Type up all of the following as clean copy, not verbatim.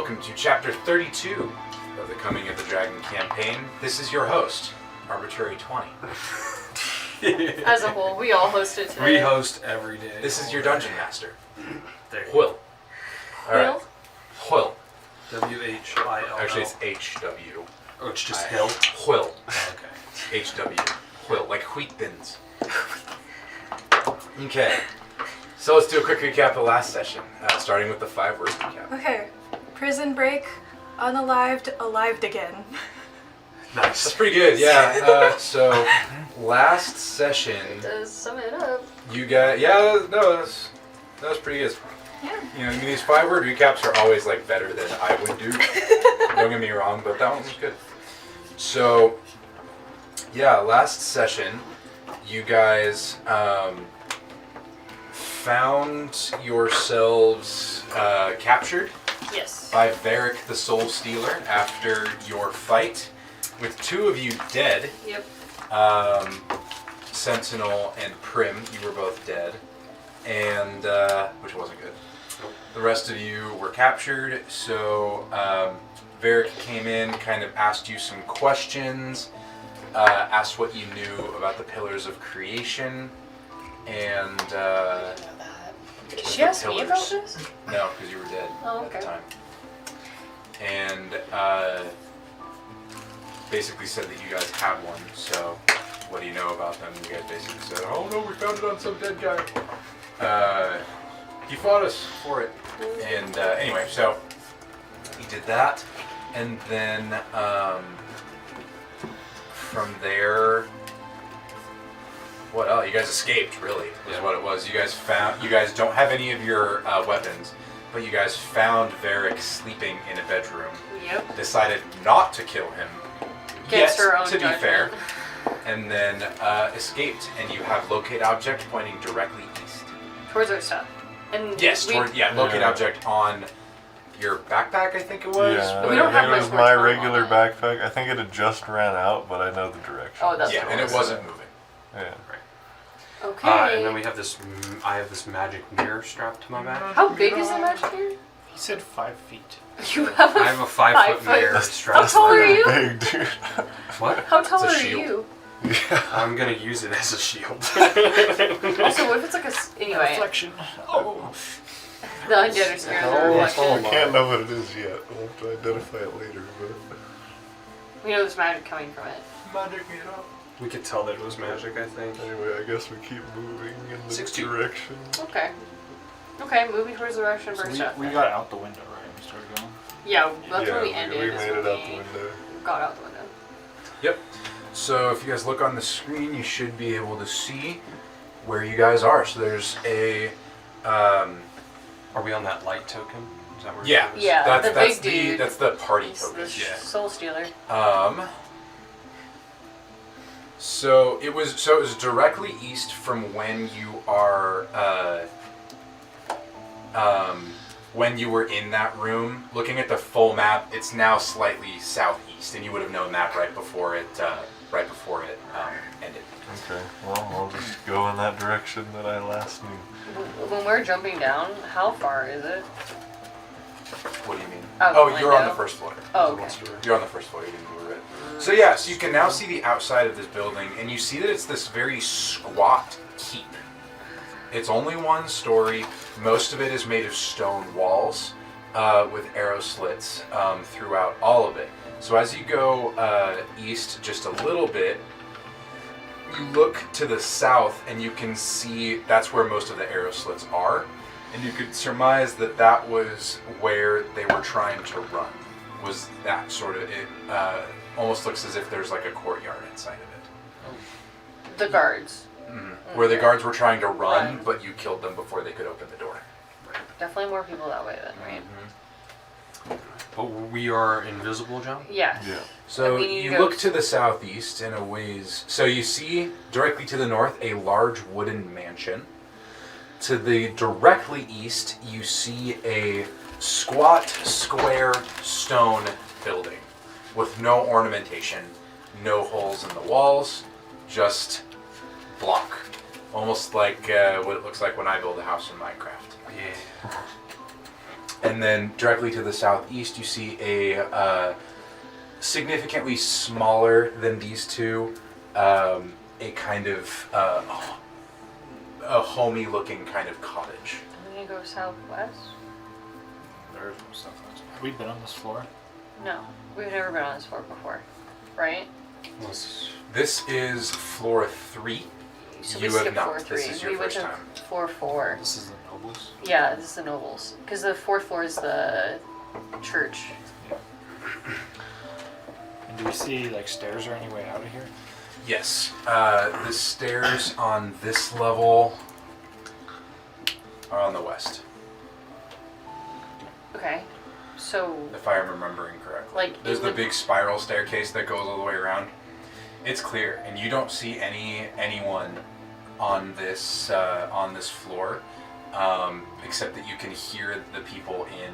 welcome to Chapter 32 of the Coming of the Dragon campaign. This is your host, Arbitrary 20. As a whole, we all host it today. We host every day. This is your Dungeon Master, There. Will. Alright. Will. W-H-I-L-L. Actually, it's H-W. Oh, it's just Hill? Will. Okay. H-W. Will, like wheat thins. Okay. So let's do a quick recap of the last session, starting with the 5-word recap. Okay. Prison break, unalived, alived again. Nice. That's pretty good, yeah. So last session, To sum it up. you got that was pretty good. Yeah. You know, I mean, these 5-word recaps are always like better than I would do. Don't get me wrong, but that one was good. So yeah, last session, you guys found yourselves captured Yes. by Varric the Soul Stealer after your fight, with 2 of you dead. Yep. Sentinel and Prim, you were both dead, and which wasn't good. The rest of you were captured, so Varric came in, kind of asked you some questions, asked what you knew about the Pillars of Creation, and Did she ask me about Pillars. this? No, because you were dead Oh, at the okay. time. And basically said that you guys had one, so what do you know about them? You guys basically said, oh no, we found it on some dead guy. He fought us for it. And anyway, so he did that, and then from there, what else? You guys escaped, really, is what it was. You guys don't have any of your weapons, but you guys found Varric sleeping in a bedroom. Yep. Decided not to kill him, Against yet, her own to be judgment. fair, and then escaped, and you have locate object pointing directly east. Towards our stuff. And Yes, locate Yeah. object on your backpack, I think it was. Yeah, We don't I have think much it was more my time regular on it. backpack. I think it had just ran out, but I know the direction. Oh, that's Yeah, what and it it was. wasn't moving. Yeah. Okay. And then we have this, I have this magic mirror strapped to my back. How big is the magic mirror? He said 5 feet. You have a I have a 5-foot mirror How strapped to tall my are back. you? Big dude. What? How tall It's a are shield. you? Yeah. I'm gonna use it as a shield. Also, what if it's like anyway, Reflection. Oh. the undead are scared of the We reflection. can't know what it is yet. We'll have to identify it later. But We know there's magic coming from it. Magic me up. We could tell that it was magic, I think. anyway, I guess we keep moving in this 62. direction. Okay. Okay, moving towards the direction So for stuff. we got out the window, right? We started going. Yeah, that's yeah, where we ended. we is made when it out the we window. Got out the window. Yep. So if you guys look on the screen, you should be able to see where you guys are. So there's a, Are we on that light token? Is that where yeah, it is? Yeah. that's the that's big the dude. that's the party He's token. the soul stealer. So it was directly east from when you are when you were in that room. Looking at the full map, it's now slightly southeast, and you would have known that right before it ended. Okay, well, I'll just go in that direction that I last knew. When we're jumping down, how far is it? What do you mean? Oh, the you're on the window. first floor. Oh, okay. You're on the first floor. You didn't move it. So yeah, so you can now see the outside of this building, and you see that it's this very squat keep. It's only 1 story. Most of it is made of stone walls with arrow slits throughout all of it. So as you go east just a little bit, you look to the south, and you can see that's where most of the arrow slits are. And you could surmise that that was where they were trying to run. Was that sort of it? Almost looks as if there's like a courtyard inside of it, The guards. where the guards were trying to run, but you killed them before they could open the door. Definitely more people that way then, right? But we are invisible, John? Yeah. Yeah. So And we need you to go look to the southeast in a ways. So you see directly to the north a large wooden mansion. To the directly east, you see a squat, square stone building with no ornamentation, no holes in the walls, just block. Almost like what it looks like when I build a house in Minecraft. Yeah. And then directly to the southeast, you see a significantly smaller than these two, a kind of a homey-looking kind of cottage. I'm gonna go southwest. There's no stuff. Have we been on this floor? No, we've never been on this floor before, right? This is floor 3. So You we have skipped not. floor 3. This is your we first went time. to floor 4. This is the nobles. Yeah, this is the nobles. Because the fourth floor is the church. And do we see like stairs or any way out of here? Yes. The stairs on this level are on the west, Okay, so if I am remembering correctly. like There's it the would- big spiral staircase that goes all the way around. It's clear, and you don't see anyone on this floor, except that you can hear the people in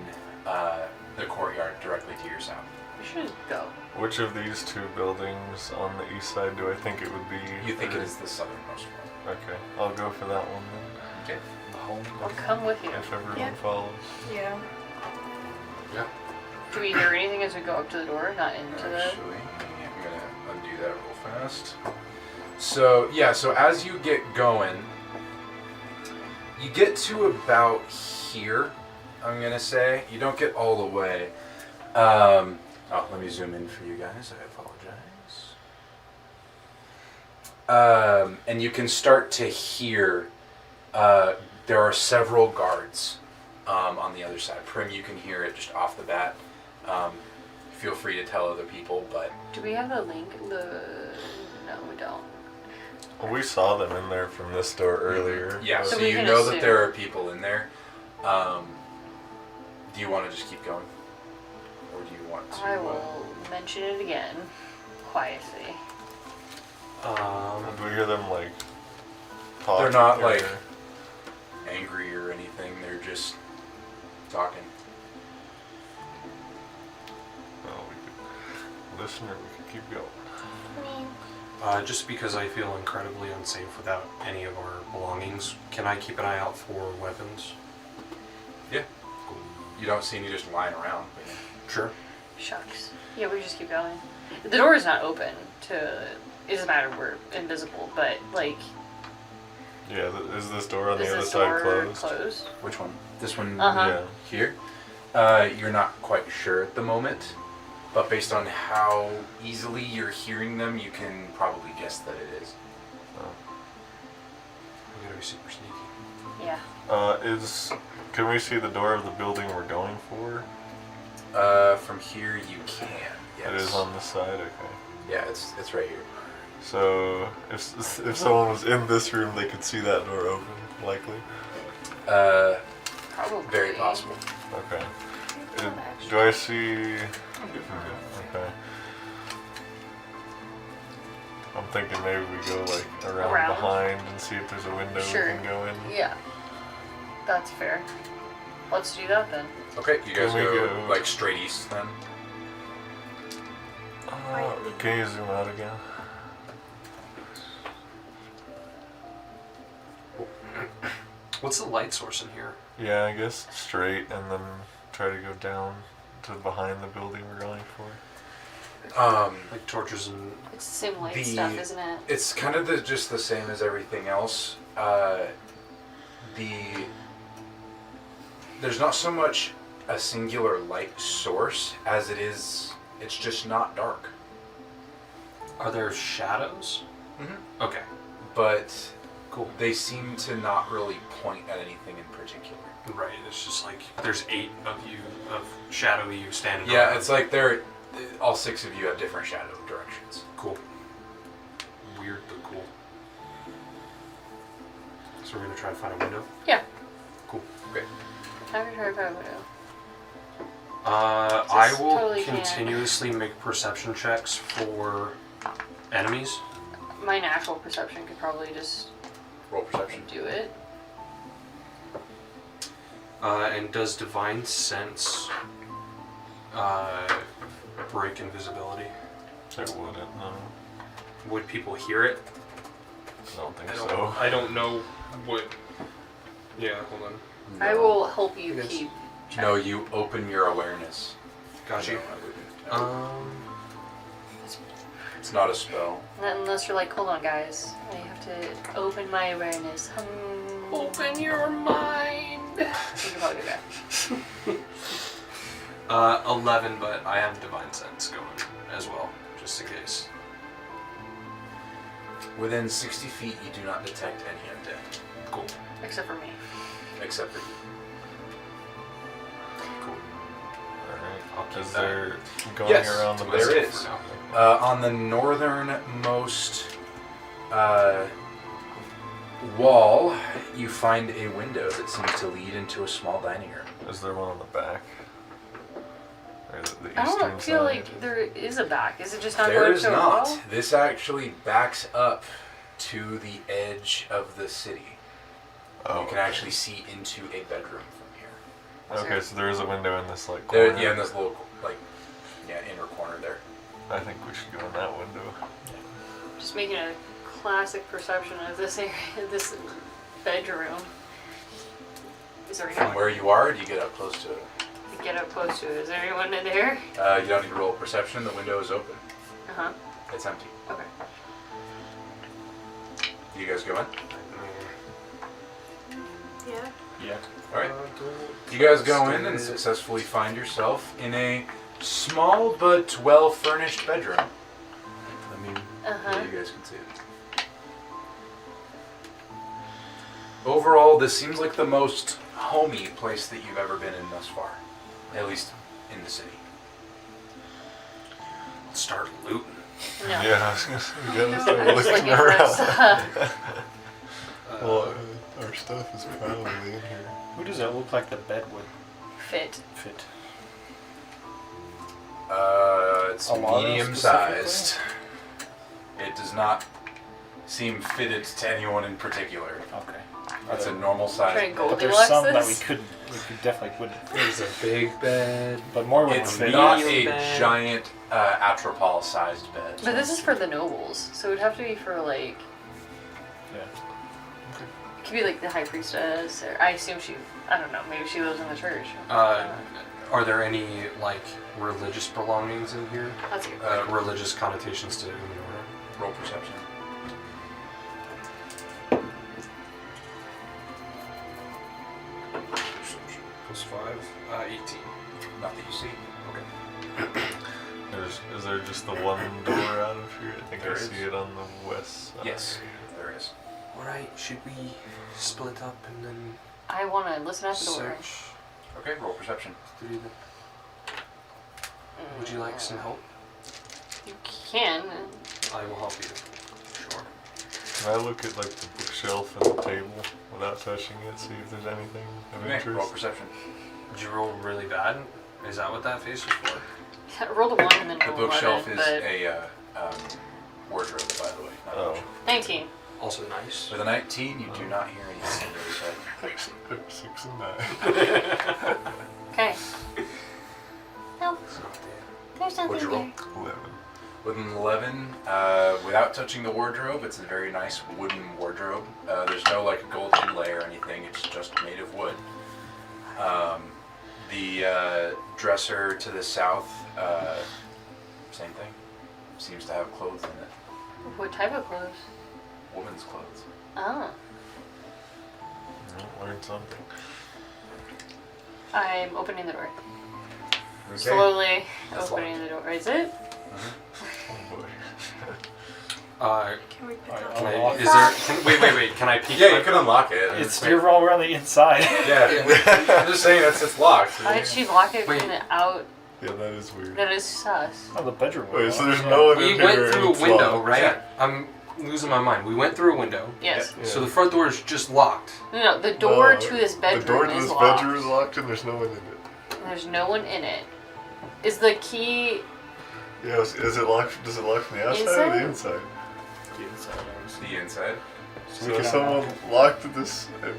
the courtyard directly to your south. we should go. Which of these two buildings on the east side do I think it would be? You think it is the southernmost floor. Okay, I'll go for that one then. Okay. The home. I'll come with you. If everyone Yeah. follows. Yeah. Yeah. Do we hear anything as we go up to the door? Not into the. Actually, I'm gonna undo that real fast. So yeah, so as you get going, you get to about here. I'm gonna say you don't get all the way. Oh, let me zoom in for you guys. I apologize. And you can start to hear. There are several guards on the other side. Prim, you can hear it just off the bat. Feel free to tell other people, but Do we have the link? No, we don't. Well, we saw them in there from this door earlier. yeah, but- so So we you can know that assume. there are people in there. Do you want to just keep going? Or do you want to... I will mention it again, quietly. Do we hear them like talk? They're not, or- like- angry or anything, they're just talking. Well, we could listen or we could keep going. Just because I feel incredibly unsafe without any of our belongings, can I keep an eye out for weapons? Yeah. You don't see any just lying around. But yeah. Sure. Shucks. Yeah, we just keep going. The door is not open to. It doesn't matter, we're invisible, but like. Yeah, is this door on Is the other this side door closed? Which one? This one Uh-huh. Yeah. here? You're not quite sure at the moment, but based on how easily you're hearing them, you can probably guess that it is. We gotta be super sneaky. Yeah. Can we see the door of the building we're going for? From here you can. Yes. It is on this side. Okay. Yeah, it's right here. So if someone was in this room, they could see that door open, likely. Probably. Very possible. Okay. Do I see? Okay. I'm thinking maybe we go like around Around? behind and see if there's a window Sure. we can go in. Yeah. That's fair. Let's do that then. Okay, you guys Can we go go- like straight east then. Can you zoom out again? What's the light source in here? Yeah, I guess straight and then try to go down to behind the building we're going for. Like torches and... It's the same light The- stuff, isn't it? It's kind of just the same as everything else. There's not so much a singular light source as it is. It's just not dark. Are there shadows? Mm-hmm. Okay, But cool. they seem to not really point at anything in particular. Right, it's just like there's 8 of you, of shadowy you standing Yeah, around. it's like all 6 of you have different shadow directions. Cool. Weird, but cool. So we're gonna try to find a window? Yeah. Cool. Okay. I'm gonna try to find a window. I Just will totally can. continuously make perception checks for enemies. My natural perception could probably just Roll perception. do it. And does divine sense break invisibility? It wouldn't, no. Would people hear it? I don't think I so. I don't know what. Yeah, hold on. I will help you Yes. keep No, you open your awareness. Got you. It's not a spell. Unless you're like, hold on, guys. I have to open my awareness. Open your mind. You can probably do that. 11, but I have Divine Sense going as well, just in case. Within 60 feet, you do not detect any undead. Cool. Except for me. Except for you. Cool. Alright. I'll keep Is that. there going Yes, around the there building? is. On the northernmost wall, you find a window that seems to lead into a small dining room. Is there one on the back? Or is it the I eastern don't feel side? like there is a back. Is it just not There going is to a not. wall? This actually backs up to the edge of the city. Oh, You can actually see into a bedroom from here. okay, so there is a window in this like corner. There, yeah, in this little inner corner there. I think we should go in that window. Just making a classic perception of this area, this bedroom. Is there From anyone? where you are, do you get up close to it? Get up close to it. Is there anyone in there? You don't need to roll perception. The window is open. Uh huh. It's empty. Okay. You guys go in? Yeah. Yeah. Alright. You guys go in and successfully find yourself in a small but well furnished bedroom. I mean, Uh-huh. you guys can see it. Overall, this seems like the most homey place that you've ever been in thus far. At least in the city. Let's start looting. No. Yeah, I was gonna say, we gotta no. start I was looking looking for around. stuff. Well, our stuff is probably in here. Who does it look like the bed would Fit. fit? It's Alana medium sized. It does not seem fitted to anyone in particular. Okay. It's a normal size. Trying bed. But there's Goldilocks some that we this? could definitely wouldn't. There's a big bed. But more would It's fit. not a medium bed. giant Atropol sized bed. But this is for the nobles, so it would have to be for like, Yeah. it could be like the high priestess, or I assume I don't know, maybe she lives in the church. Are there any like religious belongings in here? That's good. Like religious connotations to Umenorin? Roll perception. +5, 18. Not that you see. Okay. Is there just the one door out of here? I think There I is. see it on the west side. Yes, there is. Alright, should we split up and then I want to listen at the door. search Okay, roll perception. through the... Would you like some help? You can. I will help you. Sure. Can I look at like the bookshelf and the table without touching it, see if there's anything of Okay, roll interest? perception. Did you roll really bad? Is that what that face was for? Roll the 1 and then The roll bookshelf 11, is but a wardrobe, by the way. Not a Oh. bookshelf. 19. Also nice. With a 19, you do not hear anything under the bed. 6 and 9. Okay. No, there's nothing What'd you roll? there. 11. With an 11, without touching the wardrobe, it's a very nice wooden wardrobe. There's no like gold inlay or anything, it's just made of wood. The dresser to the south, same thing. Seems to have clothes in it. What type of clothes? Woman's clothes. Oh. Learned something. I'm opening the door. Okay. Slowly That's opening the door. Is it? Oh boy. Can we pick Alright, up? Can I'll I, is there... wait, can I peek? Yeah, you can unlock it. It's you're all around the inside. Yeah, I'm just saying it's locked. How did she lock it Wait. from the out? Yeah, that is weird. That is sus. Oh, the bedroom. Wait, so there's Yeah. no one We in here went and through a it's window, locked. right? Yeah. I'm losing my mind. We went through a window. Yes. Yeah. So the front door is just locked. No, the door No, to this bedroom The door to is this locked. bedroom is locked and there's no one in it. There's no one in it. Is the key? Yes, is it locked? Does it lock from the outside or the inside? The inside, obviously. The inside. So if someone locked this and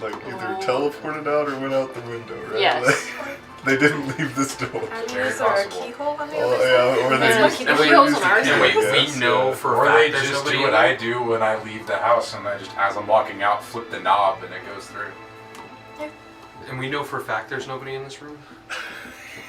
like either teleported out or went out the window, right? Yes. Like, they didn't leave this door. And Very is there a possible. keyhole on the Oh, other yeah, side? or they There's no used key- to- the they keyhole's used on to our key, side. I Wait, guess, we know yeah. for a Or fact they there's just nobody do in what there? I do when I leave the house, and I just, as I'm walking out, flip the knob and it goes through. And we know for a fact there's nobody in this room.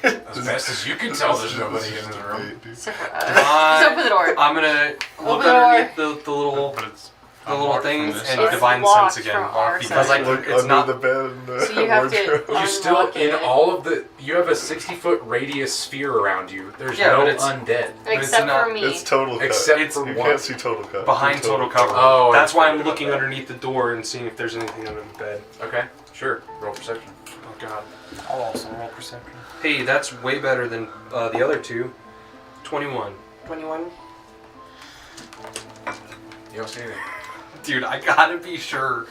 As best as you can tell, there's nobody in the room. Except for us. Just open the door. I'm gonna look Open the door. underneath the little But it's the little unlocked from things this and side. divine locked sense again from our because side. like Look it's under not the bed and the So you have to- wardrobe. You're still Unlock in it. all of the. You have a 60-foot radius sphere around you. There's Yeah, no but it's- undead. it's Except not- for me. It's total cut. Except It's- for you one. can't see total cut. behind total cover. Oh, I That's why I'm forgot about looking that. underneath the door and seeing if there's anything under the bed. Okay, sure. Roll perception. Oh god. I'll also roll perception. Hey, that's way better than the other two. 21. 21? You don't see anything. Dude, I gotta be sure.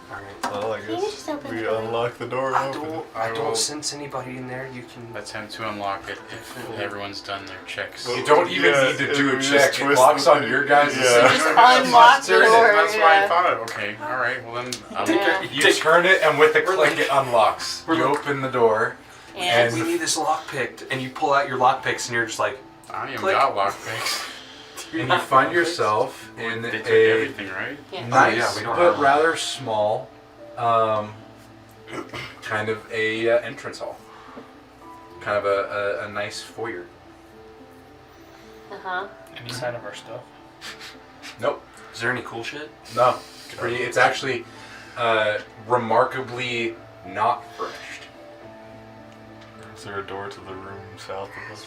Alright. Well, I Can you guess just open we the door? unlock the door and I open it. I will- don't sense anybody in there. You can. Let's attempt to unlock it if everyone's done their checks. Well, You don't even Yeah, need to do a and we check. just It twist locks the on thing. your guys' Yeah. Just unlock the Turn it, door. That's what I Yeah. thought. Okay, all right. Well then, Yeah. You turn it, and with a click, it unlocks. We're You like- open the door. And We need this lock picked, and you pull out your lock picks, and you're just like, I don't even Click. got lockpicks. And you find yourself in They took a everything, right? yeah. nice yeah, we don't but have- rather small, kind of a entrance hall. Kind of a nice foyer. Uh-huh. Any sign of our stuff? Nope. is there any cool shit? No. It's pretty. It's actually remarkably not furnished. Is there a door to the room south of us?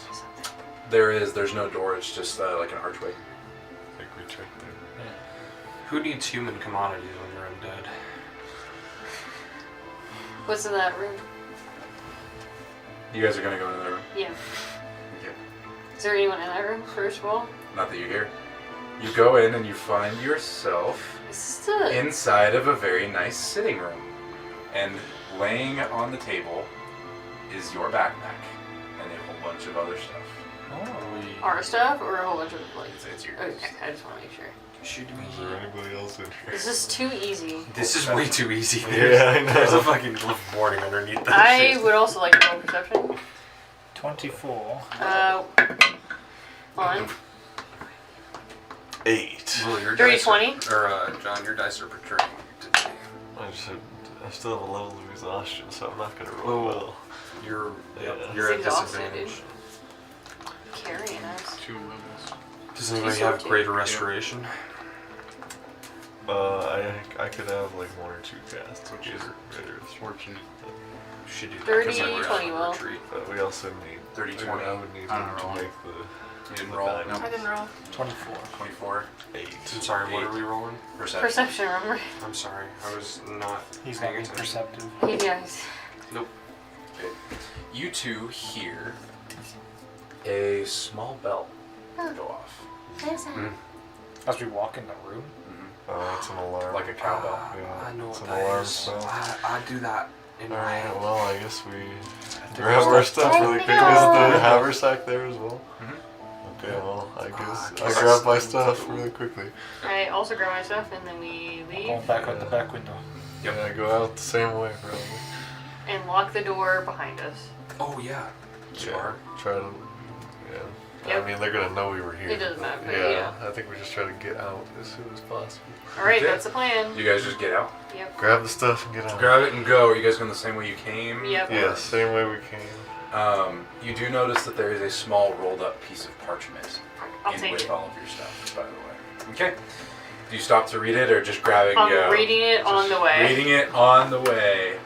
There's no door. It's just like an archway. I think we checked there. Who needs human commodities when you're undead? What's in that room? You guys are gonna go into the room. Yeah. Okay. Is there anyone in that room, first of all? Not that you're here. You go in and you find yourself Is this the... inside of a very nice sitting room, and laying on the table is your backpack and a whole bunch of other stuff. our stuff or a whole bunch of, like... It's yours. Okay, I just want to make sure. Should Is there anybody else in here? This is too easy. This is way too easy. Yeah, I know. There's a fucking clipboard underneath that I shit. would also like to roll perception. 24. On. 8. Well, your Dirty dice 20? Or, John, your dice are protruding today. I still have a level of exhaustion, so I'm not gonna roll Oh. well. You're, Yeah. you're at He's exhausted, disadvantage. Carrying us. 2 levels. Does anybody He's have 14. greater restoration? I could have like 1 or 2 casts, which is better. Fortunate. Should do that. 30, 'cause I would have 20 will. retreat. But we also need 30, I 20. would need I him don't to roll. make the. You didn't the roll? die. No. I didn't roll. 24. 24. 8. I'm sorry, what are we rolling? Perception. Perception, remember? I'm sorry, I was not He's paying not being attention. perceptive. Yes. Nope. Okay. You two hear a small bell go off. There's that. Mm. As we walk in the room, Oh, it's an alarm. Like a cowbell. Yeah, I know it's what an that alarm is. spell. I do that in my Alright, head. well, I guess we think grab we're our stuck. stuff really quick. Is Time the to go. haversack there as well? Mhm. Okay, well, I guess I guess grab my that's- stuff really quickly. I also grab my stuff and then we going leave back out the back window. Yep. Yeah, I go out the same way, probably. and lock the door behind us. Oh yeah. Smart. Yeah, try to. Yeah. Yep. I mean, they're gonna know we were here. It doesn't matter, but Yeah, I think we just try to get out as soon as possible. Alright, Okay. that's the plan. You guys just get out. Yep. Grab the stuff and get out. Grab it and go. Are you guys going the same way you came? Yep. Yeah, same way we came. You do notice that there is a small rolled up piece of parchment I'll in take with it. all of your stuff, by the way. Okay. Do you stop to read it or just grab it and I'm go? reading it on the way. Reading it on the way.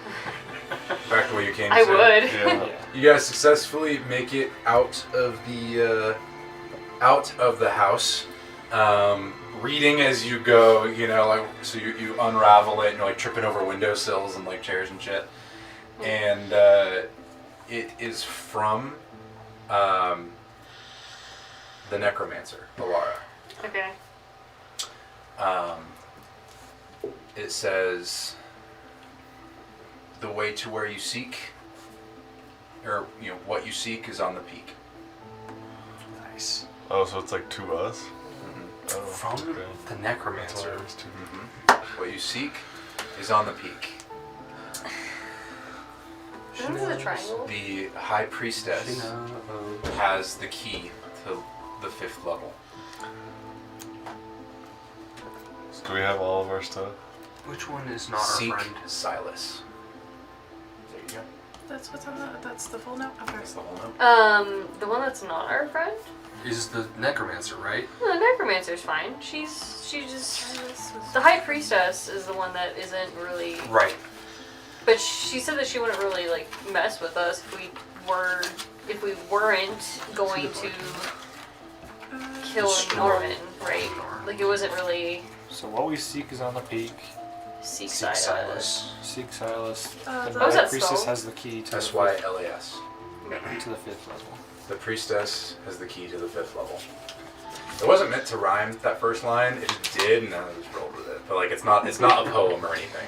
Back to where you came. I to. would. Yeah. You guys successfully make it out of the house. Reading as you go, you know, like so you unravel it and you're like tripping over windowsills and like chairs and shit. And it is from the necromancer, Alara. Okay. It says the way to where you seek, or you know what you seek, is on the peak. Nice. Oh, so it's like to us? Oh, From okay. the That's what necromancer. I was too. What you seek is on the peak. Isn't this a triangle? The high priestess has the key to the 5th level. So do we have all of our stuff? Which one is not Seek our friend? Silas. That's what's on the. That's the full note. Okay. That's the whole note. The one that's not our friend. Is the necromancer, right? No, the necromancer's fine. She just the high priestess is the one that isn't really. Right. But she said that she wouldn't really like mess with us if we weren't going to kill Norman, right? Like it wasn't really So what we seek is on the peak. seek Seek Silas. Seek Silas. The- The What was High that Priestess spell? has the key to SYLAS. to the 5th level. The priestess has the key to the 5th level. It wasn't meant to rhyme that first line. It just did, and then I just rolled with it. But like, it's not a poem or anything.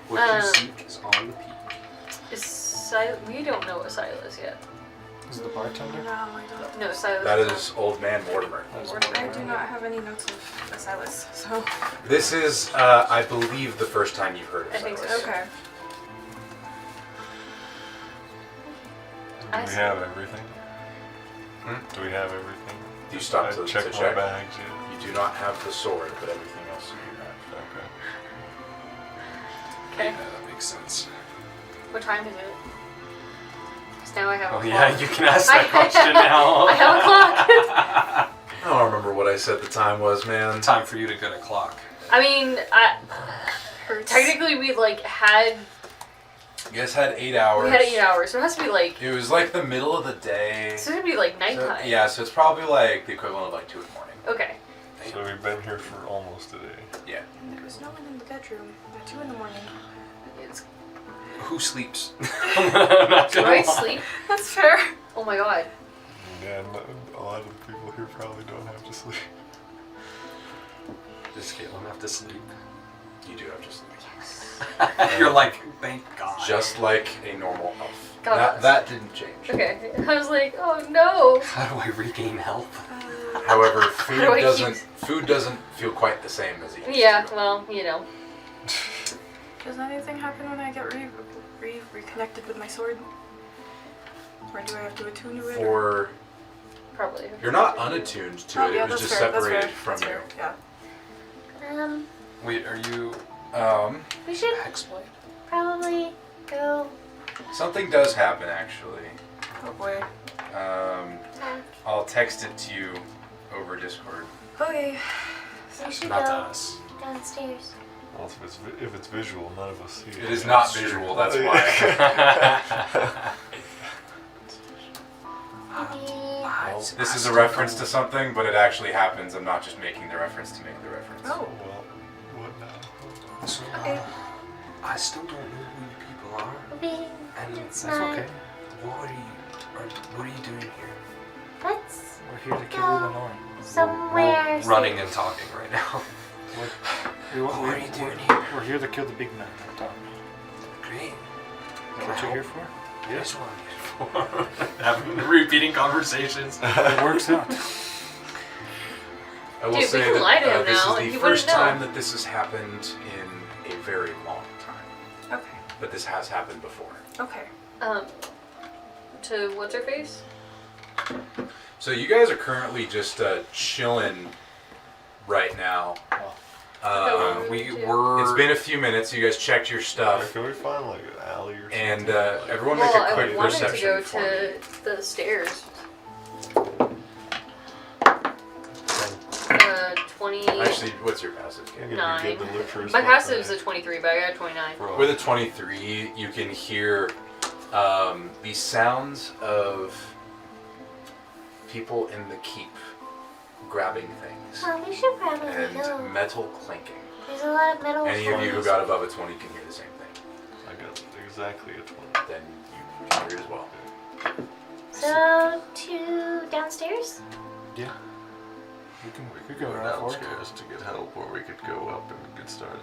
What you seek is on the peak. We don't know what Silas yet. Is it the bartender? No, I don't. No, Silas. That is old man Mortimer. That was I do not have any notes of Silas, so. This is, I believe, the first time you've heard of I think so. Silas. Okay. Do we have everything? Hmm? Do we have everything? Do you stop I to check check? my bags yet. You do not have the sword, but everything else you do have. Okay. Okay. Yeah, that makes sense. What time is it? 'Cause now I have a Oh clock. yeah, you can ask that question now. I have a clock. I don't remember what I said the time was, man. Time for you to get a clock. I mean, technically we like had You guys had 8 hours. we had 8 hours, so it has to be like It was like the middle of the day. so it'd be like So, nighttime. yeah, so it's probably like the equivalent of like 2 in the morning. Okay. So we've been here for almost a day. Yeah. And there was no one in the bedroom at 2 in the morning. It's, Who sleeps? do I sleep? That's fair. Oh my god. And a lot of the people here probably don't have to sleep. Does Caitlin have to sleep? You do have to sleep. You're like, thank God. Just like a normal elf. God. That didn't change. Okay. I was like, oh no. How do I regain health? However, do I food doesn't feel quite the same as it used Yeah, to. well, you know. Does anything happen when I get reconnected with my sword? Or do I have to attune to it? For Probably. you're not unattuned to Oh, it. yeah, It was that's just fair. That's separated fair. from That's you. fair. Yeah. Wait, are you We should hexblade? probably go. Something does happen actually. Oh boy. I'll text it to you over Discord. Okay. We should Not to go us. downstairs. Well, if it's visual, none of us see it. It is not visual. That's why. Maybe. This is a reference to something, but it actually happens. I'm not just making the reference to make the reference. Oh. Well, what now? So, Okay. I still don't know who you people are. Maybe And it's that's not. okay. What are you doing here? Let's We're here to kill Go. somewhere. Umenorin. We're running and talking right now. What are you doing here? We're here to kill the big man on top. Great. Is that what you're here for? That's what I'm here for. Having repeating conversations. It works out. I will Dude, we say can that lie to him this now, is and the he first wouldn't know. time that this has happened in a very long time. Okay. But this has happened before. Okay. To what's her face? So you guys are currently just chilling right now. Oh. It's been a few minutes. You guys checked your stuff, Can we find like an alley or something? and everyone Well, make a I quick wanted to perception go for to me. the stairs. 20. Actually, what's your passive? Can Gabe? you get the look for a My spot passive is back? a 23, but I got a 29. Bro. With a 23, you can hear the sounds of people in the keep grabbing things Oh, we should probably and go. metal clinking. There's a lot of metal. Any of you who floors. got above a 20 can hear the same thing. I got exactly a 20. Then you can hear it as well. So to downstairs. Yeah. We could Go go around for it. downstairs to get help, or we could go up and get started.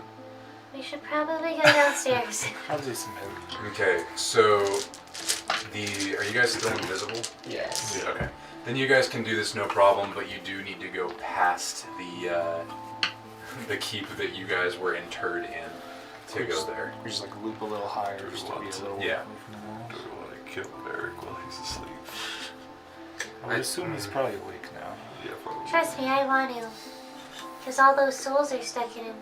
We should probably go downstairs. I'll do some heavy. Okay, so are you guys still invisible? Yes. Okay. Then you guys can do this no problem, but you do need to go past the keep that you guys were interred in to go there. We just like loop a little higher just to be a little Yeah. away from the walls. Do we want to kill Barrick while he's asleep? I would assume he's probably awake now. Yeah, probably. Trust me, I want to. Because all those souls are stuck in him.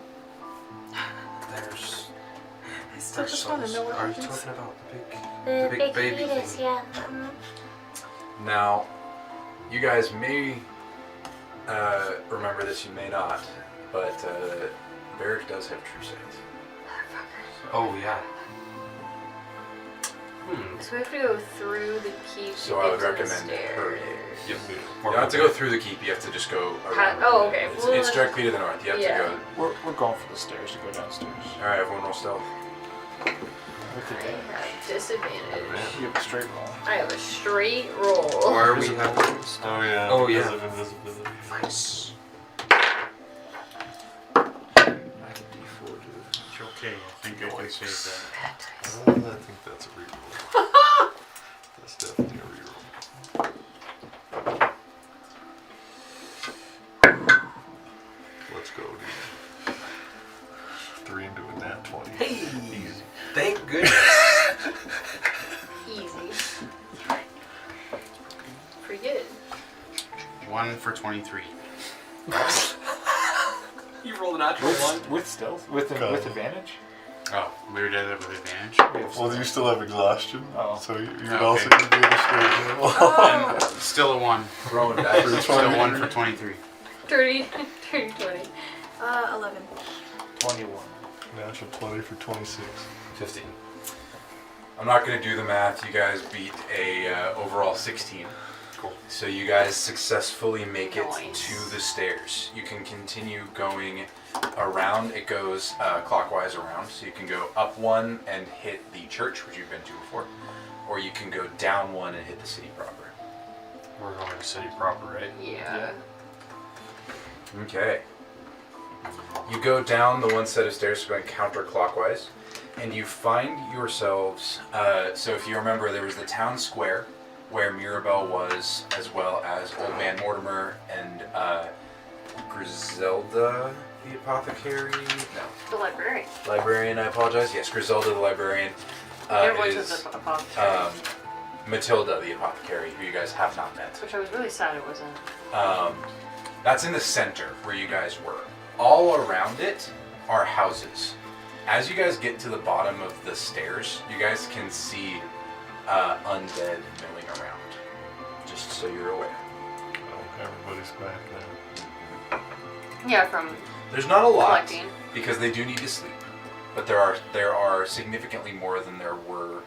There's Still just want to know what Are you happens. talking about The big big baby fetus, thing. yeah. Now, you guys may remember this, you may not, but Barrick does have true sight. Oh yeah. So we have to go through the keep. So to I get would to the recommend stairs. hurrying. Yep. You don't have to go through the keep, you have to just go around. Oh, okay. It's, Well, it's directly to the north, you have yeah. to go. We're going for the stairs to go downstairs. Alright, everyone roll stealth. With I advantage. have disadvantage. You have a straight roll. I have a straight roll. Why are we Invisible. having? Oh yeah. Oh, because yeah. of invisibility. Nice. I can D4 to It's okay, I think I can save that. I think that's a reroll. That's definitely a reroll. Let's go, dude. 3 into a nat 20. Easy. Thank goodness. Easy. Pretty good. 1 for 23. You rolled a natural one. with stealth? With Go. with advantage? Oh, we did that with advantage. We have Well, do you still have exhaustion? Oh. So you'd Okay. also be in a straight roll. Oh! Still a 1. Throwing dice. Still 1 for 23. 30, 30, 20. 11. 21. Natural 20 for 26. 15. I'm not going to do the math. You guys beat a overall 16. Cool. So you guys successfully make it Nice. to the stairs. You can continue going around. It goes clockwise around. So you can go up one and hit the church, which you've been to before. Or you can go down one and hit the city proper. We're going to city proper, right? Yeah. Okay. You go down the one set of stairs going counterclockwise, and you find yourselves. So if you remember, there was the town square where Mirabelle was, as well as Old Man Mortimer and Griselda the apothecary. No, The librarian. librarian. I apologize. Yes, Griselda the librarian. There was Is the apothecary. Matilda the apothecary, who you guys have not met. Which I was really sad it wasn't. That's in the center where you guys were. All around it are houses. As you guys get to the bottom of the stairs, you guys can see undead milling around. Just so you're aware. Oh, everybody's back now. Yeah, from There's not a lot collecting. because they do need to sleep, but there are significantly more than there were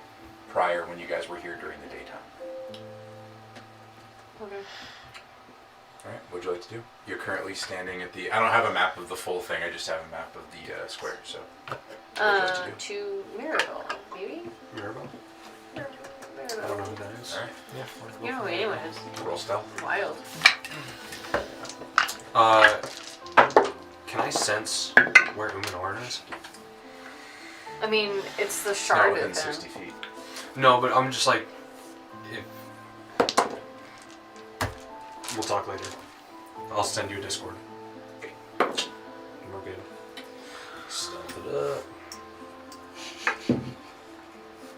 prior when you guys were here during the daytime. Okay. All right, what'd you like to do? You're currently standing at the. I don't have a map of the full thing. I just have a map of the square. So. What would you like to To Mirabelle, maybe? Mirabelle? I don't know Mirabelle. who that is. All right. Yeah. You know who anyone is. Roll stealth. Wild. Can I sense where Umenorin is? I mean, it's the Not shard within of them. 60 feet. No, but I'm just like, if... We'll talk later. I'll send you a Discord. We're good. Stealth it up.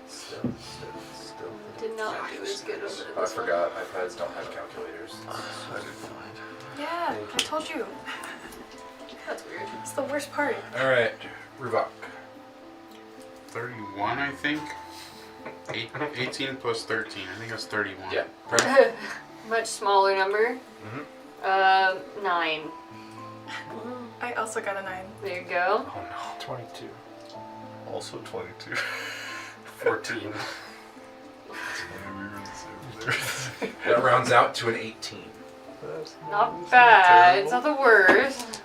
Stealth. Did not do as good as it I was. forgot. iPads don't have calculators. I didn't find. Yeah, I told you. That's weird. It's the worst part. All right, Ruvok. 31, I think. 18 plus 13. I think that's 31. Yeah. Prem? Much smaller number. Mhm. 9. I also got a 9. There you go. Oh no. 22. Also 22. 14. Yeah, we were the same there. That rounds out to an 18. That's Not bad. It's not the worst.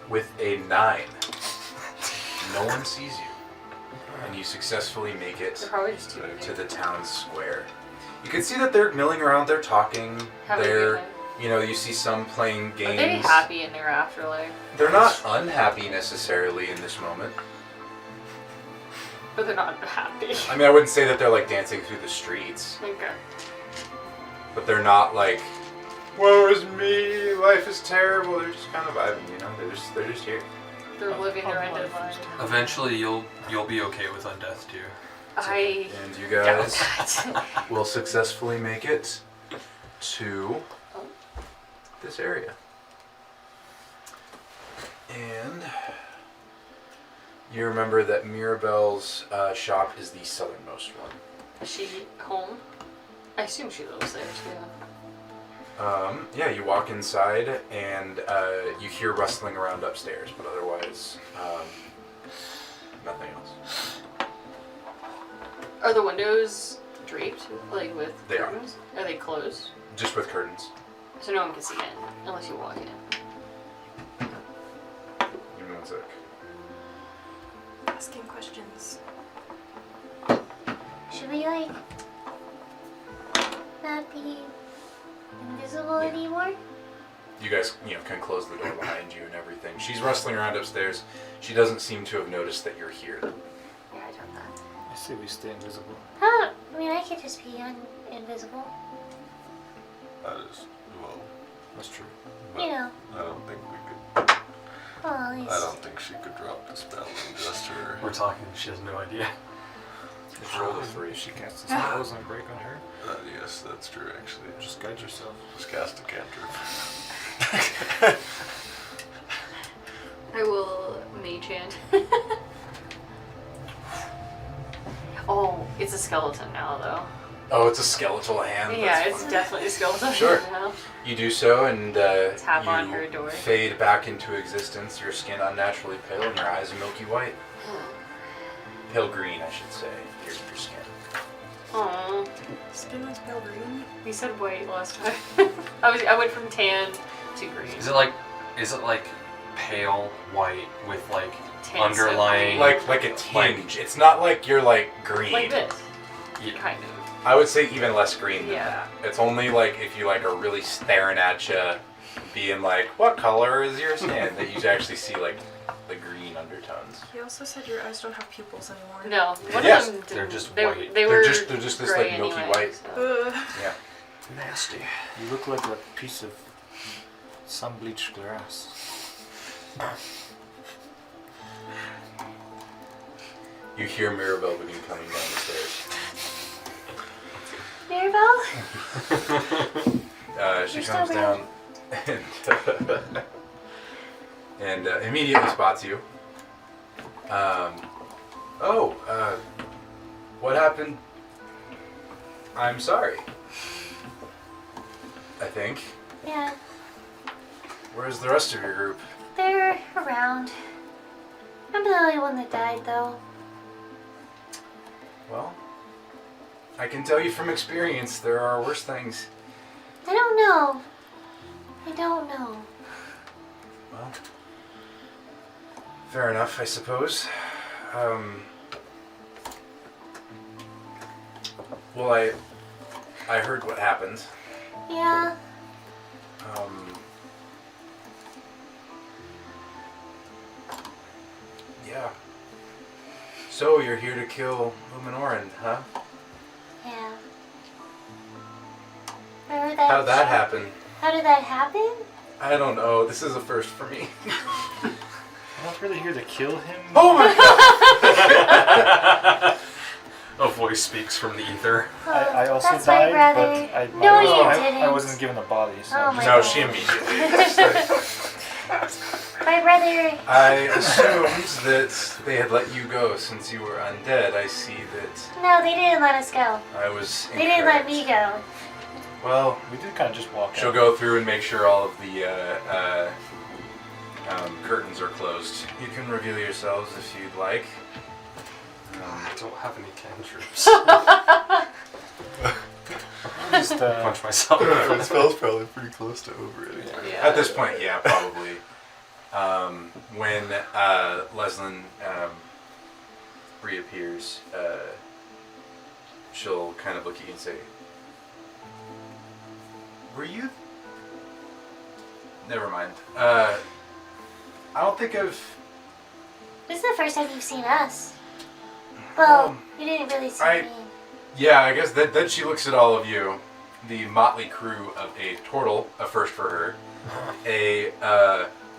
With a 9, no one sees you, and you successfully make They're it probably just too to the town square. You can see that they're milling around. They're talking. Having a They're, good time. you know, you see some playing Are games. they happy in their afterlife? They're not unhappy necessarily in this moment. But they're not happy. I mean, I wouldn't say that they're like dancing through the streets, Okay. but they're not like, woe is me, life is terrible. They're just kind of vibing, you know. They're just here. They're living their undead life. Eventually, you'll be okay with undeath too. I And you doubt guys that. will successfully make it to this area. And you remember that Mirabelle's shop is the southernmost one. Is she home? I assume she lives there too. Yeah, you walk inside and you hear rustling around upstairs, but otherwise, nothing else. Are the windows draped, like with They are. curtains? Are they closed? Just with curtains. So no one can see in, unless you walk in. Give me 1 sec. Asking questions. Should we like not be invisible anymore? You guys, can close the door behind you and everything. She's rustling around upstairs. She doesn't seem to have noticed that you're here. Yeah, I don't know. I say we stay invisible. Huh? I mean, I could just be invisible. That is, well, That's true. but You know. I don't think we could. Well, at least. I don't think she could drop the spell and just her. We're talking. She has no idea. Just roll the 3. If she casts a spell and break on her, Yes, that's true. Actually, just guide yourself. just cast a cantrip. I will mage hand. Oh, it's a skeleton now though. Oh, it's a skeletal hand. Yeah, That's it's fine. definitely a skeleton Sure. hand now. You do so, and Tap you on her door. fade back into existence. Your skin unnaturally pale, and your eyes are milky white. Pale green, I should say. Here's your skin. Aww. Skin is pale green. We said white last time. I went from tan to green. Is it like pale white with like Tints of underlying green. Like a tinge. It's not like you're like green. Like this, Yeah. kind of. I would say even less green than Yeah. that. It's only like if you like are really staring at you, being like, "What color is your skin?" that you actually see like the green undertones. He also said your eyes don't have pupils anymore. No, one Yes, of them didn't. they're just they, white. They They're were just this gray like milky anyway, white. so. Yeah. nasty. You look like a piece of sun-bleached glass. You hear Mirabelle begin coming down the stairs. Mirabelle? She You're comes so down and immediately spots you. What happened? I'm sorry. I think. Yeah, Where's the rest of your group? they're around. I'm the only one that died, though. Well, I can tell you from experience, there are worse things. I don't know. I don't know. Well, fair enough, I suppose. Well, I heard what happened. Yeah, Yeah. So you're here to kill Umenorin, huh? yeah. Remember that? How'd that show? happen? How did that happen? I don't know. This is a first for me. I'm not really here to kill him. Oh my god! A voice speaks from the ether. I also That's my died, brother. but No, you I didn't. wasn't given a body, so Oh I'm my just- No, God. she immediately. My brother. I assumed that they had let you go since you were undead. I see that No, they didn't let us go. I was They didn't let incorrect. me go. Well, we did kind of just walk she'll out. go through and make sure all of the curtains are closed. You can reveal yourselves if you'd like. I don't have any cantrips. Just, Punch myself. The spell's probably pretty close to over it. Yeah. At this point, yeah, probably. When Leslin reappears, she'll kind of look at you and say, "Were you?" Never mind. I don't think I've. This is the first time you've seen us. Well, you didn't really see I- me. Yeah, I guess then she looks at all of you, the motley crew of a turtle, a first for her, a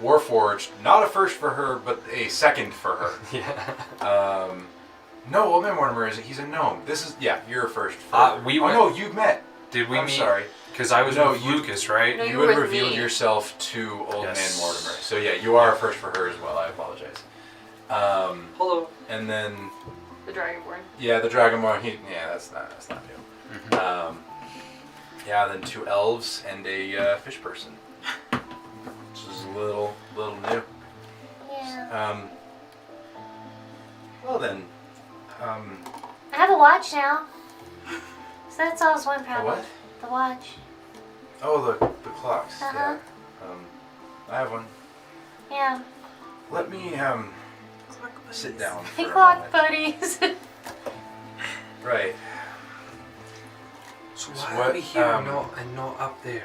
Warforged, not a first for her, but a second for her. Yeah. No, Old Man Mortimer isn't. He's a gnome. This is, yeah, you're a first for We oh went- no, you've met. Did we I'm meet? sorry. Because I was No, with you- Lucas, right? No, You you were had with revealed me. yourself to Old Yes. Man Mortimer. So yeah, you are first for her as well. I apologize. Hello. And then The Dragonborn. yeah, the Dragonborn. That's not new. Yeah, then 2 elves and a fish person, which is a little new. Yeah. Well then, I have a watch now. So that solves one a problem. what? The watch. Oh, the clocks. Uh-huh. Yeah. I have one. Yeah. Let me sit down for Hey, a clock moment. buddies. Right. So So why what, are we here um, and not up there?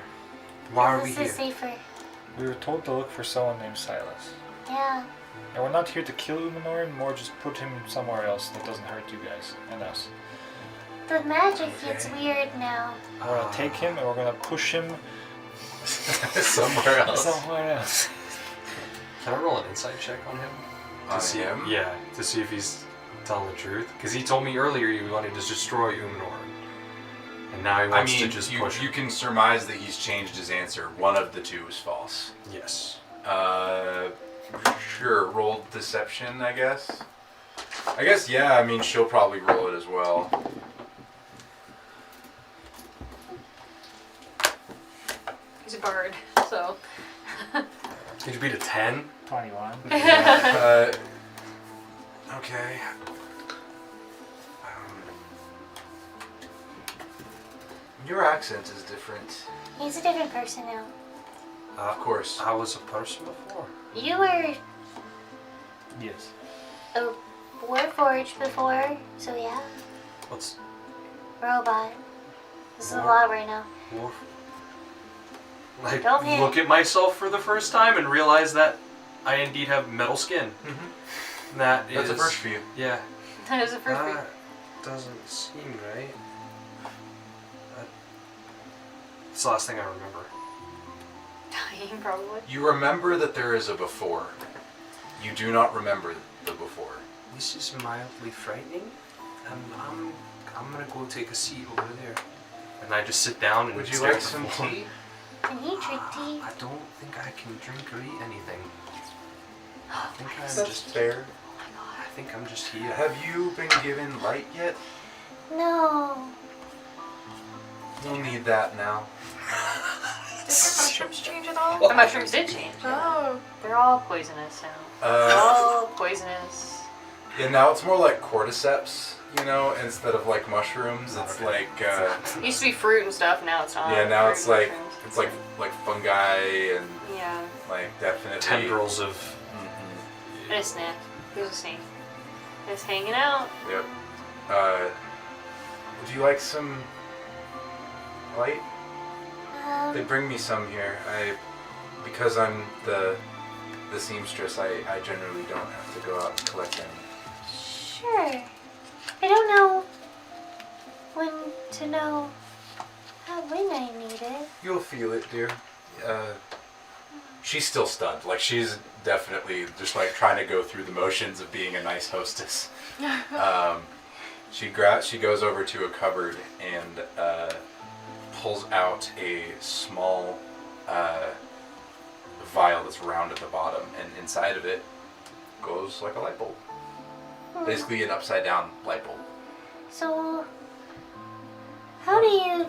Why are we This here? is safer. We were told to look for someone named Silas. Yeah. And we're not here to kill Umenorin, more just put him somewhere else that doesn't hurt you guys and us. The magic gets Okay. weird now. We're gonna take him and we're gonna push him Somewhere else. somewhere else. Can I roll an insight check on him? On see him? Yeah, to see if he's telling the truth. Because he told me earlier he wanted to destroy Umenorin. And now he I wants mean, to just you, push you him. can surmise that he's changed his answer. One of the 2 is false. Yes. Sure. Roll deception, I guess. I guess, yeah. I mean, she'll probably roll it as well. He's a bard, so. Did you beat a 10? 21. Okay. Your accent is different. He's a different person now. Of course. I was a person before. You were Yes. a warforged before, so yeah. What's Robot. This is a War- lot right now. Wolf? I Don't hit. look at myself for the first time and realize that I indeed have metal skin. Mhm. That That's is. a first for you. Yeah. That is the first week. That doesn't seem right. It's the last thing I remember. Dying, probably. You remember that there is a before. You do not remember the before. This is mildly frightening. I'm gonna go take a seat over there. And I just sit down and Would you stare like at the some floor. tea? Can he drink tea? I don't think I can drink or eat anything. I think I'm That's just. fair. I think I'm just here. Have you been given light yet? No. You'll need that now. Did your mushrooms change at all? The mushrooms did change. Oh. They're all poisonous now. They're all poisonous. Yeah, now it's more like cordyceps, you know, instead of like mushrooms. It's like, It used to be fruit and stuff, now it's not. yeah, now Fruit it's and like, mushrooms. it's like fungi and Yeah, like definitely Tendrils of. Mhm. and a snake. There's a snake. It's hanging out. Yep. Would you like some light? They bring me some here. Because I'm the seamstress, I generally don't have to go out and collect any. Sure. I don't know when to know when I need it. You'll feel it, dear. She's still stunned. Like, she's definitely just like trying to go through the motions of being a nice hostess. She goes over to a cupboard and pulls out a small vial that's round at the bottom, and inside of it goes like a light bulb. Basically an upside down light bulb. So, how do you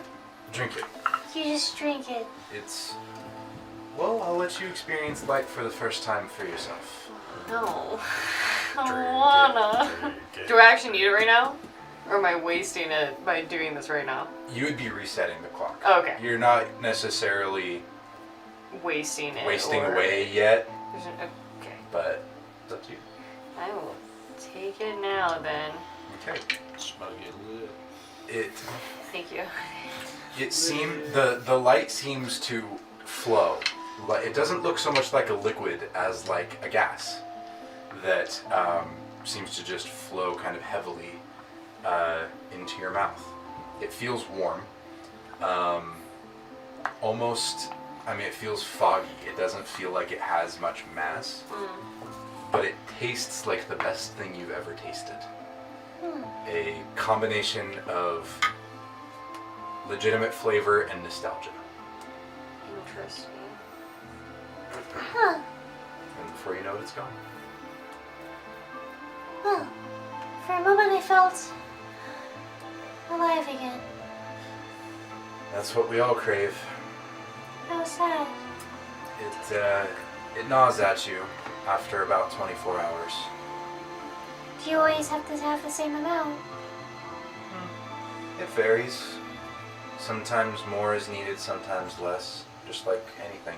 Drink it. just drink it? It's... Well, I'll let you experience light for the first time for yourself. No. I don't wanna. Do I actually need it right now? Or am I wasting it by doing this right now? You would be resetting the clock. Okay. You're not necessarily Wasting it. wasting or- away yet, There's an- Okay. but it's up to you. I will take it now then. Okay. Smug it lit. It Thank you. the light seems to flow. It doesn't look so much like a liquid as like a gas that seems to just flow kind of heavily into your mouth. It feels warm. Almost, I mean, it feels foggy. It doesn't feel like it has much mass, but it tastes like the best thing you've ever tasted. A combination of legitimate flavor and nostalgia. Interesting. Huh. And before you know it, it's gone. Well, for a moment I felt alive again. That's what we all crave. How sad. It gnaws at you after about 24 hours. Do you always have to have the same amount? It varies. Sometimes more is needed, sometimes less, just like anything.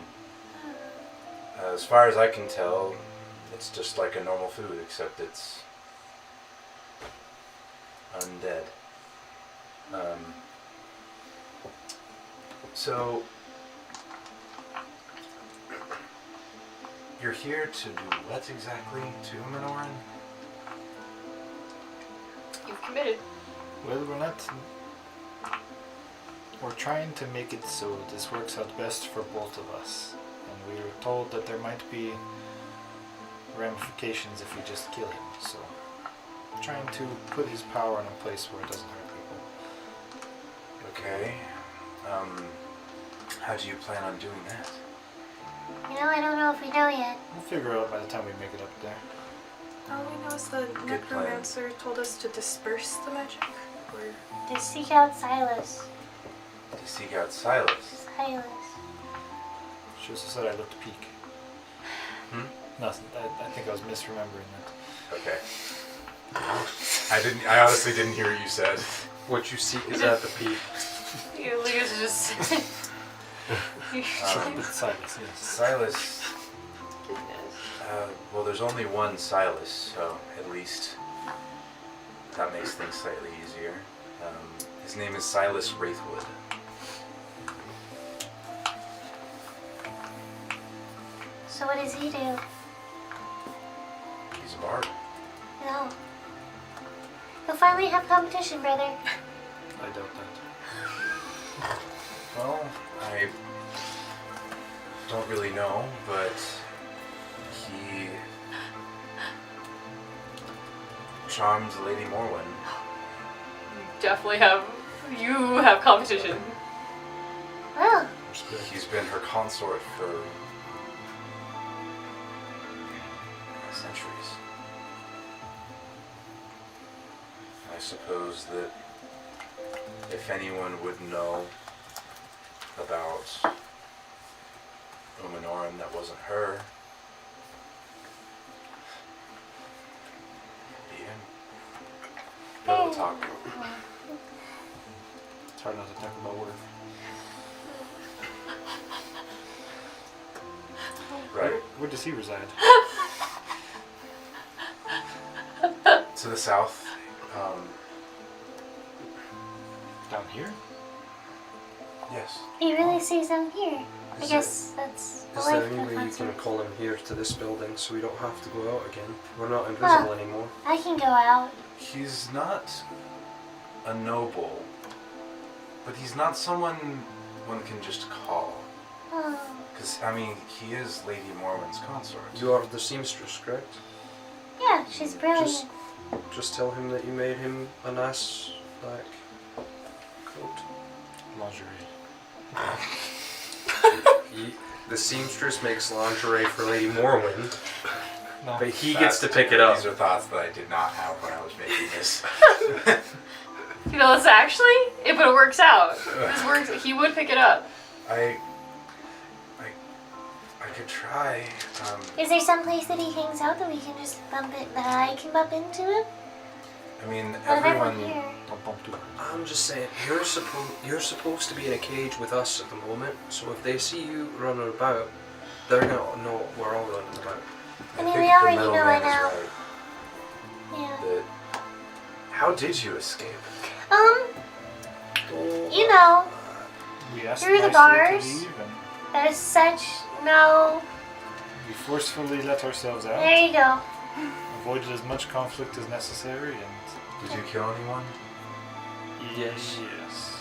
As far as I can tell, it's just like a normal food, except it's undead. So, you're here to do what exactly to Umenorin? You've committed. Well, we're trying to make it so this works out best for both of us. And we were told that there might be ramifications if we just kill him, so trying to put his power in a place where it doesn't hurt people. Okay. How do you plan on doing that? You know, I don't know if we know yet. We'll figure it out by the time we make it up there. All we know is the necromancer told us to disperse the magic. Or To seek out Silas. To seek out Silas. Silas. She also said I looked peak. Nothing. I think I was misremembering that. Okay. I honestly didn't hear what you said. What you seek is at the peak. Lucas is just. But Silas, yes. Silas. Goodness. Well, there's only one Silas, so at least that makes things slightly easier. His name is Silas Wraithwood. So what does he do? He's a bard. No. You'll finally have competition, brother. I doubt that. Well, I don't really know, but he charmed Lady Morwen. You have competition. Well, He's been her consort for centuries. I suppose that if anyone would know about Umenorin that wasn't her, it'd be him. But we'll talk. It's hard not to talk about work. Right. Where does he reside? To the south. Down here? Yes. he really stays down here. I Is guess that's the Is life there of any the way you can concert. call him here to this building so we don't have to go out again? We're not invisible Well- anymore. I can go out. He's not a noble, but he's not someone one can just call. Oh. Because, I mean, he is Lady Morwen's consort. You are the seamstress, correct? Yeah, she's brilliant. Just tell him that you made him a nice black coat. Lingerie. The seamstress makes lingerie for Lady Morwen, No. but he gets to pick it up. These are thoughts that I did not have when I was making this. You know, it's actually, but it works out. This works. He would pick it up. I could try. Is there some place that he hangs out that we can just bump it, that I can bump into him? I mean, What if everyone everyone. here? Don't bump too hard. I'm just saying, you're supposed to be in a cage with us at the moment, so if they see you running about, they're gonna know we're all running about. I mean, think we the already know middleman it now. is right, Yeah. that- how did you escape? You know, We asked Through the nicely bars? to leave and there's such no. we forcefully let ourselves out. There you go. Avoided as much conflict as necessary and Did you kill anyone? Yes. Yes.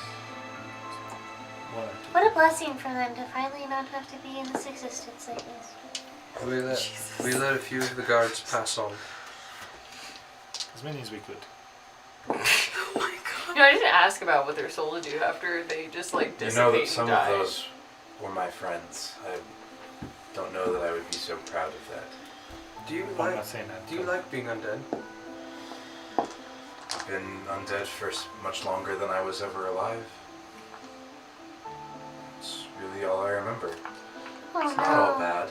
One or two. What a blessing for them to finally not have to be in this existence like this. We let a few of the guards pass on. As many as we could. No, I didn't ask about what their souls do after they just like You dissipate know that and some die. of those were my friends. I don't know that I would be so proud of that. Do you I'm like? not saying that. Do you like being undead? I've been undead for much longer than I was ever alive. It's really all I remember. Oh It's not all no. bad.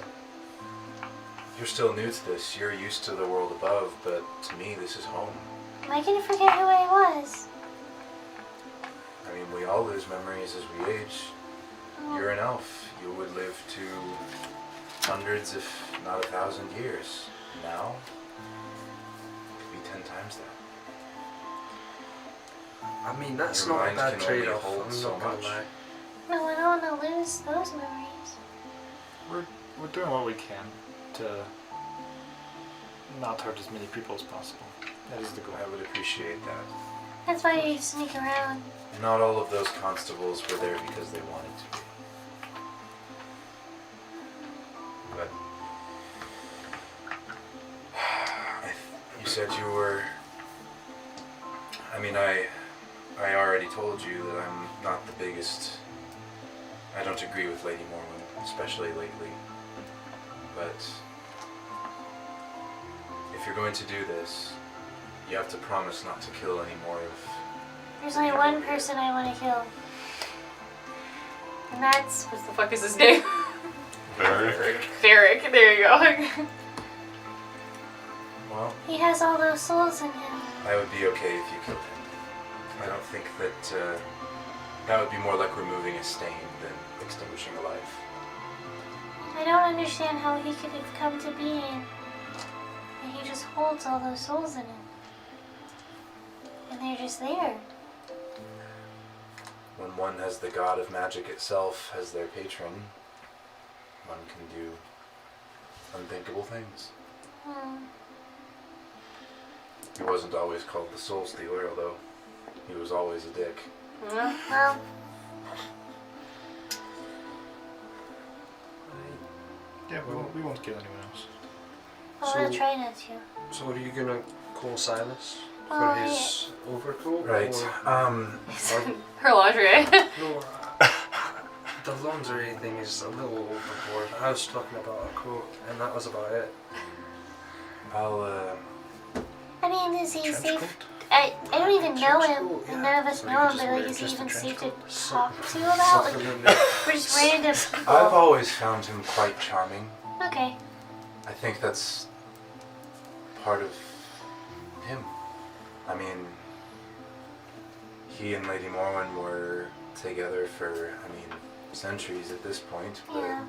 You're still new to this. You're used to the world above, but to me, this is home. Am I gonna forget who I was? I mean, we all lose memories as we age. You're an elf. You would live to hundreds, if not 1,000 years. Now, it could be 10 times that. I mean, that's Your not a mind bad can only trade-off. hold I'm so not gonna much. lie. No, I don't want to lose those memories. We're doing what we can to not hurt as many people as possible. That is the goal. I would appreciate that. That's why you sneak around. Not all of those constables were there because they wanted to be. But you said you were. I mean, I already told you that I'm not the biggest. I don't agree with Lady Morwen, especially lately. But if you're going to do this, you have to promise not to kill any more of. There's only one person I want to kill. And that's... What the fuck is his name? Very. Varric. There you go. Well, he has all those souls in him. I would be okay if you killed him. I don't think that that would be more like removing a stain than extinguishing a life. I don't understand how he could have come to being. And he just holds all those souls in him. And they're just there. When one has the god of magic itself as their patron, one can do unthinkable things. Hmm. He wasn't always called the Soul Stealer, although he was always a dick. Well, Yeah, we won't kill anyone else. I'm gonna try not to. So are you gonna call Silas for Oh, his overcoat? Right. Or, Her lingerie. no, the laundry thing is a little overboard. I was talking about a coat, and that was about it. I'll I mean, is he Trench safe? coat? I don't even know Trench him. coat, And yeah. none of us So you know could him, just but like, wear is he just a even trench safe to coat. talk to about? Like, Something in there. we're just random people. I've always found him quite charming. Okay. I think that's part of him. I mean, he and Lady Morwen were together for, centuries at this point, but Yeah.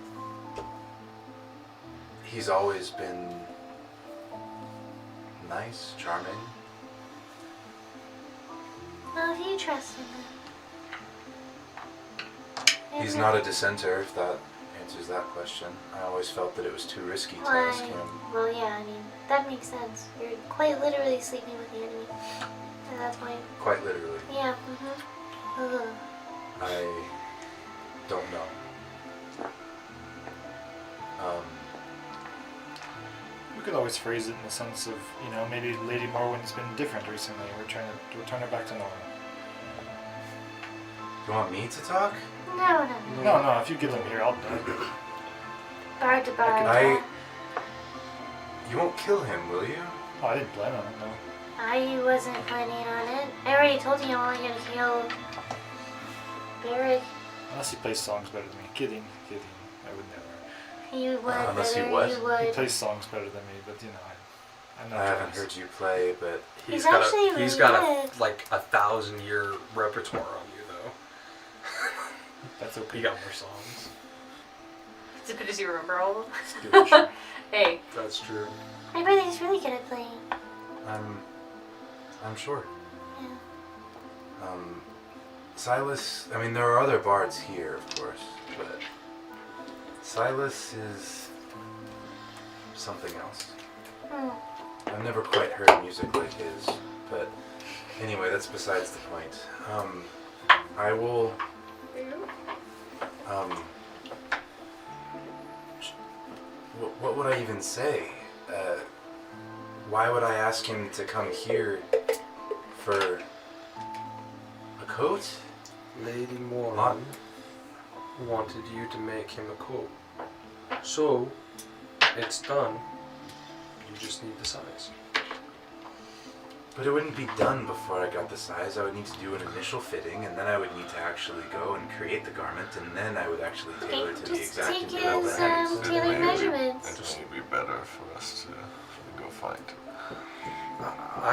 he's always been nice, charming. Well, if you trust him, then. He's not a dissenter, if that answers that question. I always felt that it was too risky to ask him. Well, yeah, I mean, that makes sense. You're quite literally sleeping with the enemy. At that point. Quite literally. Yeah, mm-hmm. I don't know. We could always phrase it in the sense of, maybe Lady Morwen's been different recently. We're trying to return her back to normal. You want me to talk? No. No, if you give them here, I'll do it. Bar to bar. I- You won't kill him, will you? Oh, I didn't plan on it, no. I wasn't planning on it. I already told you I'm only gonna kill Barrick. Unless he plays songs better than me. Kidding. I would never. You would, Unless he better, what? you He would. plays songs better than me, but I'm not I haven't jealous. heard you play, but He's got actually a, he's really got good. a like 1,000-year repertoire on you though. That's okay. You got more songs. Does he remember all of them? Let's give it a shot. Hey. That's true. My brother's really good at playing. I'm sure. Yeah. Silas, there are other bards here, of course, but Silas is something else. Hmm. I've never quite heard music like his, but anyway, that's besides the point. I will, what would I even say? Why would I ask him to come here for coat? Lady Moran Not- wanted you to make him a coat. So, it's done. You just need the size. But it wouldn't be done before I got the size. I would need to do an initial fitting, and then I would need to actually go and create the garment, and then I would actually tailor it to the Just exact take individual his that is. tailored It measurements. just would be better for us to go find him.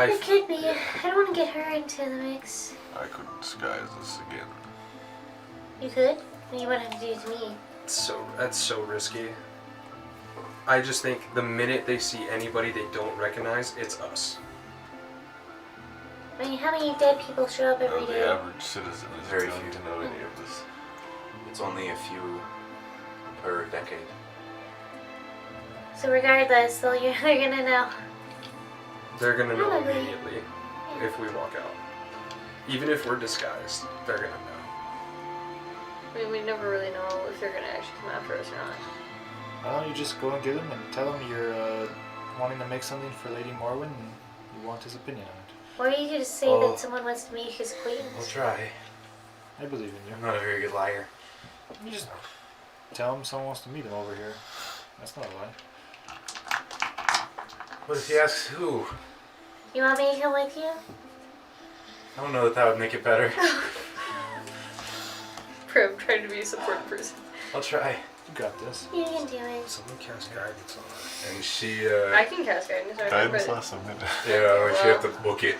It could be. I don't want to get her into the mix. I could disguise this again. You could? You wouldn't have to do it to me. That's so risky. I just think the minute they see anybody they don't recognize, it's us. I mean, how many dead people show up every The day? average citizen is Very going few. to know any of this. It's only a few per decade. So regardless, they're gonna know. They're gonna know Probably. immediately if we walk out. Even if we're disguised, they're gonna know. I mean, we never really know if they're gonna actually come after us or not. Why don't you just go and get him and tell him you're wanting to make something for Lady Morwen and you want his opinion on it. Or you could just say Oh. that someone wants to meet his We'll acquaintance. try. I believe in I'm you. not a very good liar. You just tell him someone wants to meet him over here. That's not a lie. What if he asks who? You want me to come with you? I don't know that would make it better. Prim trying to be a support person. I'll try. You got this. You can do it. Someone cast guidance on us. And she, I can cast guidance. I Guidance remember. last a minute. yeah, she have to book it.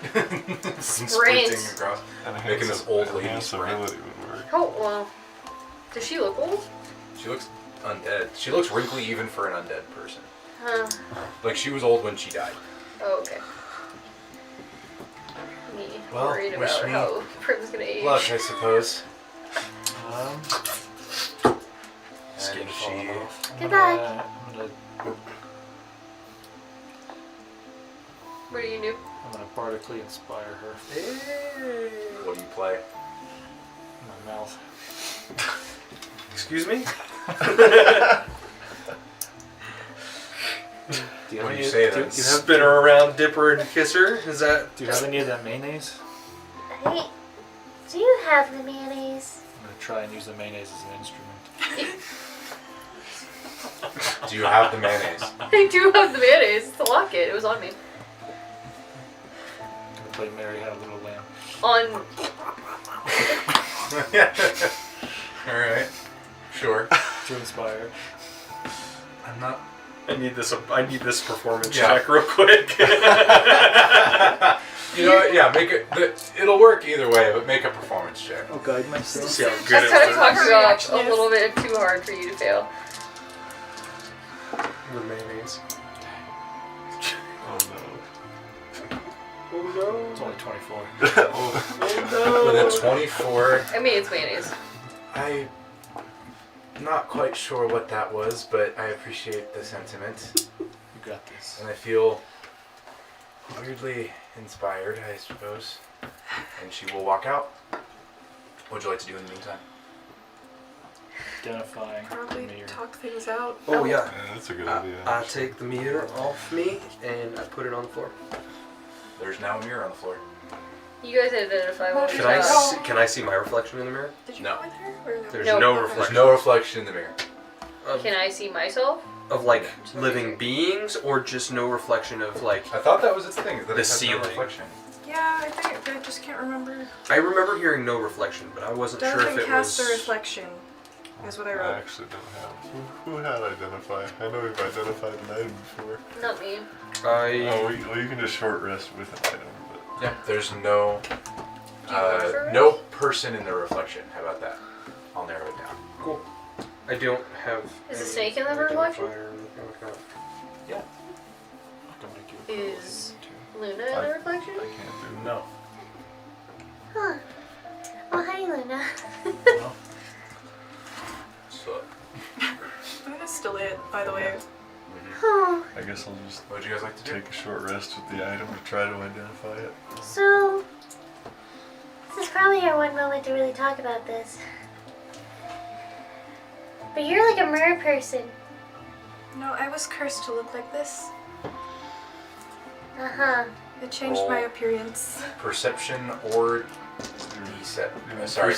Sprinting across. Making this old lady enhanced sprint. ability would work. Oh well. Does she look old? She looks undead. She looks wrinkly even for an undead person. Huh. Like she was old when she died. Oh, okay. Me Well, worried wish about me how Prim's gonna age. Luck, I suppose. Skin And falling she. off. Goodbye. I'm gonna What do you do? I'm gonna bardically inspire her Hey. What do you play? in my mouth. Excuse me? Do you When have you any- say do- that, do you have, Spin her around, dip her, and kiss her? Is that... do you have any of that mayonnaise? Hey, do you have the mayonnaise? I'm gonna try and use the mayonnaise as an instrument. Do you have the mayonnaise? I do have the mayonnaise. It's the locket. It was on me. I'm gonna play Mary Had a Little Lamb. On. Alright. Sure. To inspire. I'm not. I need this performance Yeah. check real quick. You know what? Yeah, make it. It'll work either way, but make a performance check. I'll guide myself. See how I good kind of it talked works you up Reaction a is- little bit too hard for you to fail. with mayonnaise. Oh Oh no. It's only 24. no. With a 24, I mean, it's mayonnaise. I'm not quite sure what that was, but I appreciate the sentiment. You got this. And I feel weirdly inspired, I suppose. And she will walk out. What would you like to do in the meantime? Identifying Probably the mirror. talk things out. Oh yeah. Yeah, that's a good idea. I take the mirror off me and I put it on the floor. There's now a mirror on the floor. You guys identify what we Can I saw. can I see my reflection in the mirror? Did you No. go with her? Or no? There's No. no There's reflection no reflection in the mirror. Can I see myself? of like living beings, or just no reflection of like. I thought that was its thing, that The it has ceiling. no reflection. Yeah, I think I just can't remember. I remember hearing no reflection, but I wasn't sure Doesn't if it cast was. a reflection. Is what I I wrote. actually don't have. Who had identify? I know we've identified an item before. Not me. Oh, you can just short rest with an item, but Yeah, there's no Do you want to no person in the reflection. How about that? I'll narrow it down. Cool. I don't have. Is the any snake in the reflection? identifier or anything like that. I'm gonna make you a Is pro Luna in the reflection? I can't do. No. Huh. Oh, hi, Luna. So, That is still it, by the way. Oh, I guess I'll just what would you guys like to do? take a short rest with the item to try to identify it. so this is probably our one moment to really talk about this. But you're like a mer person. No, I was cursed to look like this. Uh-huh. It changed my appearance. Perception or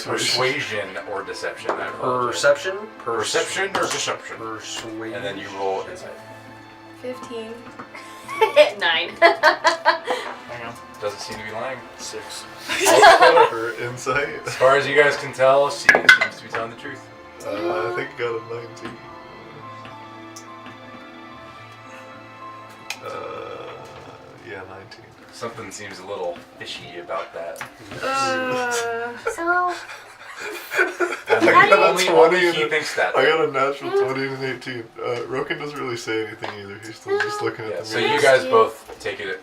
Persuasion or deception. I apologize. Perception? Perception or deception. Persuasion. And then you roll insight. 15. 9. Hang on. Doesn't seem to be lying. 6. For insight, As far as you guys can tell, she seems to be telling the truth. I think I got a 19. Yeah, 19. Something seems a little fishy about that. So, I got a Only 20 he and a- thinks that. I got a natural 20 and an 18. Roken doesn't really say anything either. He's still just looking at Yeah, the so mirror. you guys both take it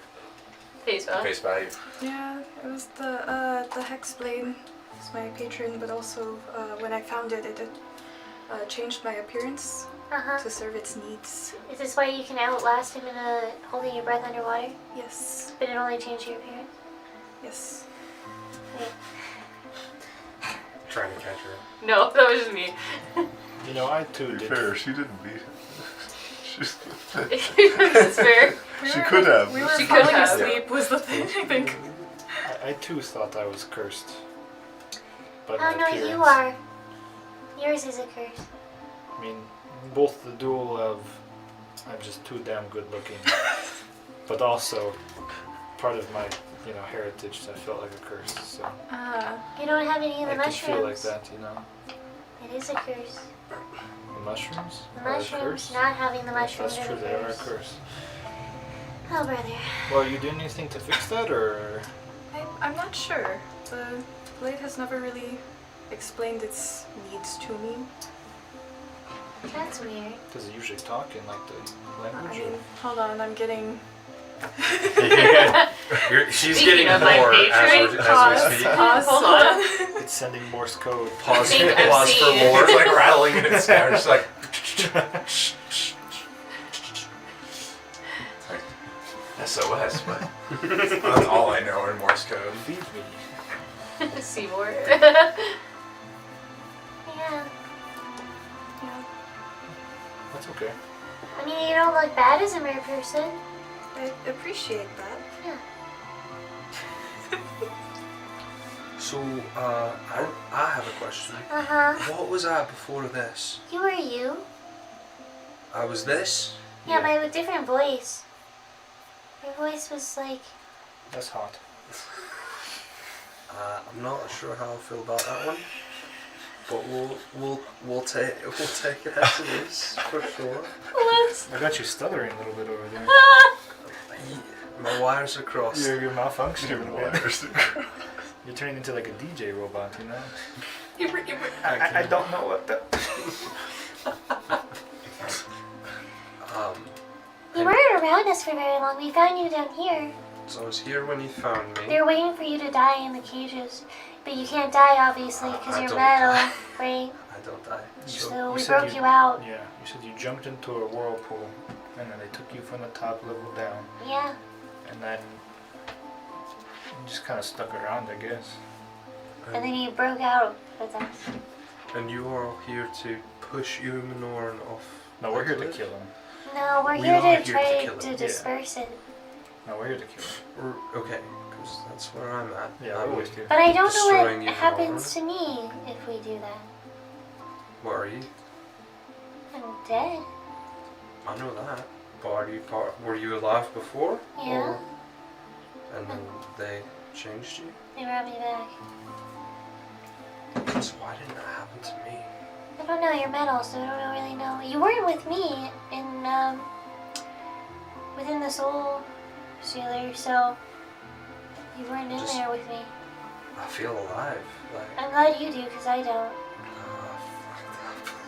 Face at value. face value. Yeah, it was the Hexblade. It's my patron, but also when I found it, it changed my appearance to serve its needs. is this why you can outlast him in holding your breath underwater? Yes, But it only changed your appearance? yes. Trying to catch her. No, that was just me. You know, I To too be did. fair, she didn't beat him. She's, It's fair. she could have. We were She could falling have. asleep was the thing, I think. I too thought I was cursed. But Oh my no, appearance. you are. Yours is a curse. I mean, both the duel of I'm just too damn good looking, but also part of my, heritage. I felt like a curse. So You don't have any of the I could feel like mushrooms. that, It is a curse. The mushrooms. The are a mushrooms, curse? not having the mushrooms That's are true. a They are a curse. curse. Oh, brother. Well, are you doing anything to fix that, or? I'm not sure. The blade has never really explained its needs to me. That's weird. Does it usually talk in like the I language? mean, hold on, I'm getting... She's Speaking getting of my more patron, as we speak. Pause. Hold on. It's sending Morse code. Pause, Think I've pause for seen. more. It's like rattling in its sound. Just like. SOS, but that's all I know in Morse code. Feed me. Seymour. Yeah. Yeah. That's okay. I mean, you don't look bad as a mere person. I appreciate that. Yeah. So, I have a question. Uh-huh. What was I before this? You were you. I was this? Yeah, but with a different voice. Your voice was like... That's hot. I'm not sure how I feel about that one, but we'll take it as it is for sure. What? I got you stuttering a little bit over there. My wires are crossed. You're malfunctioning Your a little bit. wires. You're turning into like a DJ robot, you know? I I don't know what the... You weren't around us for very long. We found you down here. So I was here when you found me. They're waiting for you to die in the cages. But you can't die, obviously, because I you're don't metal, die. right? I don't die. So we said broke you out. Yeah, you said you jumped into a whirlpool, and then they took you from the top level down, Yeah. and then you just kind of stuck around, I guess. And then you broke out with us. And you are all here to push Umenorin off. No, we're here to cliff? kill him. No, we're We here are to here to try kill to him, disperse it. No, we're here to kill him. Okay, because that's where I'm at. Yeah, I'm we're always here. But I don't know Destroying what you, happens to me if we do that. Where are you? I'm dead. I know that. But are you were you alive before? Yeah. Or, and then they changed you? They brought me back. So why didn't that happen to me? I don't know, you're metal, so I don't really know. You weren't with me in, within the soul sealer, so you weren't in Just- there with me. I feel alive. Like, I'm glad you do, because I don't.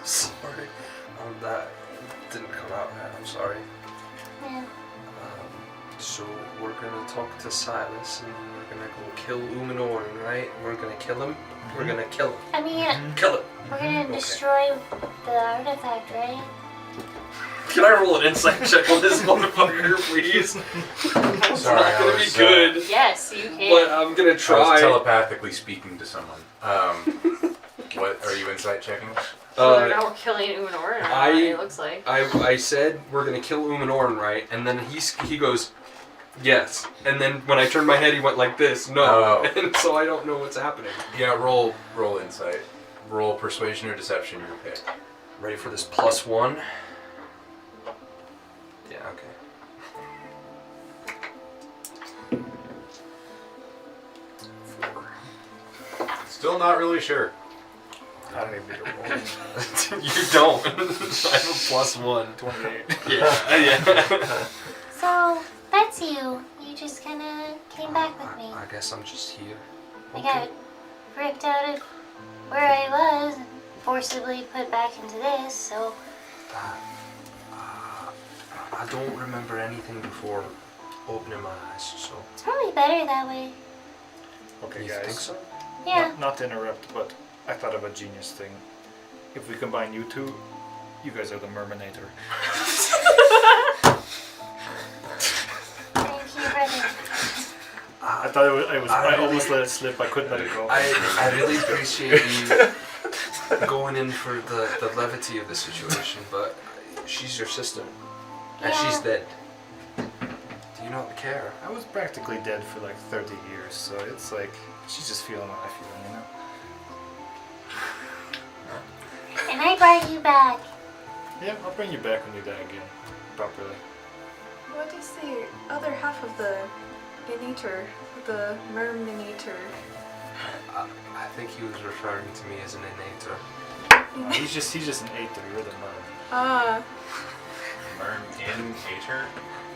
sorry. That didn't come out right. I'm sorry. Yeah. So we're gonna talk to Silas and we're gonna go kill Umenorin, right? We're gonna kill him. We're gonna kill him. I mean, Kill him. we're gonna Okay. destroy the artifact, right? Can I roll an insight check on this motherfucker, please? It's Sorry, not gonna I be was, good. Yes, you can. But I'm gonna I was try. telepathically speaking to someone. What are you insight checking? Whether or not we're killing Umenorin or not, I- it looks like. I said we're gonna kill Umenorin, right? And then he goes, Yes. And then when I turned my head, he went like this. No. Oh. And so I don't know what's happening. Yeah, roll insight. Roll persuasion or deception, your pick. Ready for this +1? Yeah, okay. Still not really sure. I don't even need to roll. You don't. I have a +1. 28. Yeah. So, that's you. You just kind of came back with me. I guess I'm just here. I got ripped out of where I was and forcibly put back into this, so... I don't remember anything before opening my eyes, so... It's probably better that way. Okay, You guys. think so? Yeah. Not to interrupt, but I thought of a genius thing. If we combine you two, you guys are the Merminator. Thank you, brother. I thought I almost let it slip. I couldn't let it go. I really appreciate you going in for the levity of the situation, but she's your sister. And Yeah. she's dead. Do you not care? I was practically dead for like 30 years, so it's like she's just feeling what I feel, you know. And I brought you back. Yeah, I'll bring you back when you die again, properly. What is the other half of the Minator? The Merminator? I think he was referring to me as an innator. He's just an Aether. You're the Merm. Ah, Merm-in-nator?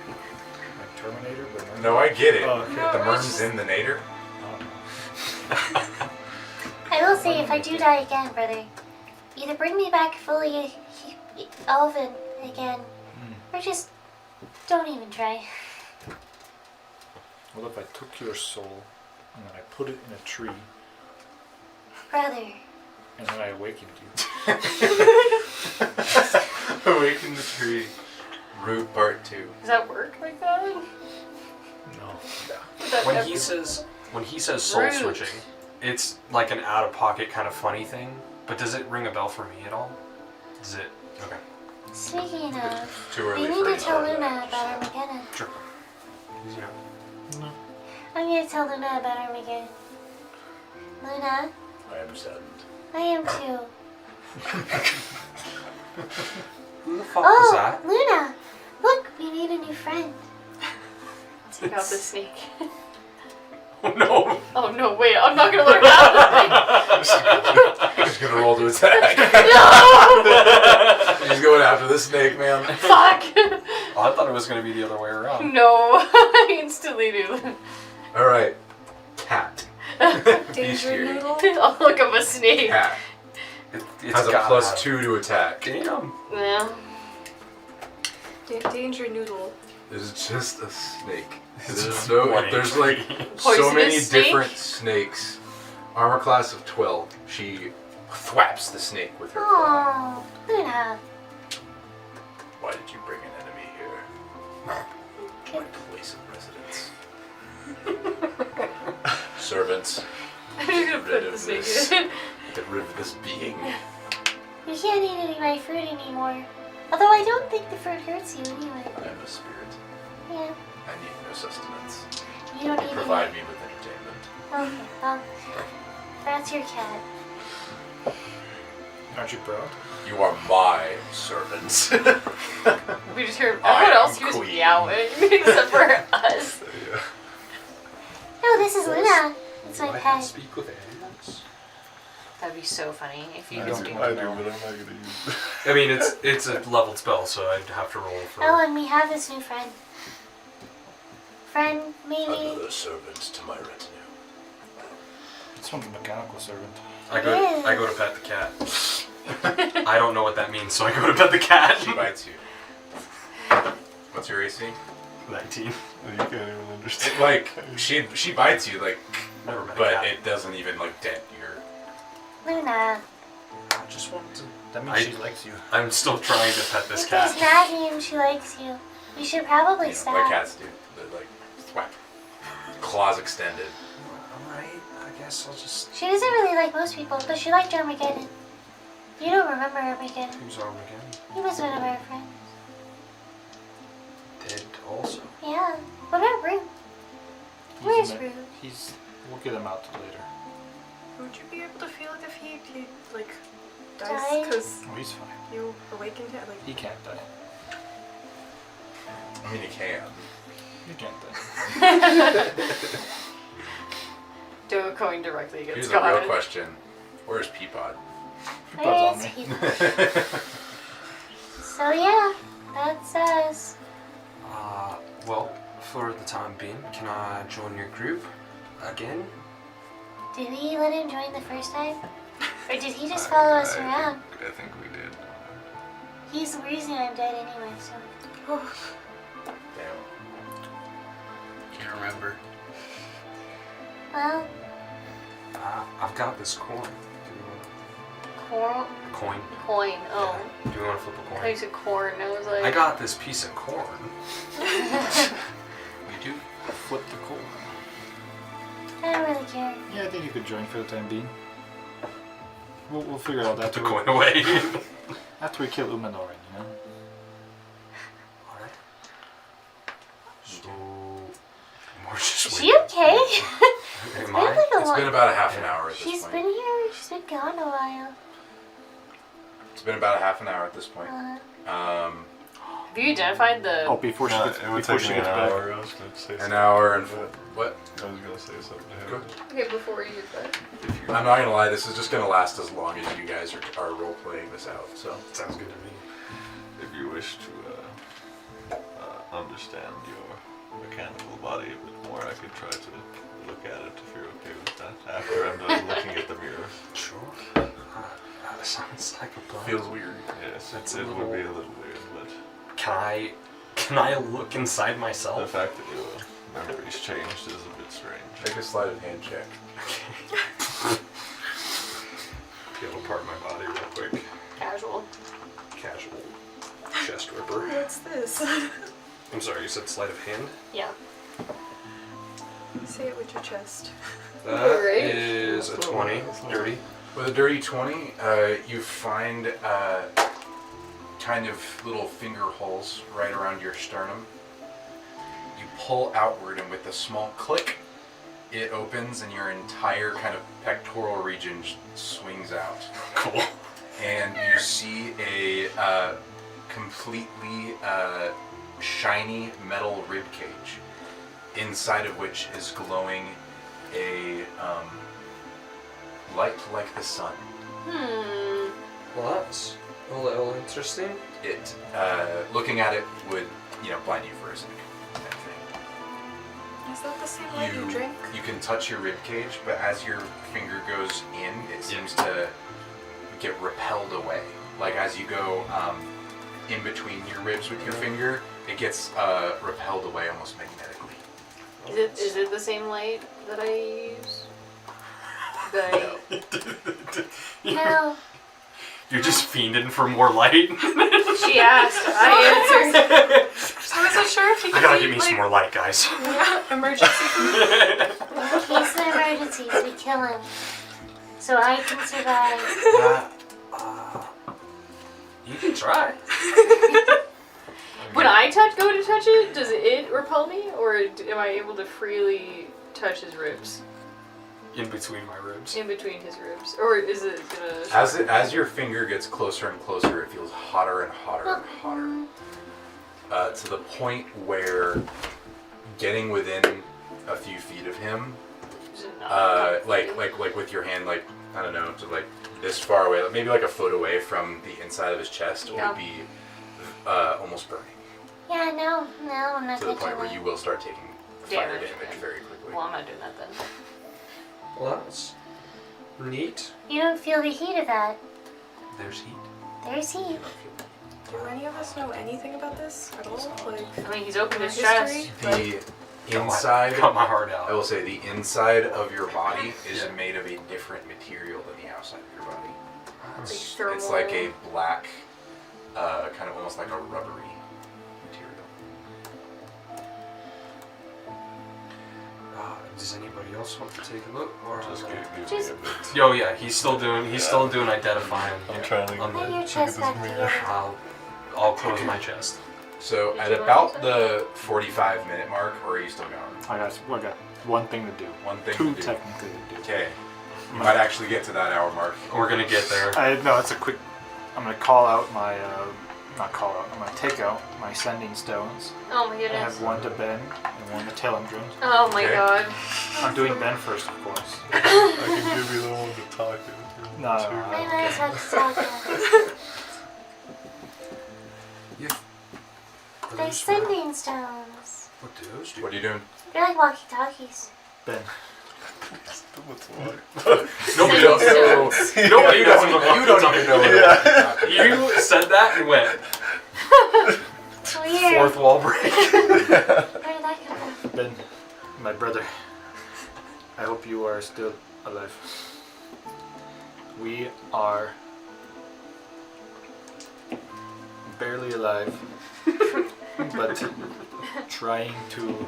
Like Terminator, but Merm. No, I get it. Oh, okay. No. The Merm's in the nator? I will say, if I do die again, brother, either bring me back fully elven again, or just don't even try. What if I took your soul and then I put it in a tree Brother. and then I awakened you? Awaken the tree. Root part 2. Does that work like that? No. Would that When ever- he says soul Rude. switching, it's like an out-of-pocket kind of funny thing. But does it ring a bell for me at all? Does it? Okay. Speaking of, Too we early need for to tell you. Luna about Armageddon. Sure. Easy now. I'm gonna tell Luna about Armageddon. Luna, I am saddened. I am too. Who the fuck was that? Luna! Look, we need a new friend. Take out the snake. Oh no! Oh no, wait, I'm not gonna learn how to I'm just gonna roll to attack. No! He's going after the snake, man. Fuck! Oh, I thought it was going to be the other way around. No, I instantly do. Alright. Cat. Danger Noodle? I'll look up a snake. Cat. It's Has a got +2 to attack. Damn. Yeah. Danger Noodle. It's just a snake. It's There's just no. one There's like so Poisonous many snake? different snakes. Armor class of 12. She thwaps the snake with her claw. Oh, Luna. Why did you bring an enemy here? My place of residence. Servants, I'm just gonna put the snake in. get rid of this being. You can't eat any of my fruit anymore. Although I don't think the fruit hurts you anyway. I am a spirit. Yeah, I need no sustenance. you don't need Provide any. me with entertainment. Okay, well, that's your cat. Aren't you proud? You are my servants. We just heard I everyone am else here is queen. meowing except for us. No, this is Luna. It's Do my I have to pet. speak with animals? That'd be so funny if you I could don't speak know. I with do, them. but I'm not gonna use it. I mean, it's a leveled spell, so I'd have to roll for. Oh, and we have this new friend. Friend, maybe? Another servant to my retinue. This one's a mechanical servant. I go to pet the cat. I don't know what that means, so I go to pet the cat. She bites you. What's your AC? 19. You can't even understand. Like she bites you like, Never met a but cat. it doesn't even like dent your. Luna. I just want to. That means she likes you. I'm still trying to pet this If there's cat. nagging and she likes you, you should probably You know, stop. like cats do. They're like thwack. Claws extended. Alright, I guess I'll just. She doesn't really like most people, but she liked Armageddon. You don't remember Armageddon. Who's Armageddon? He was one of our friends. Dead also. Yeah. What about Rue? Where's Rue? We'll get him out later. Would you be able to feel it if he like dies? Died? Because Oh, he's fine. you awakened him. Like, He can't die. I mean, you can. He can't die. Don't going directly against Here's the God. real question: where's Peapod? He buds on Where's me. he? So yeah, that's us. Well, for the time being, can I join your group again? Did we let him join the first time? Or did he just follow us around? I think we did. He's the reason I'm dead anyway, so. oh, Damn. Can't remember. Well, I've got this coin. Corn? Coin. Coin. Oh. Yeah. Do you want to flip a I coin? said corn. I was like. I got this piece of corn. We do. Flip the coin. I don't really care. Yeah, I think you could join for the time being. We'll figure it out Put after the coin away. after we kill Umenorin, you know? Alright. So, more just Is wait. she okay? Am Been I? like a It's while. been about a half an hour at this She's point. been here. She's been gone a while. It's been about a half an hour at this point. Have you identified the? Oh, before she No, gets, it would before take she me an gets back. hour. I was gonna say An something. hour and But what? I was gonna say something to Go him. Okay, before you get back. If you I'm not gonna lie. This is just gonna last as long as you guys are role playing this out. So Sounds good to me. If you wish to understand your mechanical body a bit more, I could try to look at it if you're okay with that. After I'm done looking at the mirror. Sure. That sounds like a plan. feels weird. Yes, That's it a would be a little- little weird, but Can I look inside the myself? fact that your memory's changed is a bit strange. Make a sleight of hand check. Peel apart my body real quick. Casual. Casual. Chest ripper. what's this? I'm sorry, you said sleight of hand? Yeah. Say it with your chest. That Right. is a 20. Dirty. With a dirty 20, you find kind of little finger holes right around your sternum. You pull outward, and with a small click, it opens, and your entire kind of pectoral region swings out. Cool. And you see a completely shiny metal rib cage, inside of which is glowing a light like the sun. Well, that's a little interesting. It, looking at it would, blind you for a second. Kind of thing. Is that the same light you drink? You can touch your rib cage, but as your finger goes in, it seems to get repelled away. Like as you go in between your ribs with your finger, it gets repelled away almost magnetically. Is it the same light that I use? No. You're just fiending for more light. She asked. I answered. I wasn't sure if you I could gotta be, get me like, some more light, guys. Yeah, emergency food. In case of emergencies, we kill him. So I can survive. You can try. When I go to touch it, does it repel me, or am I able to freely touch his ribs? In between my ribs. In between his ribs, or is it gonna? As your finger gets closer and closer, it feels hotter and hotter and hotter. To the point where getting within a few feet of him, Is it not like with your hand, like I don't know, to like this far away, maybe like a foot away from the inside of his chest, Yeah. would be almost burning. Yeah, no, I'm not To the gonna point do where that. you will start taking fire Damage, damage very quickly. Well, I'm not doing that then. Well, that's neat. You don't feel the heat of that. There's heat. There's heat. Do any of us know anything about this at all? Like, I mean, he's opened his history? chest. The inside, Got my heart out. I will say, the inside of your body is Yeah. made of a different material than the outside of your body. That's- Thermal. It's like a black, kind of almost like a rubbery material. Does anybody else want to take a look? Or Just give me Just- a bit. Oh yeah, he's still doing identifying. I'm trying to on Put the- your look at chest this back mirror. together. I'll close my chest. So Did at you want about to the 45-minute mark, or are you still going? I got one thing to do. One thing Two to do. technically to do. Okay. You might actually get to that hour mark. We're gonna get there. No, it's a quick. I'm gonna call out my. Not call out. I'm gonna take out my sending stones. Oh my I goodness. have one to Ben and one to Telendrin. Oh my Okay. god. I'm doing Ben first, of course. I can give you the one to talk to. No, I might as well just talk now. They're sending stones. What do those do? What are you doing? They're like walkie-talkies. Ben. What's what? Nobody Sending knows. stones. Nobody knows what You don't even know what Yeah. You said that and went It's weird. fourth wall break. Where did that come from? Ben, my brother. I hope you are still alive. We are barely alive, but trying to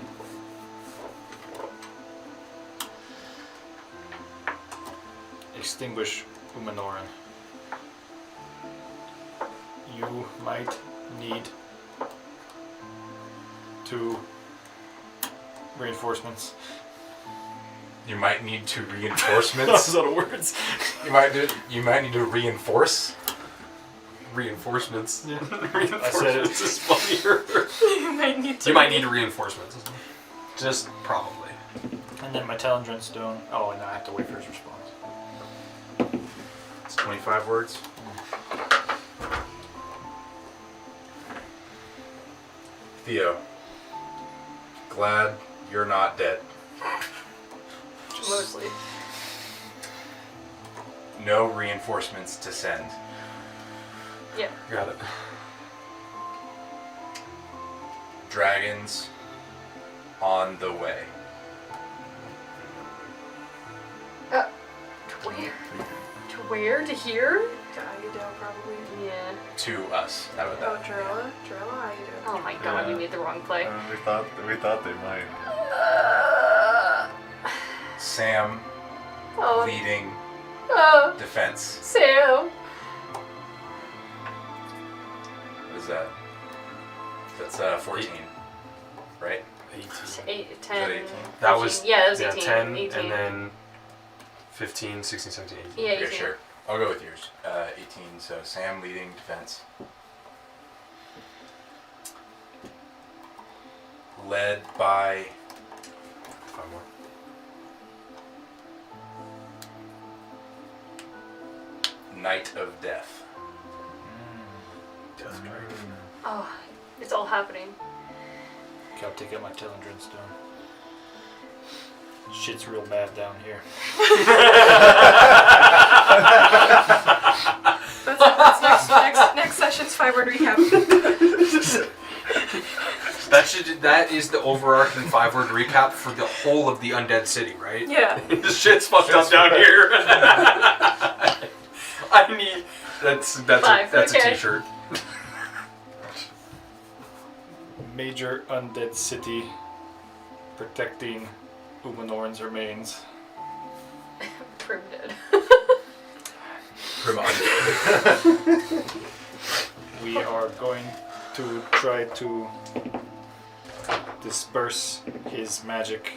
extinguish Umenorin. You might need to reinforcements. You might need to reinforcements. out of words. You might need to reinforce. Reinforcements. Yeah. Reinforcements is funnier. You might need to. You might need reinforcements. Just probably. And then my Telendrin stone. Oh, and I have to wait for his response. It's 25 words. Theo, glad you're not dead. Mostly. No reinforcements to send. Yeah. Got it. Dragons on the way. To where? To where? To here? To Ayudel, probably. Yeah. To us. How about Oh, that? Jarella? Jarella, Ayudel. Oh my god, we Yeah. made the wrong play. We thought they might. Sam Oh. leading defense. Sam. What is that? That's 14. Right? 18. 10. 18? That was 18. Yeah, that was 18. 10 18. and then 15, 16, 17, 18. Yeah, Okay, 18. sure. I'll go with yours. 18. So Sam leading defense. Led by 5 more. Knight of Death. Oh, it's all happening. Okay, I'll take out my Telendrin stone. Shit's real bad down here. That's next session's 5-word recap. That is the overarching 5-word recap for the whole of the undead city, right? Yeah. This shit's fucked up down here. I need that's Five, a okay. t-shirt. Major undead city protecting Umenorin's remains. Prim dead. From undead. We are going to try to disperse his magic,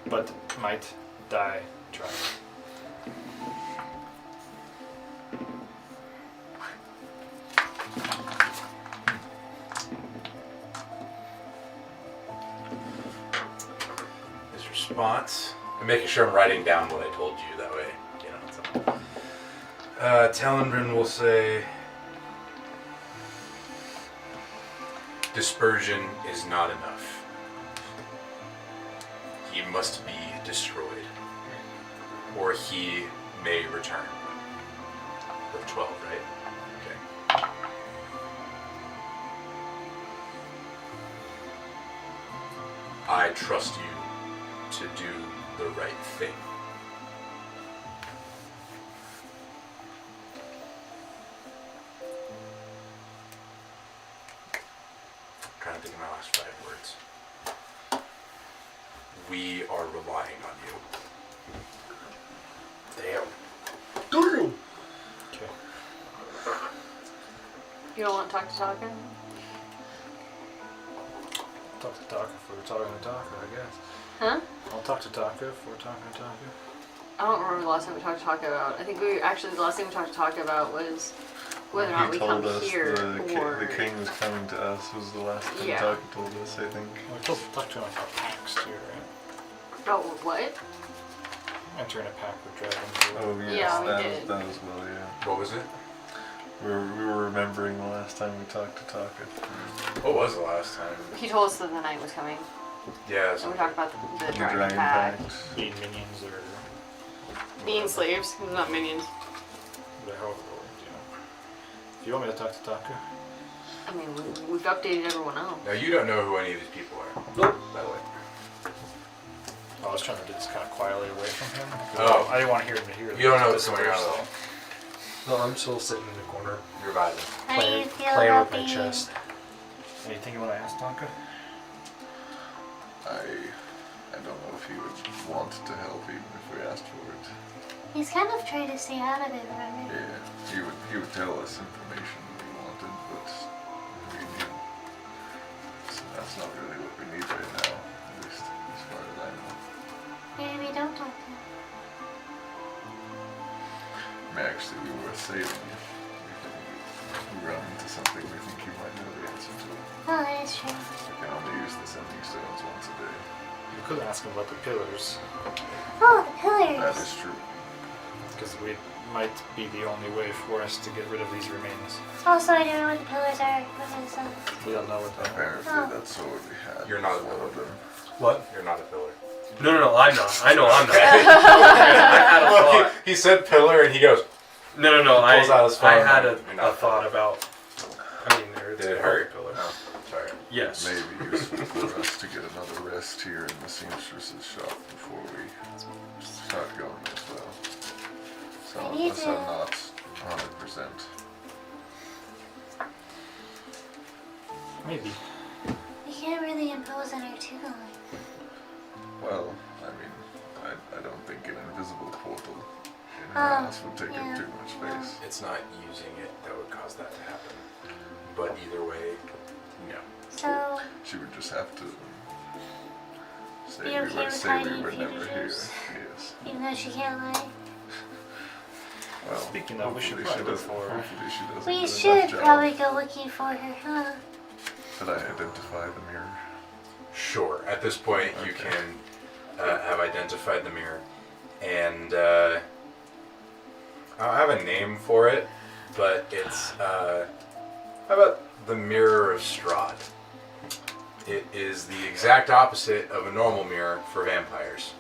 but might die trying. His response. I'm making sure I'm writing down what I told you. That way, you know. Telendrin will say, dispersion is not enough. He must be destroyed, or he may return. With 12, right? Okay. I trust you to do the right thing. I'm trying to think of my last 5 words. We are relying on you. Damn. Okay. You don't want to talk to talking? talk to Taka if we're talking to Taka, I guess. Huh? I'll talk to Taka if we're talking to Taka. I don't remember the last time we talked to Taka about. I think the last thing we talked to Taka about was whether or not we come here or. The king was coming to us was the last thing Yeah. Taka told us, I think. We talked to him about packs too, right? Oh, what? Entering a pack with dragons. Oh yes, Yeah, we that, did. that as well, yeah. What was it? We were remembering the last time we talked to Taka. What was the last time? He told us that the night was coming, Yeah. and we talked about the The dragon Dragon pack. Pact. Being minions or Being slaves, not minions. however, you know. If you want me to talk to Taka, I mean, we've updated everyone else. Now you don't know who any of these people are. Nope. By the way. I was trying to do this kind of quietly away from him. Oh. I didn't want to hear him to hear. You don't know this what's going on so- at all. No, I'm still sitting in the corner, You're vibing. How do you feel playing about with my being? chest. Anything you want to ask Taka? I don't know if he would want to help even if we asked for it. He's kind of trying to stay out of it, remember? Yeah, he would tell us information we wanted, but we need. So that's not really what we need right now, at least as far as I know. Maybe we don't talk to him. May actually be worth saving if we run into something we think you might know the answer to. Oh, that is true. We can only use the sending stones once a day. You could ask him about the pillars, Oh, the pillars. That is true. because we might be the only way for us to get rid of these remains. Also, I don't know what the pillars are. What is them? We don't know what they are. Apparently Oh. that's all we had. You're not a one of them. What? You're not a pillar. No, I'm not. I know I'm not. I had a thought. He said pillar and he goes, No. He pulls out his phone I had and you're a not- thought about. I mean, it's did it a hurt? pillar. Oh, sorry. Yes. Maybe useful for us to get another rest here in the seamstress's shop before we start going as well. Some I of need us to- are not 100%. Maybe. We can't really impose on her too long. Well, I mean, I don't think an invisible portal in her Oh, house would take yeah. up too much space. It's not using it that would cause that to happen. But either way, no. So, She would just have to say Be we okay were, with say hiding we were never here. fugitives? Yes. even though she can't lie, Well, Speaking of, we should hopefully she probably look doesn't- for her. Hopefully she doesn't we do enough should job. probably go looking for her, huh? Did I identify the mirror? Sure. At this point, you Okay. can have identified the mirror. And I don't have a name for it, but it's, how about the Mirror of Strahd? It is the exact opposite of a normal mirror for vampires.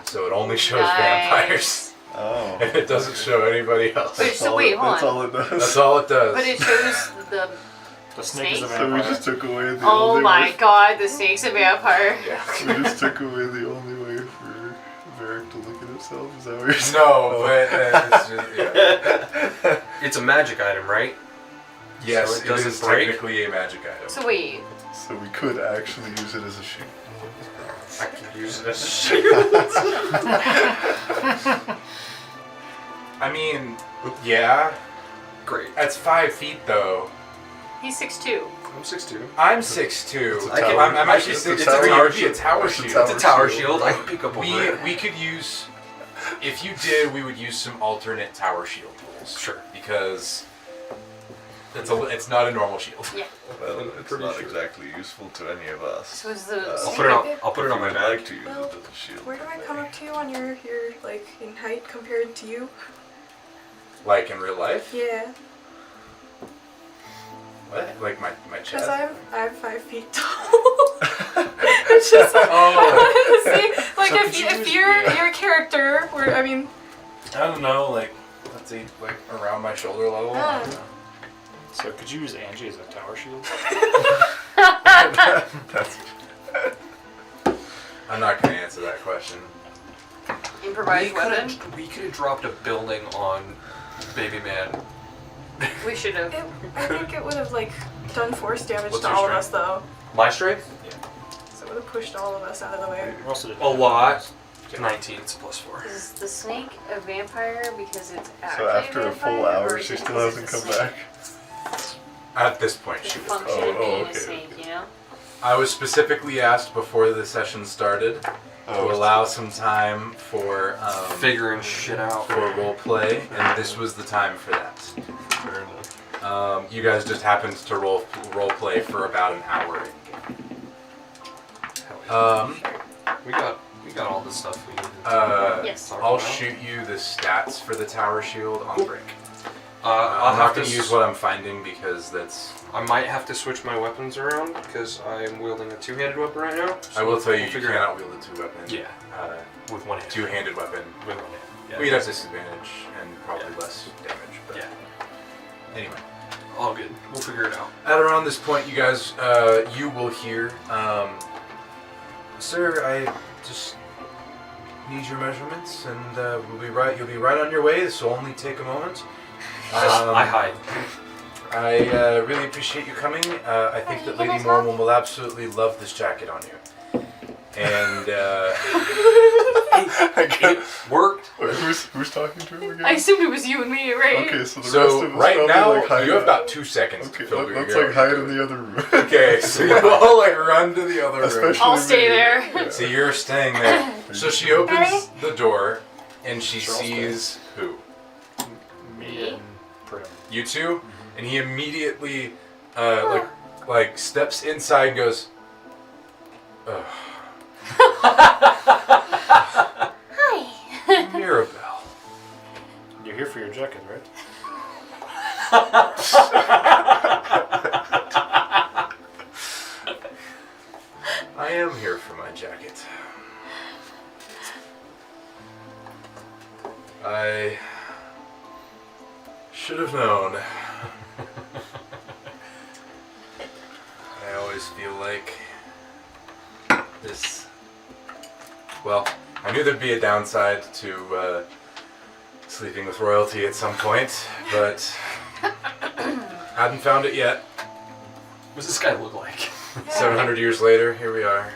So it only shows vampires. Oh. And it doesn't show anybody else. Wait, so wait, hold That's on. all it does. That's all it does. But it shows the. The snake is a Snake? So we vampire. just took away the Oh only my way. god, the snake's a vampire. Yeah. We just took away the only way for Varric to look at himself. Is that what you're saying? No, but it's just, yeah. It's a magic item, right? Yes, So it it doesn't is break? technically a magic item. So wait, So we could actually use it as a shield. I could use it as a shield. I mean, yeah. Great. That's 5 feet though. he's 6'2". I'm 6'2". I'm 6'2". It's a I can- tower- I'm actually it's 6'3". a tower It would be a shield. tower It's a shield. It's a tower shield. shield. I can pick up over it. We could use, if you did, we would use some alternate tower shield rules. Sure. Because it's not a normal shield. Yeah. Well, I'm it's pretty not sure. exactly useful to any of us. So is the I'll I'll snake put it on. a- I'll put it on my If you'd back. like to use Well, it as a shield. Where do I come up to you on your like in height compared to you? Like in real life? Yeah, What? Like my because chest? I'm 5 feet tall. It's just like, Oh. I wanted to see like So if could you if use- your character were I mean I don't know, like, let's see, like around my shoulder level. Ah. I don't know. So could you use Angie as a tower shield? That's I'm not going to answer that question. improvised weapon? We could have dropped a building on Baby Man. We should have. I think it would have like done force damage What's to your all of us strength? though. My strength? So it would have pushed all of us out of the way. We also did A lot. 19. It's a +4. Is the snake a vampire because it's actually so after a full vampire, or hour, is she it still because hasn't it's a come snake? back. At this point, The she was. function Oh, of being okay, a snake, okay. you know? I was specifically asked before the session started to allow some time for Figuring shit out. for role play, and this was the time for that. Fair enough. You guys just happened to role play for about an hour. We got all the stuff we needed. Yes. I'll shoot you the stats for the tower shield on break. I'll I'm not have going to to use what I'm finding because that's. I might have to switch my weapons around because I'm wielding a two-handed weapon right now. I will tell you, we'll you figure it cannot wield a two-weapon. Yeah. With one hand. Two-handed weapon. With one hand. Yeah. We'd have disadvantage and probably less damage. But Yeah. anyway. All good. We'll figure it out. At around this point, you guys, you will hear, sir, I just need your measurements, and we'll be right. You'll be right on your way. This will only take a moment. I hide. I really appreciate you coming. I think that Lady Mormon will absolutely love this jacket on you. And It worked. Wait, who's talking to him again? I assumed it was you and me, right? Okay, so the rest so of us right probably now like hide you have out. about 2 seconds. Okay, to figure let's out like hide what in to the other room. do. Okay, so you all like run to the other room. Especially I'll stay me. there. Yeah. So you're staying there. So she opens the door, and she sees who? Me and Prim. You two, and he immediately, like steps inside and goes, ugh, Hi. Mirabelle. You're here for your jacket, right? I am here for my jacket. I should have known. I always feel like this. Well, I knew there'd be a downside to sleeping with royalty at some point, but hadn't found it yet. What does this guy look like? 700 years later, here we are.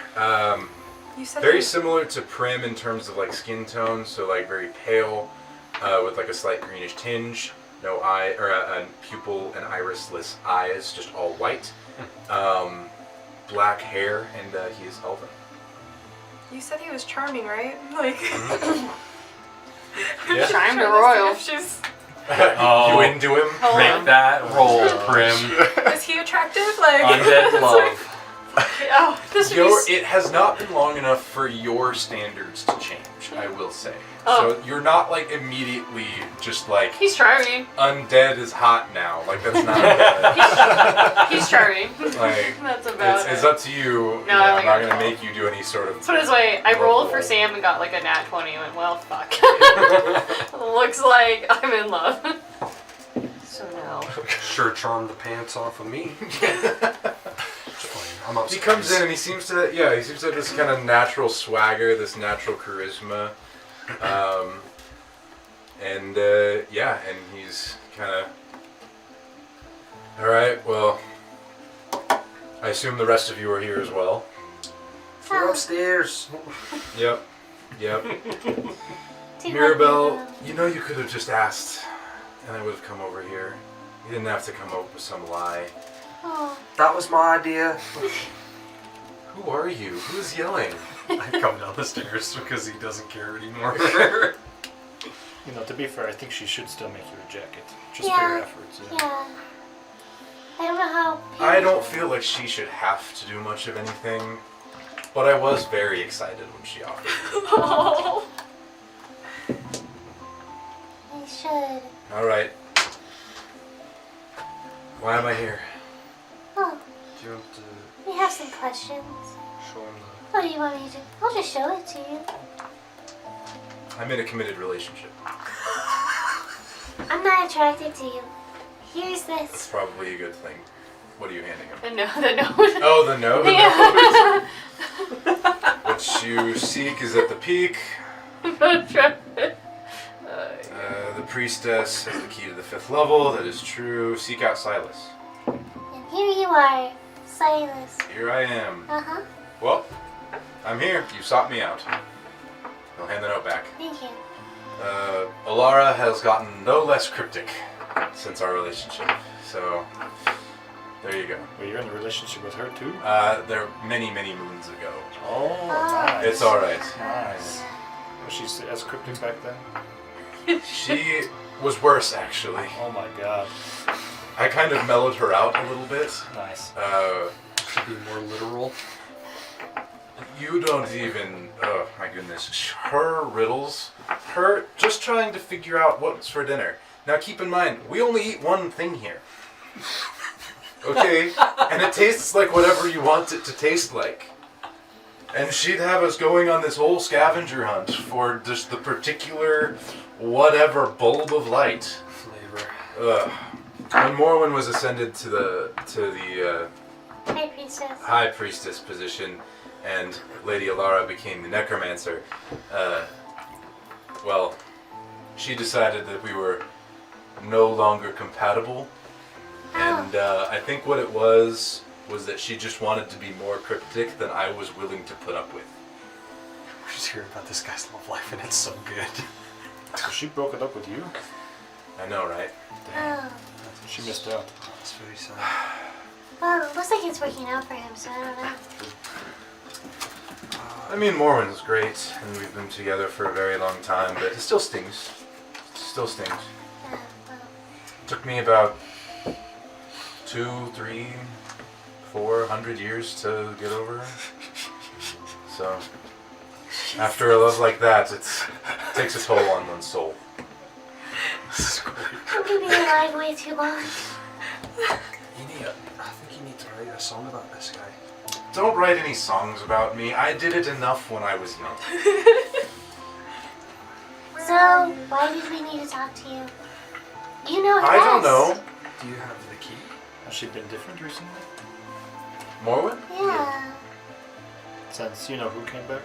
You said Very you- similar to Prim in terms of like skin tone, so like very pale, with like a slight greenish tinge. No eye or a pupil and irisless eyes, just all white. Black hair, and he is elven. You said he was charming, right? Like. Yeah. Charmed Trying to royal. see if she's- Oh. You into him? Hold on. Make that roll, Prim. Is he attractive? Like. Undead love. Oh, this would be It has not been long enough for your standards to change, I will say. Oh. So you're not like immediately just like He's charming. undead is hot now. Like that's not. He's charming. Like That's about it's it. up to you. No, I'm like, not gonna I- make you do any sort of. Put it this way, I rolled for roll. Sam and got like a nat 20 and went, well, fuck. Looks like I'm in love. So no. Sure charmed the pants off of me. Just playing. I'm He upset. comes in and he seems to have this kind of natural swagger, this natural charisma, and he's kind of. All right, well, I assume the rest of you are here as well. We're upstairs. Yep. Do you Mirabelle, want me you know you could have just asked, and I would have come over here. You didn't have to come up with some lie. to- Oh, That was my idea. Who are you? Who's yelling? I come down the stairs because he doesn't care anymore. You know, to be fair, I think she should still make you a jacket. Just for Yeah. your efforts. yeah. I don't know how. I don't feel like she should have to do much of anything, but I was very excited when she offered. Oh. I should. All right. Why am I here? Oh, Do you want to we have some questions. show him What do you want me to do? I'll just show it to you. I'm in a committed relationship. I'm not attracted to you. Here's That's this. probably a good thing. What are you handing him? The no, the no. Oh, the note. Yeah. What you seek is at the peak. The priestess has the key to the 5th level. That is true. Seek out Silas. And here you are, Silas. Here I am. Uh-huh. Well, I'm here. You sought me out. I'll hand the note back. Thank you. Alara has gotten no less cryptic since our relationship. So, There you go. Well, you're in a relationship with her too? There many moons ago. Oh, nice. It's all right. Nice. Was she as cryptic back then? She was worse, actually. Oh my god. I kind of mellowed her out a little bit. Nice. To be more literal. You don't even. Oh my goodness. Her riddles. Her just trying to figure out what's for dinner. Now keep in mind, we only eat one thing here. Okay? And it tastes like whatever you want it to taste like. And she'd have us going on this whole scavenger hunt for just the particular whatever bulb of light. Flavor. Ugh. When Morwen was ascended to the High priestess. High Priestess position, and Lady Alara became the Necromancer, well, she decided that we were no longer compatible, and I think what it was that she just wanted to be more cryptic than I was willing to put up with. We're just hearing about this guy's love life, and it's so good. So she broke it up with you? I know, right? Oh. She missed out. It's very sad. Well, it looks like it's working out for him, so I don't know. I mean, Morwen's great, and we've been together for a very long time, but it still stings. It still stings. Yeah, well, Took me about 200, 300, 400 years to get over her. So, after a love like that, it takes a toll on one's soul. Have you been alive way too long? I think you need to write a song about this guy. Don't write any songs about me. I did it enough when I was young. So, why did we need to talk to you? You know her I don't best. know. Do you have the key? Has she been different recently? Morwen? Yeah. Since you know who came back?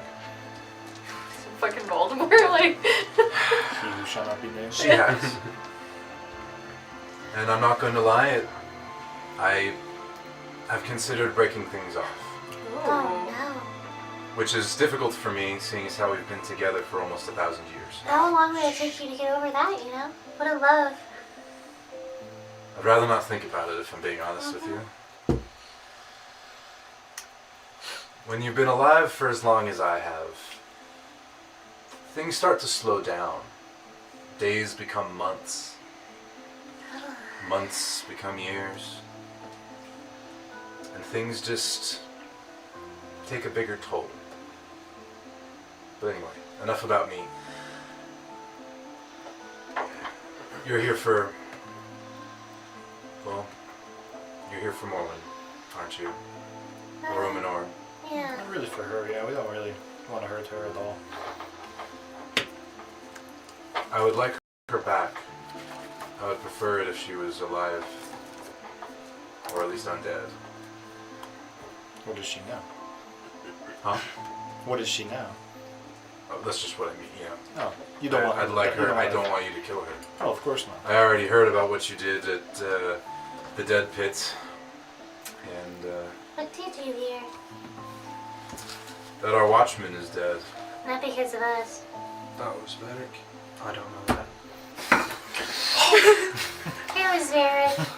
Fucking Voldemort, like. He who shall not be named. She has. And I'm not going to lie, I've considered breaking things off. Oh no. Which is difficult for me, seeing as how we've been together for almost 1,000 years. How long would it take you to get over that, you know? What a love. I'd rather not think about it if I'm being honest with you. When you've been alive for as long as I have, things start to slow down. Days become months. Months become years. And things just take a bigger toll. But anyway, enough about me. You're here for... Well, you're here for Morwen, aren't you? Or Umenorin. Yeah. Not really for her, yeah. We don't really want to hurt her at all. I would like her back. I would prefer it if she was alive. Or at least undead. What is she now? Huh? What is she now? Oh, that's just what I mean, yeah. Oh, you don't want her. I'd like you her. I want don't want you to kill her. Oh, of course not. I already heard about what you did at the Dead Pit. And What did you hear? that our watchman is dead. Not because of us. That was Varric. I don't know that. It was Varric.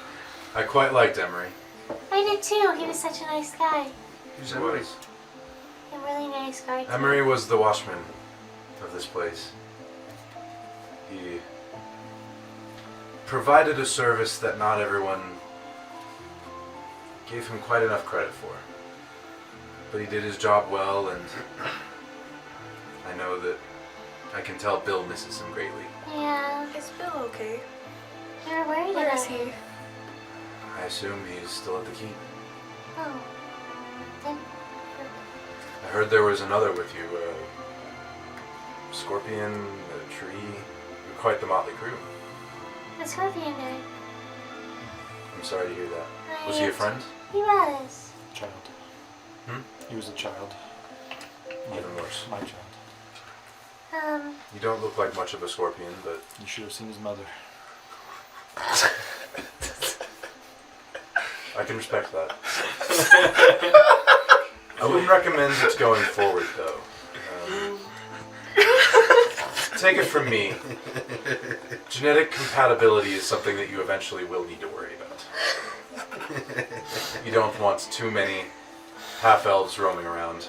I quite liked Emery. I did too. He was such a nice guy. Who's He Emery? was. A really nice guy too. Emery was the watchman of this place. He provided a service that not everyone gave him quite enough credit for. But he did his job well, and I know that I can tell Bill misses him greatly. Yeah. Is Bill okay? You were worried Where about is he? him. I assume he's still at the keep. Oh. Then. I heard there was another with you, a scorpion, a tree. You're quite the motley crew. The scorpion guy. I'm sorry to hear that. Was he a friend? He was. Child. Hmm? He was a child. Even worse. My child. You don't look like much of a scorpion, but You should have seen his mother. I can respect that. I wouldn't recommend it going forward, though. Take it from me. Genetic compatibility is something that you eventually will need to worry about. You don't want too many half-elves roaming around.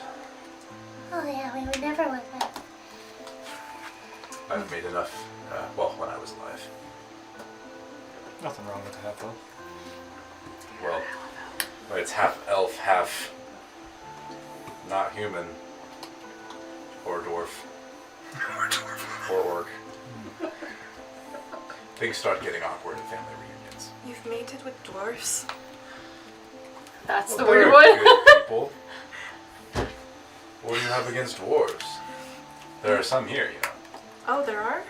Oh yeah, we would never want that. I've made enough, well, when I was alive. Nothing wrong with half elf. Well, it's half elf, half not human, or dwarf, or orc. Things start getting awkward at family reunions. You've mated with dwarves? That's the Well, they're weird one. good people. What do you have against dwarves? There are some here, you know. Oh, there are?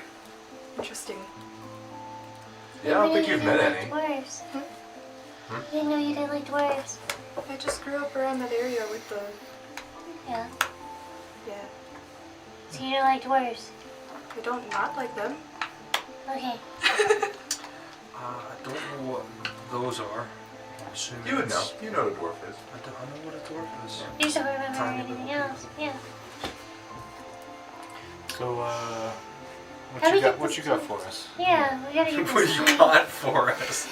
Interesting. Yeah, I don't think you've met like any. Dwarves. Hmm? I didn't know you didn't like dwarves. I just grew up around that area with the... Yeah. Yeah. So you don't like dwarves. I don't not like them. Okay. I don't know what those are. I'm assuming You would know. it's- You know what a dwarf is. I know what a dwarf is. You just don't remember Tiny anything little else. Yeah. So, How what do you we got? get What this you got key? for us? Yeah, we gotta get What this you key. got for us?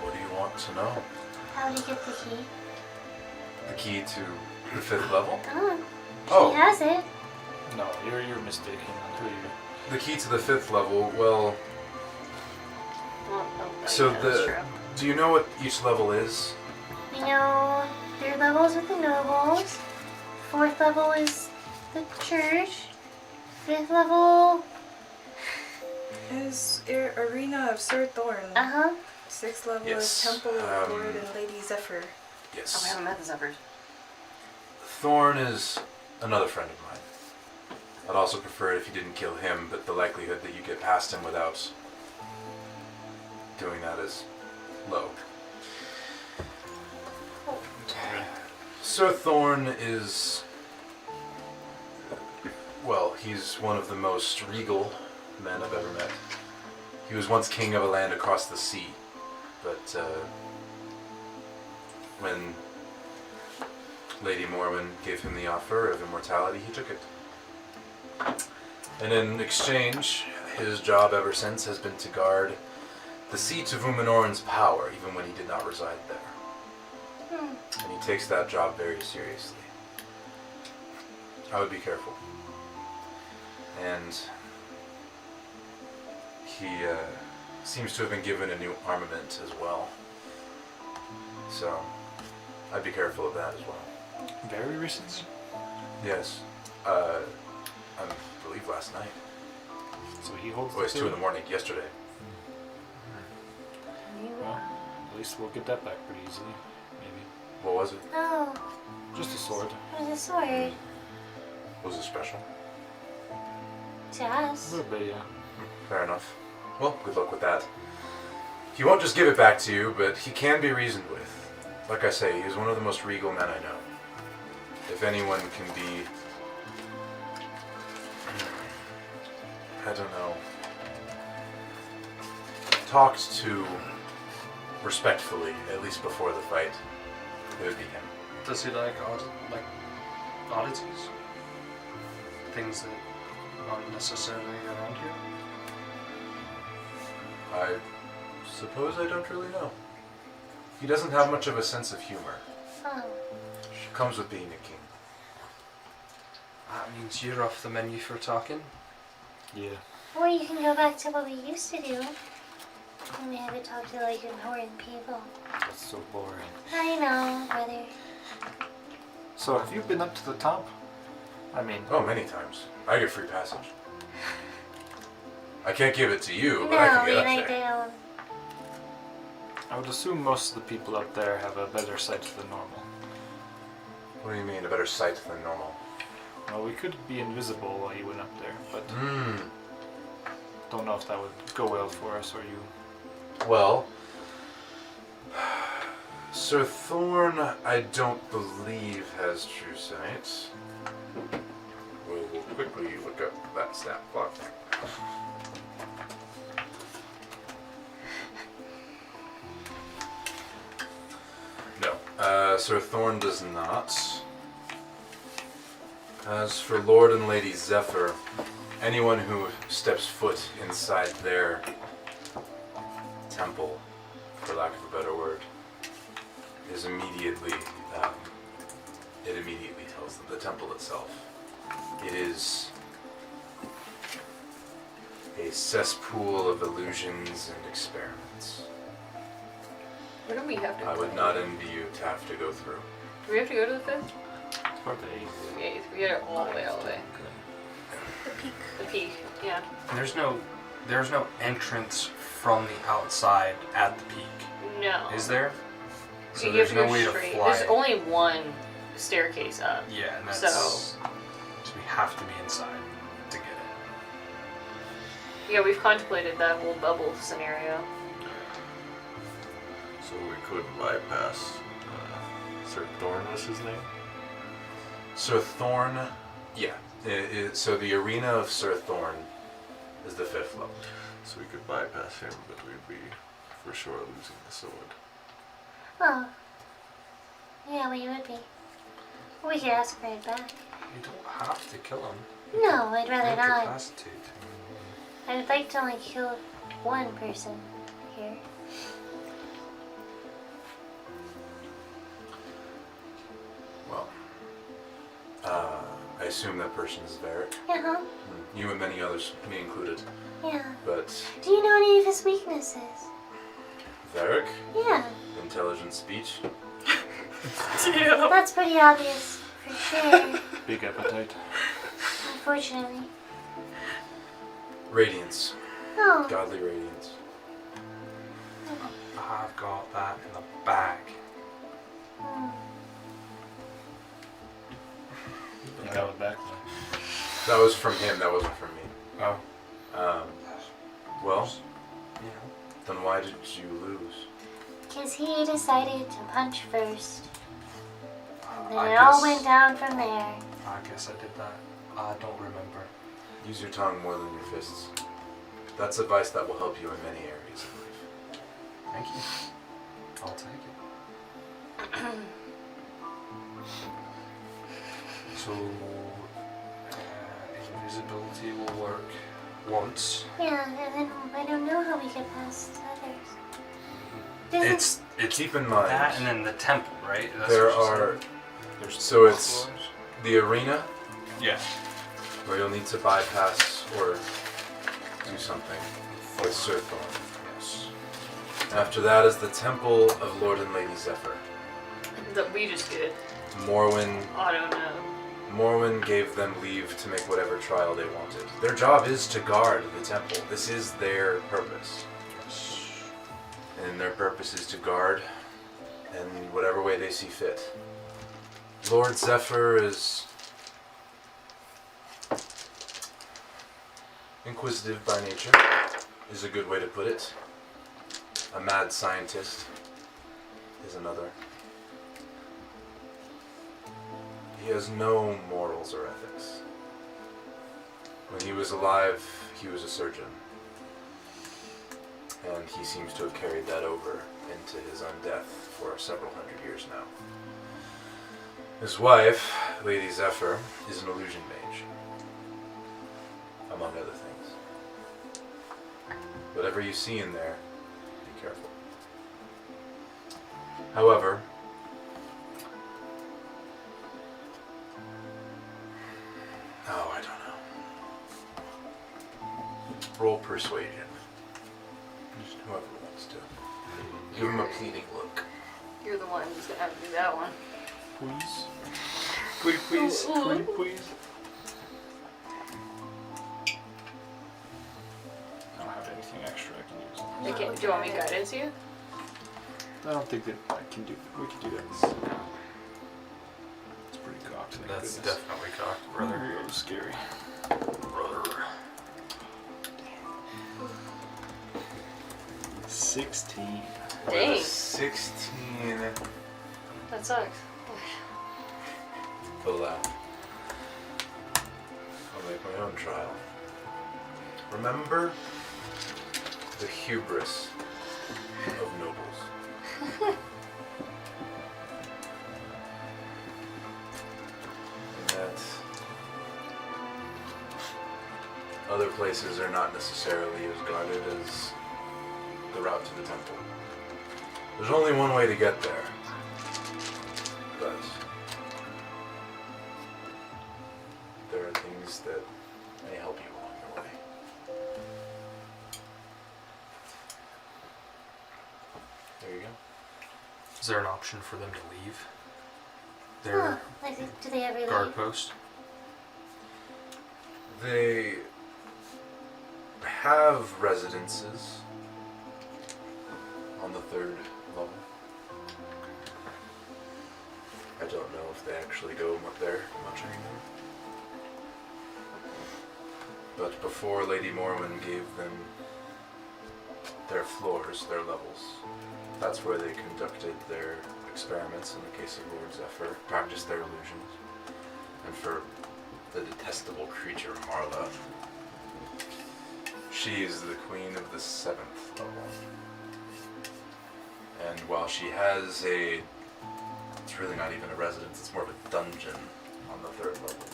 What do you want to know? How do you get the key? The key to the 5th level? Oh, Oh. she has it. No, you're mistaken on who you. The key to the 5th level, well, Well, oh, so yeah, that's the... true. Do you know what each level is? You know, 3rd level is with the nobles. 4th level is the church. 5th level, Is Arena of Sir Thorn. 6th level Yes, is Temple of Lord and Lady Zephyr. Oh, we Yes. haven't met the Zephyrs. Thorn is another friend of mine. I'd also prefer it if you didn't kill him, but the likelihood that you get past him without doing that is low. Sir Thorn is... Well, he's one of the most regal men I've ever met. He was once king of a land across the sea, but when Lady Morwen gave him the offer of immortality, he took it. And in exchange, his job ever since has been to guard the seat of Umenorin's power, even when he did not reside there. And he takes that job very seriously. I would be careful. And he seems to have been given a new armament as well. So, I'd be careful of that as well. Very recently. Yes. I believe last night. So he holds. Oh, it's the 2 in the morning, yesterday. Well, at least we'll get that back pretty easily. Maybe. What was it? Oh, Just a sword. there's a sword. Was it special? To A us. little bit, yeah. Fair enough. Well, good luck with that. He won't just give it back to you, but he can be reasoned with. Like I say, he's one of the most regal men I know. If anyone can be... I don't know... talked to respectfully, at least before the fight, it would be him. Does he like oddities? Things that aren't necessarily around here? I suppose I don't really know. He doesn't have much of a sense of humor. Oh. Comes with being a king. That means you're off the menu for talking. Yeah. Or you can go back to what we used to do. When we had to talk to like important people. That's so boring. I know, brother. So have you been up to the top? I mean, Oh, many times. I get free passage. I can't give it to you, but No, I can we get up write there. down. I would assume most of the people up there have a better sight than normal. What do you mean, a better sight than normal? Well, we could be invisible while you went up there, but Hmm. don't know if that would go well for us or you. Well, Sir Thorn, I don't believe has true sight. We'll quickly look up that stat block. No, Sir Thorn does not. As for Lord and Lady Zephyr, anyone who steps foot inside their temple, for lack of a better word, is immediately, it immediately tells them, the temple itself, it is a cesspool of illusions and experiments. Where do we have to I go? would not envy you to have to go through. Do we have to go to the 5th? It's part of the 8th. The 8th. We get it all the way. The peak. The peak, yeah. There's no entrance from the outside at the peak, No. is there? So you there's have to no go way straight. to fly. There's only one staircase up. Yeah, and that's So- so we have to be inside to get it. Yeah, we've contemplated that whole bubble scenario. So we could bypass Sir Thorn was his name? Sir Thorn, yeah. So the arena of Sir Thorn is the 5th level. So we could bypass him, but we'd be for sure losing the sword. Oh. Yeah, we would be. We could ask for it back. You don't have to kill him. No, I'd rather not. Incapacitate him. I would like to only kill one person here. Well, I assume that person is Varric. Uh-huh. You and many others, me included. Yeah. But Do you know any of his weaknesses? Varric, Yeah. intelligent speech. Yeah. That's pretty obvious, for sure. Big appetite. Unfortunately. Radiance, Oh. godly radiance. I've got that in the bag. Hmm. You got it back then. That was from him, that wasn't from me. Oh. Well, You know. then why did you lose? Because he decided to punch first. And I then it all guess- went down from there. I guess I did that. I don't remember. Use your tongue more than your fists. That's advice that will help you in many areas of life. Thank you. I'll take it. So, invisibility will work once. Yeah, and then I don't know how we get past others. Doesn't- It's Keep in mind, that and then the temple, right? That's there what you said. are, There's so it's the arena Yeah. where you'll need to bypass or do something with Sir Thorn. Yes. After that is the Temple of Lord and Lady Zephyr. That we just did. Morwen Auto no. Morwen gave them leave to make whatever trial they wanted. Their job is to guard the temple. This is their purpose. And their purpose is to guard in whatever way they see fit. Lord Zephyr is inquisitive by nature, is a good way to put it. A mad scientist is another. He has no morals or ethics. When he was alive, he was a surgeon. And he seems to have carried that over into his undeath for several hundred years now. His wife, Lady Zephyr, is an illusion mage, among other things. Whatever you see in there, be careful. However, oh, I don't know. Roll persuasion. Just whoever wants to. Give him a pleading look. You're the one who's gonna have to do that one. Please. Please. I don't have anything extra I can use. Okay, do you want me to guidance you? I don't think that I can do. We can do that. It's pretty cocked. Thank That's goodness. definitely cocked, brother. That was scary. Brother. 16. Dang. 16. That sucks. Pull out. I'll make my own trial. Remember the hubris of nobles. And that other places are not necessarily as guarded as the route to the temple. There's only one way to get there. But there are things that may help you along the way. There you go. Is there an option for them to leave Huh. their Like, do they ever guard leave? post? They have residences on the 3rd level. I don't know if they actually go up there much anymore. But before Lady Morwen gave them their floors, their levels, that's where they conducted their experiments in the case of Lord Zephyr, practiced their illusions. And for the detestable creature Marla, she is the queen of the 7th level. And while she has it's really not even a residence, it's more of a dungeon on the 3rd level.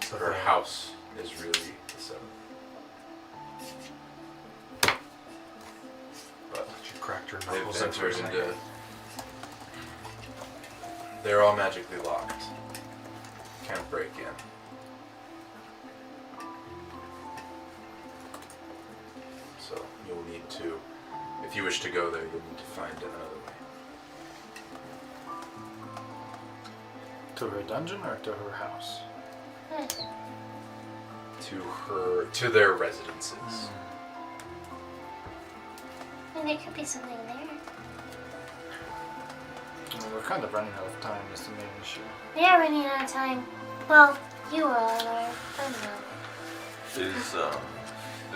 So Her house is really the 7th. But She cracked her they've knuckles in for a entered second. into... They're all magically locked. Can't break in. So you'll need to, if you wish to go there, you'll need to find another way. To her dungeon or to her house? Good. To their residences. And there could be something there. Well, we're kind of running out of time is the main issue. We are running out of time. Well, you all are. I don't know.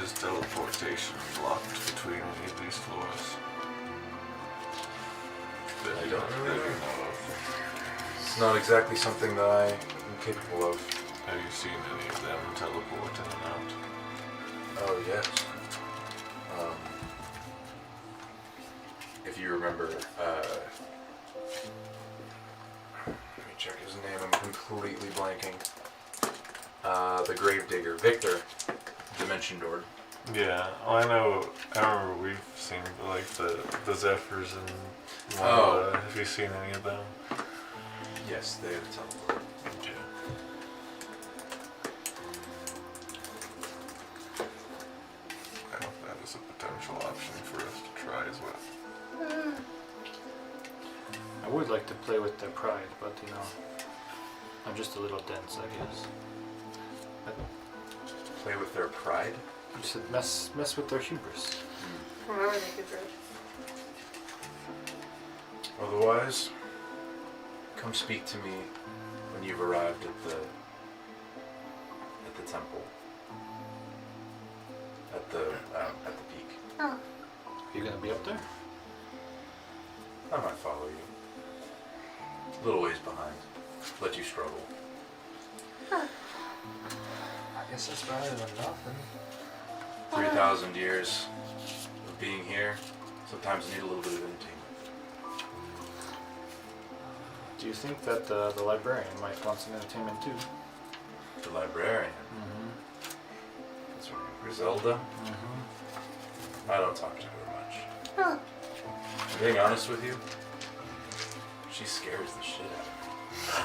Is teleportation blocked between any of these floors? That I you- don't really that you know. know of? It's not exactly something that I am capable of. Have you seen any of them teleport in and out? Oh, yes. If you remember, let me check his name, I'm completely blanking. The Gravedigger, Victor, Dimension Door. Yeah, well, I remember we've seen like the Zephyrs and Oh. have you seen any of them? Yes, they have teleport. Yeah. I hope that is a potential option for us to try as well. I would like to play with their pride, but you know, I'm just a little dense, I guess. Play with their pride? You said mess with their hubris. Remember they could bridge. Otherwise, come speak to me when you've arrived at the temple. At the peak. Oh, Are you gonna be up there? I might follow you. A little ways behind. Let you struggle. I guess that's better than nothing. 3,000 years of being here. Sometimes you need a little bit of entertainment. Do you think that the librarian might want some entertainment too? The librarian. Mm-hmm. That's her name. Griselda. Mm-hmm. I don't talk to her much. oh. I'm being honest with you. She scares the shit out of me.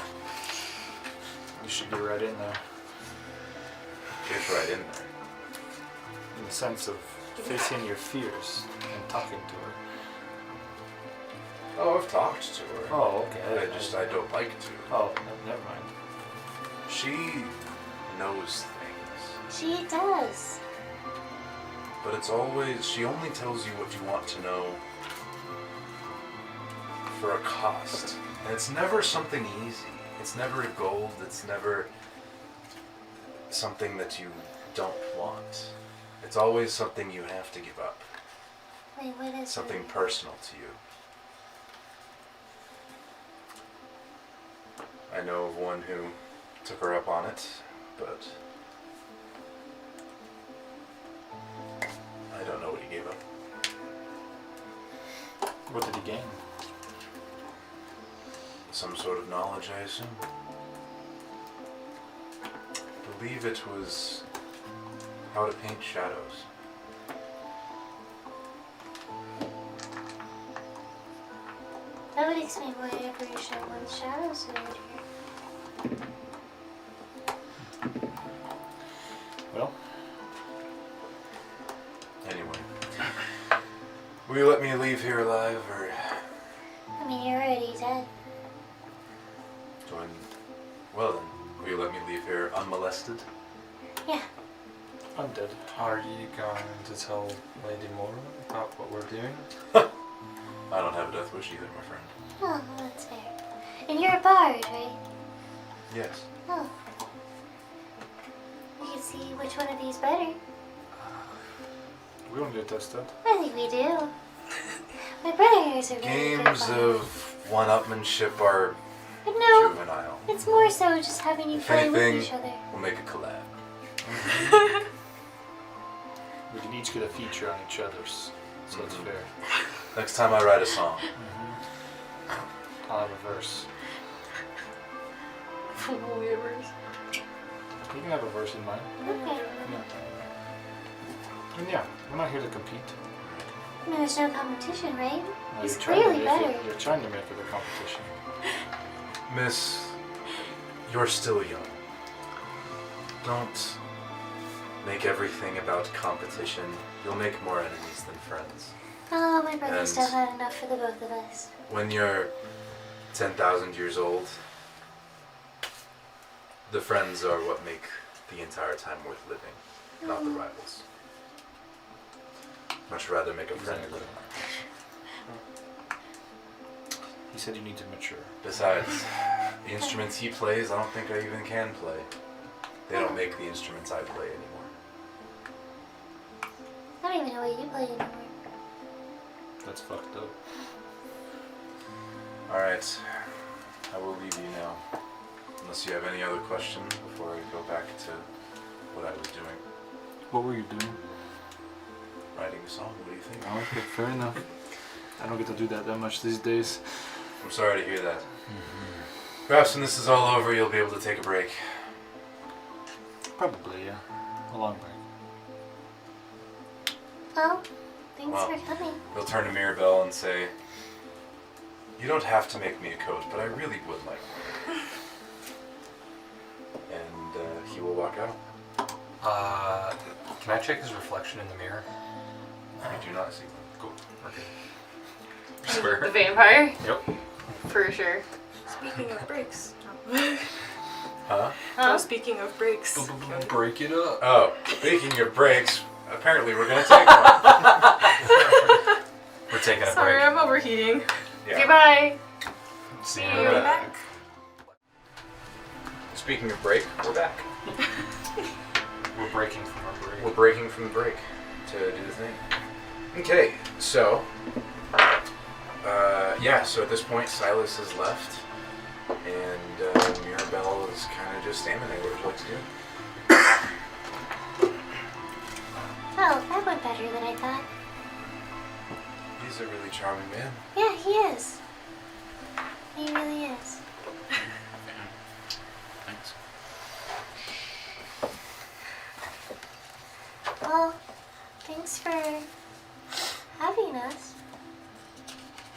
You should get right in there. Gets right in there. In the sense of facing your fears and talking to her. Oh, I've talked to her. Oh, okay. I don't like to. Oh, never mind. She knows things. She does. But it's always, she only tells you what you want to know for a cost. And it's never something easy. It's never gold. It's never something that you don't want. It's always something you have to give up. Wait, what is Something it? personal to you. I know of one who took her up on it, but I don't know what he gave up. What did he gain? Some sort of knowledge, I assume. I believe it was how to paint shadows. That would explain why every one's shadows are here. Well, Anyway, will you let me leave here alive, or I mean, you're already dead. do I? Well then, will you let me leave here unmolested? Yeah. I'm dead. Are you going to tell Lady Mora about what we're doing? I don't have a death wish either, my friend. Oh, that's fair. And you're a bard, right? Yes. Oh. We can see which one of these better. We don't get tested. I think we do. My brothers are really good Games bards. of one-upmanship are But no, juvenile. it's more so just having you If play with anything, each other. we'll make a collab. We can each get a feature on each other's, so it's fair. Next time I write a song. I'll have a verse. Weavers. You can have a verse in mine. Okay. And yeah, we're not here to compete. I mean, there's no competition, right? No, He's you're trying to clearly make better. it. You're trying to make it a competition. Miss, you're still young. Don't make everything about competition. You'll make more enemies than friends. Oh, my brother And- still had enough for the both of us. When you're 10,000 years old, the friends are what make the entire time worth living, not the rivals. Much rather make a friend than He said you need to mature. Besides, the instruments he plays, I don't think I even can play. They don't make the instruments I play anymore. I don't even know what you play anymore. That's fucked up. Alright, I will leave you now. Unless you have any other questions before I go back to what I was doing. What were you doing? Writing a song, what do you think? Okay, fair enough. I don't get to do that much these days. I'm sorry to hear that. Perhaps when this is all over, you'll be able to take a break. Probably, yeah. A long break. Well, thanks Well. for coming. He'll turn to Mirabelle and say, "You don't have to make me a coat, but I really would like one." And he will walk out. Can I check his reflection in the mirror? You do not see one. Cool. Okay. The Swear. vampire? Yep. For sure. Speaking of breaks. Huh? Huh? Speaking of breaks. Break it up. Oh, speaking of breaks, apparently we're gonna take one. We're taking a Sorry, break. I'm overheating. Yeah. Goodbye. See you. you in a I'm minute. back. Speaking of break, we're back. We're breaking from our break. We're breaking from the break to do the thing. Okay, so so at this point Silas has left, and Mirabelle is kind of just standing there. What would you like to do? Well, that went better than I thought. He's a really charming man. Yeah, he is. He really is. Thanks. Well, thanks for having us.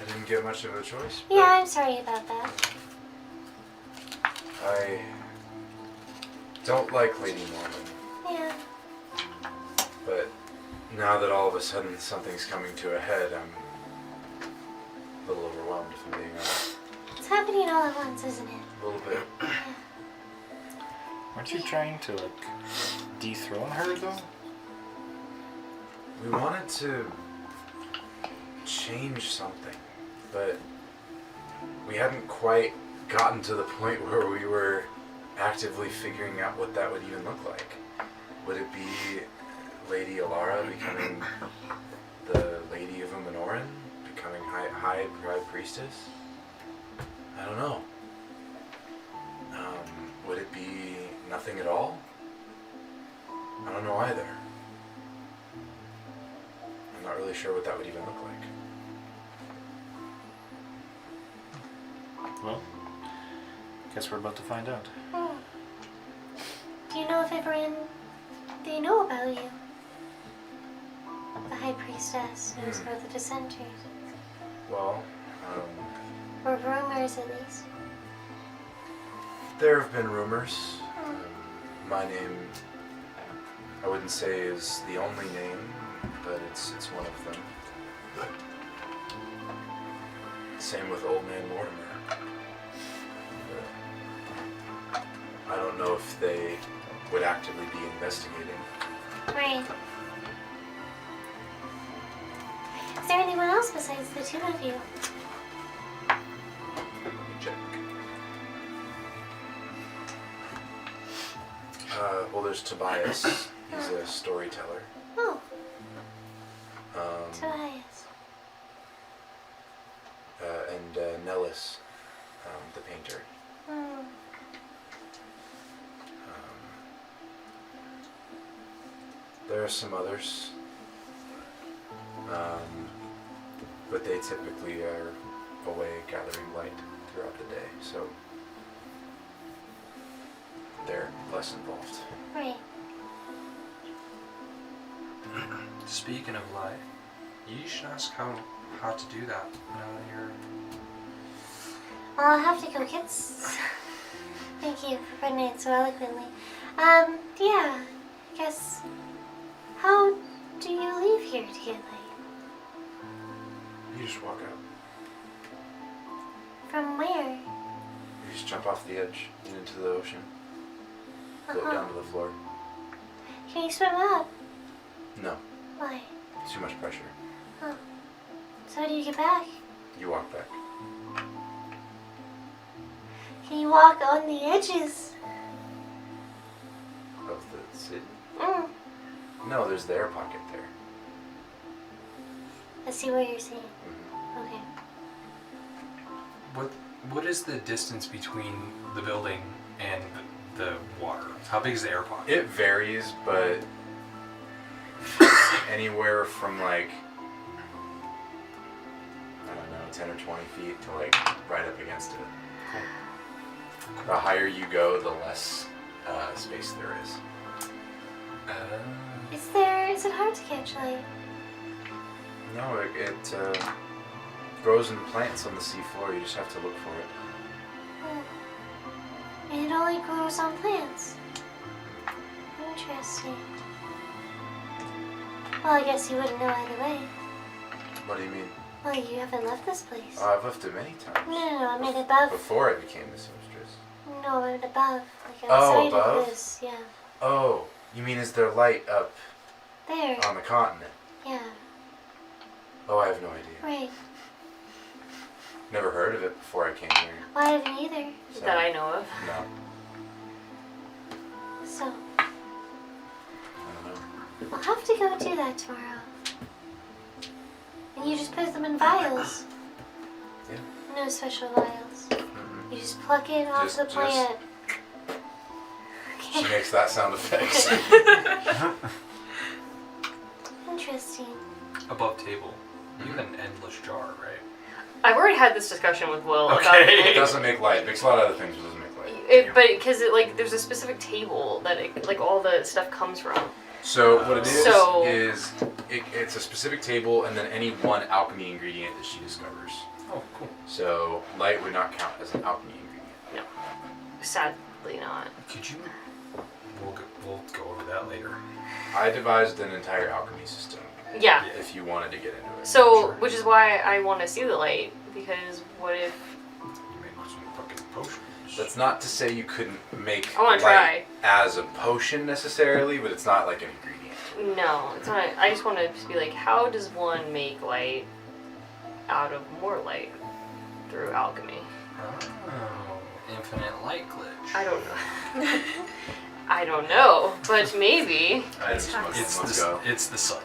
I didn't get much of a choice. but Yeah, I'm sorry about that. I don't like Lady Norman, Yeah. but now that all of a sudden something's coming to a head, I'm a little overwhelmed, if I'm being honest. It's happening all at once, isn't it? A little bit. Aren't you trying to, like, dethrone her, though? We wanted to change something, but we hadn't quite gotten to the point where we were actively figuring out what that would even look like. Would it be Lady Alara becoming the Lady of Umenorin? Becoming High Priestess? I don't know. Would it be nothing at all? I don't know either. I'm not really sure what that would even look like. Well, guess we're about to find out. Oh. Do you know if everyone they know about you? The High Priestess knows about the dissenters. Well, Or rumors, at least. There have been rumors. My name, I wouldn't say is the only name, but it's one of them. Same with Old Man Mortimer. I don't know if they would actively be investigating. Right. Is there anyone else besides the two of you? Let me check. Well, there's Tobias. He's a storyteller. Oh, Um, Tobias. and Nellis, the painter. Hmm. There are some others, but they typically are away gathering light throughout the day, so they're less involved. Right. Speaking of light, you should ask how to do that now that you're... Well, I'll have to go get Thank you for putting it so eloquently. Yeah, I guess... How do you leave here to get light? You just walk out. From where? You just jump off the edge and into the ocean. Float down to the floor. Can you swim up? No, Why? too much pressure. Oh. So how do you get back? You walk back. Can you walk on the edges? Of the city? Mm. No, there's the air pocket there. I see what you're saying. Mhm. Okay. What is the distance between the building and the water? How big is the air pocket? It varies, but anywhere from like, I don't know, 10 or 20 feet to like right up against it. The higher you go, the less space there is. Is it hard to catch light? No, it grows in plants on the seafloor. You just have to look for it. And it only grows on plants. Interesting. Well, I guess you wouldn't know either way. What do you mean? Well, you haven't left this place. I've left it many times. No, I mean above. Before I became the seamstress. No, I mean above. Like Oh, outside above? of this, yeah. Oh, you mean is there light up There, on the continent? yeah. Oh, I have no idea. Right. Never heard of it before I came here. Well, I haven't either. So, That I know of. No, So, I don't know. I'll have to go do that tomorrow. And you just put them in vials. Yeah. No special vials. Mhm. You just pluck it off Just- the plant. She Okay. makes that sound effect. Interesting. Above table, you have an endless jar, right? I've already had this discussion with Will about Okay. It doesn't make light. It makes a lot of other things, but doesn't make light. But because like there's a specific table that like all the stuff comes from. So what it is So- is it's a specific table and then any one alchemy ingredient that she discovers. Oh, cool. So light would not count as an alchemy ingredient. No, sadly not. Could you... We'll go over that later. I devised an entire alchemy system Yeah. if you wanted to get into it. So, Sure. which is why I want to see the light, because what if You make some fucking potions. That's not to say you couldn't make I wanna light as a potion necessarily, but it's not like an ingredient. no, it's not. I just want to be like, how does one make light out of more light through alchemy? Oh, infinite light glitch. I don't know. I don't know, but maybe. Let's go. It's the sun.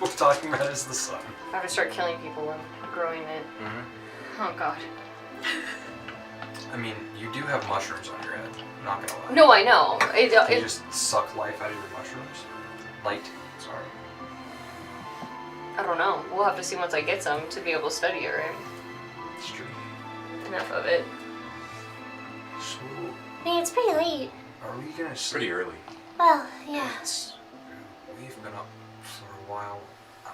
We're talking about is the sun. I have to start killing people and growing it. Mm-hmm. Oh god. I mean, you do have mushrooms on your head. Not gonna lie. No, I know. Can you just suck life out of your mushrooms? Light. Sorry. I don't know. We'll have to see once I get some to be able to study it, right? It's true. Enough of it. So, I mean, it's pretty late. are we gonna It's pretty early. Well, yeah. We've been up for a while.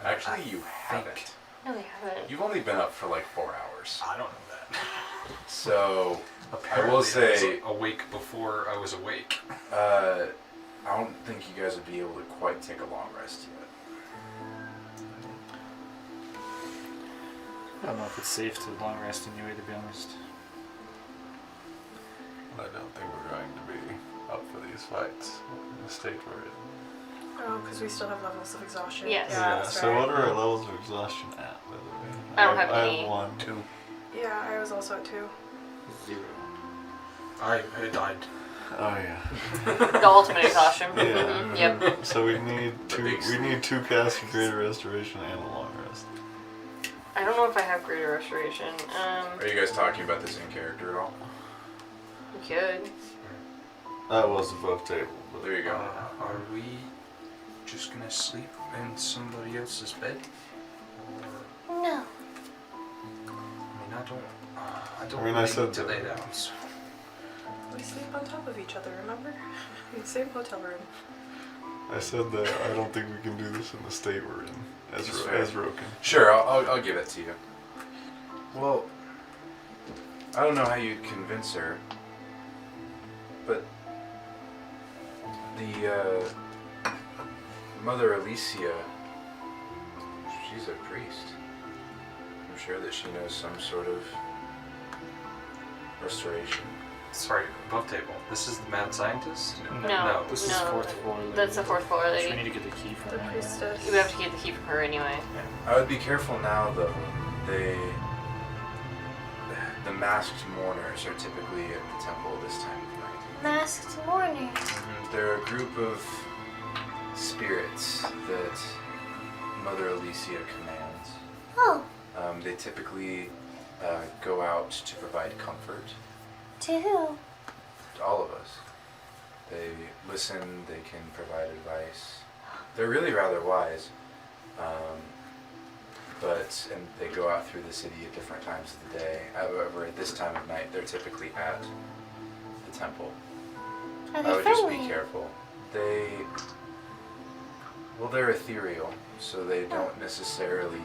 Actually, I you think- haven't. No, we haven't. You've only been up for like 4 hours. I don't know that. So, Apparently, will say- I was awake before I was awake. I don't think you guys would be able to quite take a long rest yet. I don't know if it's safe to long rest anyway, to be honest. I don't think we're going to be up for these fights in the state we're in. Oh, because we still have levels of exhaustion. Yes. Yeah, that's So right. what are our levels of exhaustion at, by the way? I don't have I any. have 1, 2. Yeah, I was also at 2. 0. I died. Oh yeah. The ultimate exhaustion. Yeah. Mhm, Yep. So we need The two. big We sleep. need 2 casts of greater restoration and a long rest. I don't know if I have greater restoration. Are you guys talking about this in character at all? We could. That was above table. But There you go. Are we just gonna sleep in somebody else's bed? Or, No. I mean, I don't I mean, I really said need to that- lay down. So. We sleep on top of each other, remember? Same hotel room. I said that I don't think we can do this in the state we're in. As That's fair. Roken. Sure, I'll give it to you. Well, I don't know how you'd convince her, but the Mother Alicia, she's a priest. I'm sure that she knows some sort of restoration. sorry, above table. This is the mad scientist? No. This is No. 4th floor lady. That's the 4th floor So we lady. need to get the key from The her. priestess. We have to get the key from her anyway. I would be careful now, though. The masked mourners are typically at the temple this time of night. Masked mourners. They're a group of spirits that Mother Alicia commands. Oh, They typically go out to provide comfort to who? to all of us. They listen, they can provide advice. They're really rather wise. And they go out through the city at different times of the day. However, at this time of night, they're typically at the temple. Are I they would just friendly? be careful. They're ethereal, so they don't necessarily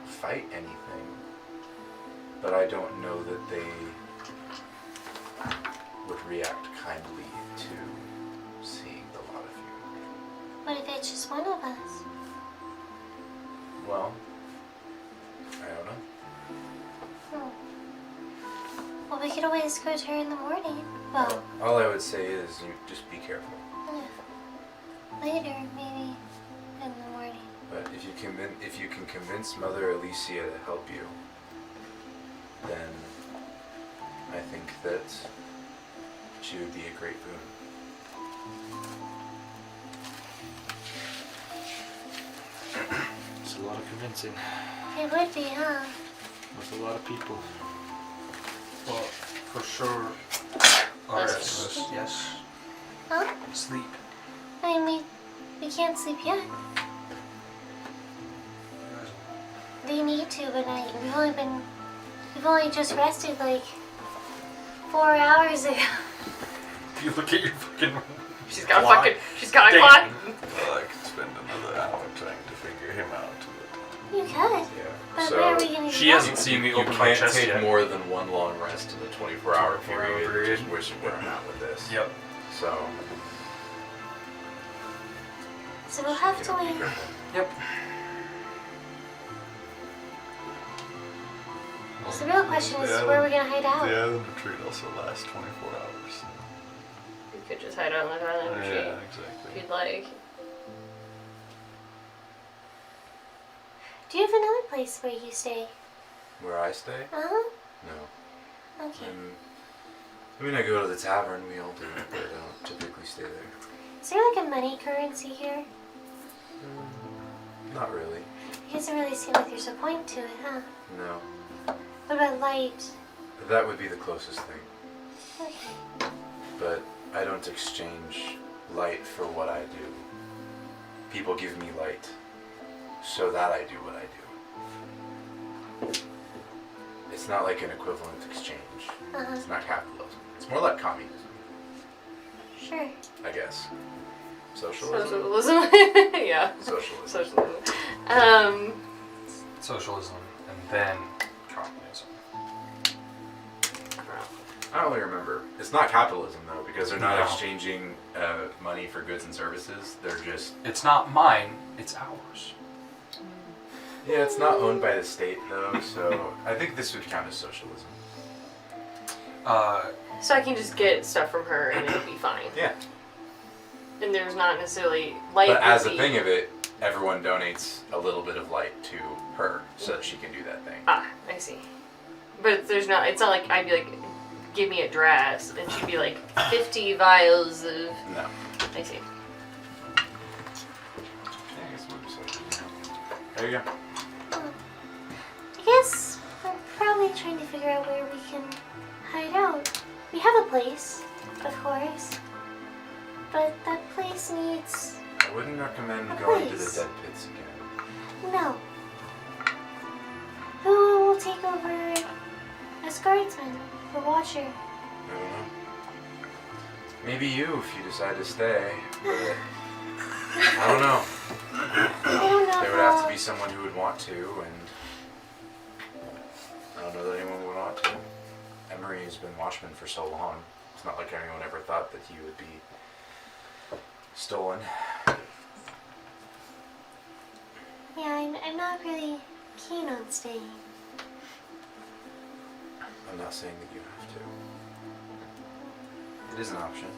fight anything. But I don't know that they would react kindly to seeing the lot of you. What if it's just one of us? Well, I don't know. Hmm. Well, we could always go to her in the morning. Well, All I would say is you just be careful. later, maybe in the morning. But if you can convince Mother Alicia to help you, then I think that she would be a great boon. It's a lot of convincing. It would be, huh? With a lot of people. well, for sure. Yes. Yes. Huh? Sleep. I mean, we can't sleep yet. They need to, but we've only just rested like 4 hours ago. You look at your fucking. She's got a clock. she's got a Damn. clock. Well, I could spend another hour trying to figure him out. You could. Yeah. But So where are we gonna She go? hasn't seen me you open my can't chest take yet. more than one long rest in a 24-hour 24-hour period, period. which is where I'm at with this. Yep. So, So we'll have you to know, be wait. careful. Yep. So the real question is, Yeah. where are we gonna hide The out? island retreat also lasts 24 hours. So. You could just hide out on the island retreat Yeah, if exactly. you'd like. Do you have another place where you stay? Where I stay? Uh-huh. No. Okay. I mean, I go to the tavern, we all do, but I don't typically stay there. Is there like a money currency here? Not really. It doesn't really seem like there's a point to it, huh? No. What about light? That would be the closest thing. Okay. But I don't exchange light for what I do. People give me light so that I do what I do. It's not like an equivalent exchange. Uh-huh. It's not capitalism. It's more like communism, Sure. I guess. Socialism? Socialism. Yeah. Socialism. Socialism. socialism and then communism. I don't really remember. It's not capitalism though, because they're not No. exchanging money for goods and services. They're just It's not mine, it's ours. yeah. It's not owned by the state though, so I think this would count as socialism. So I can just get stuff from her and it'll be fine. Yeah. And there's not necessarily light. But as a would be- thing of it, everyone donates a little bit of light to her so that she can do that thing. Ah, I see. But there's not. It's not like I'd be like, give me a dress, and she'd be like 50 vials of. No. I see. Yeah, I guess it would be socialism. There you go. I guess we're probably trying to figure out where we can hide out. We have a place, of course. But that place needs... I wouldn't recommend A going to the place. dead pits again. No. Who will take over as guardsman or watcher? I don't know. Maybe you if you decide to stay, but I don't know. I don't know There would how... have to be someone who would want to, and I don't know that anyone would want to. Emery has been watchman for so long. It's not like anyone ever thought that he would be stolen. Yeah, I'm not really keen on staying. I'm not saying that you have to. It is an option.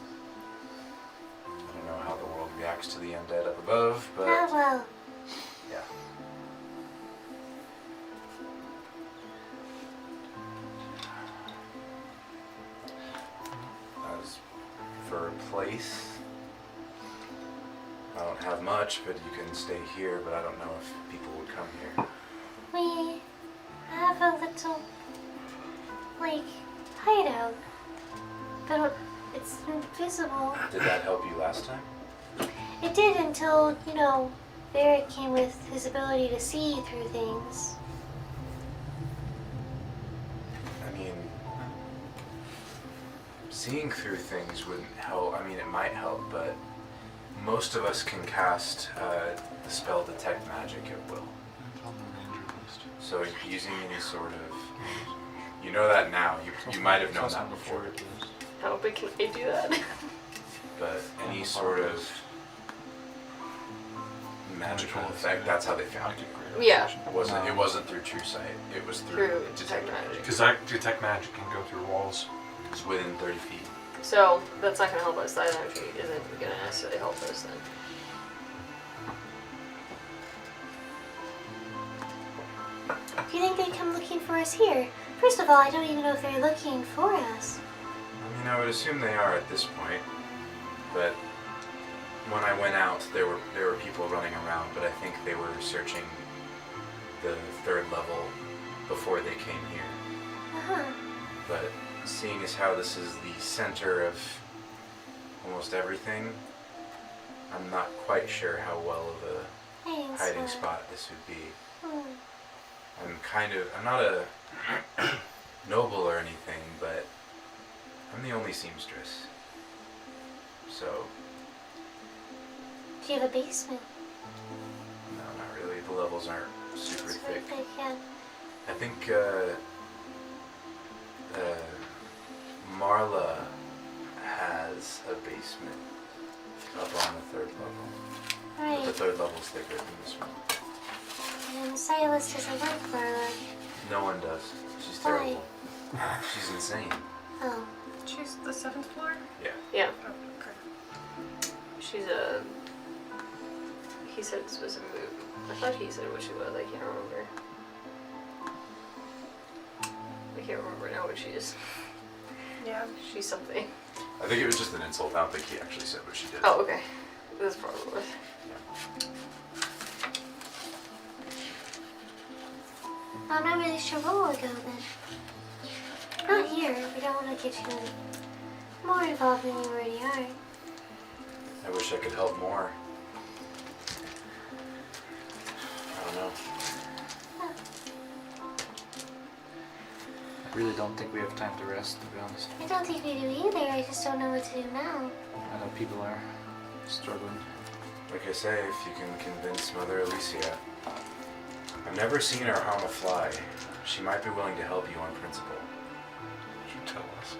I don't know how the world reacts to the undead up above, but Ah, well. yeah. As for a place, I don't have much, but you can stay here, but I don't know if people would come here. We have a little, like, hideout. But it's invisible. Did that help you last time? It did until, you know, Barrett came with his ability to see through things. I mean, seeing through things wouldn't help. I mean, it might help, but most of us can cast the spell Detect Magic at will. It's on the ranger list. So using any sort of, you know that now. You might have known that before, How big can I do that? but any sort of magical effect. That's how they found you. Yeah. It wasn't through True Sight. It was through Through Detect Detect Magic. Magic. Because detect magic can go through walls. It's within 30 feet. So that's not gonna help us. That energy isn't gonna necessarily help us then. Do you think they'd come looking for us here? First of all, I don't even know if they're looking for us. I mean, I would assume they are at this point, but when I went out, there were people running around, but I think they were searching the third level before they came here. Uh-huh. But seeing as how this is the center of almost everything, I'm not quite sure how well of a Thanks. hiding spot this would be. Hmm. I'm not a noble or anything, but I'm the only seamstress. So, Do you have a basement? no, not really. The levels aren't super It's really thick. big, yeah. I think Marla has a basement up on the third level. But the Right. third level's thicker than this one. And Silas doesn't work for her. No one does. She's Why? terrible. She's insane. Oh. Choose the 7th floor? Yeah. Yeah. Oh, okay. She's a. He said specifically. I thought he said what she was. I can't remember. I can't remember now what she is. Yeah. She's something. I think it was just an insult. I don't think he actually said what she did. Oh, okay. That's probably what it was. I'm not really sure where we'll go then. Not here. We don't want to get you more involved than you already are. I wish I could help more. I don't know. I really don't think we have time to rest, to be honest. I don't think we do either. I just don't know what to do now. I know people are struggling. Like I say, if you can convince Mother Alicia, I've never seen her harm a fly. She might be willing to help you on principle. Would you tell us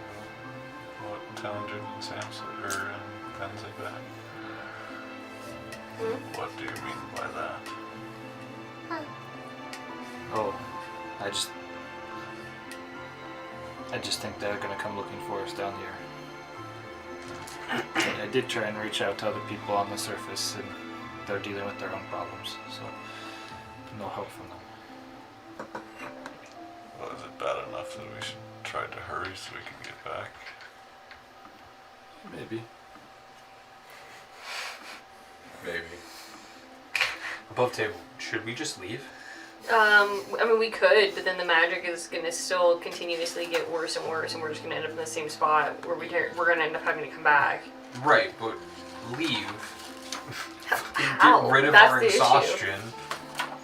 what Townsend and Samson or things like that? What do you mean by that? Oh, I just think they're gonna come looking for us down here. I did try and reach out to other people on the surface, and they're dealing with their own problems, so no help from them. Well, is it bad enough that we should try to hurry so we can get back? Maybe. Maybe. Above table, should we just leave? I mean, we could, but then the magic is gonna still continuously get worse and worse, and we're just gonna end up in the same spot where we're gonna end up having to come back. Right, but leave. How? Get rid of That's our the issue. exhaustion,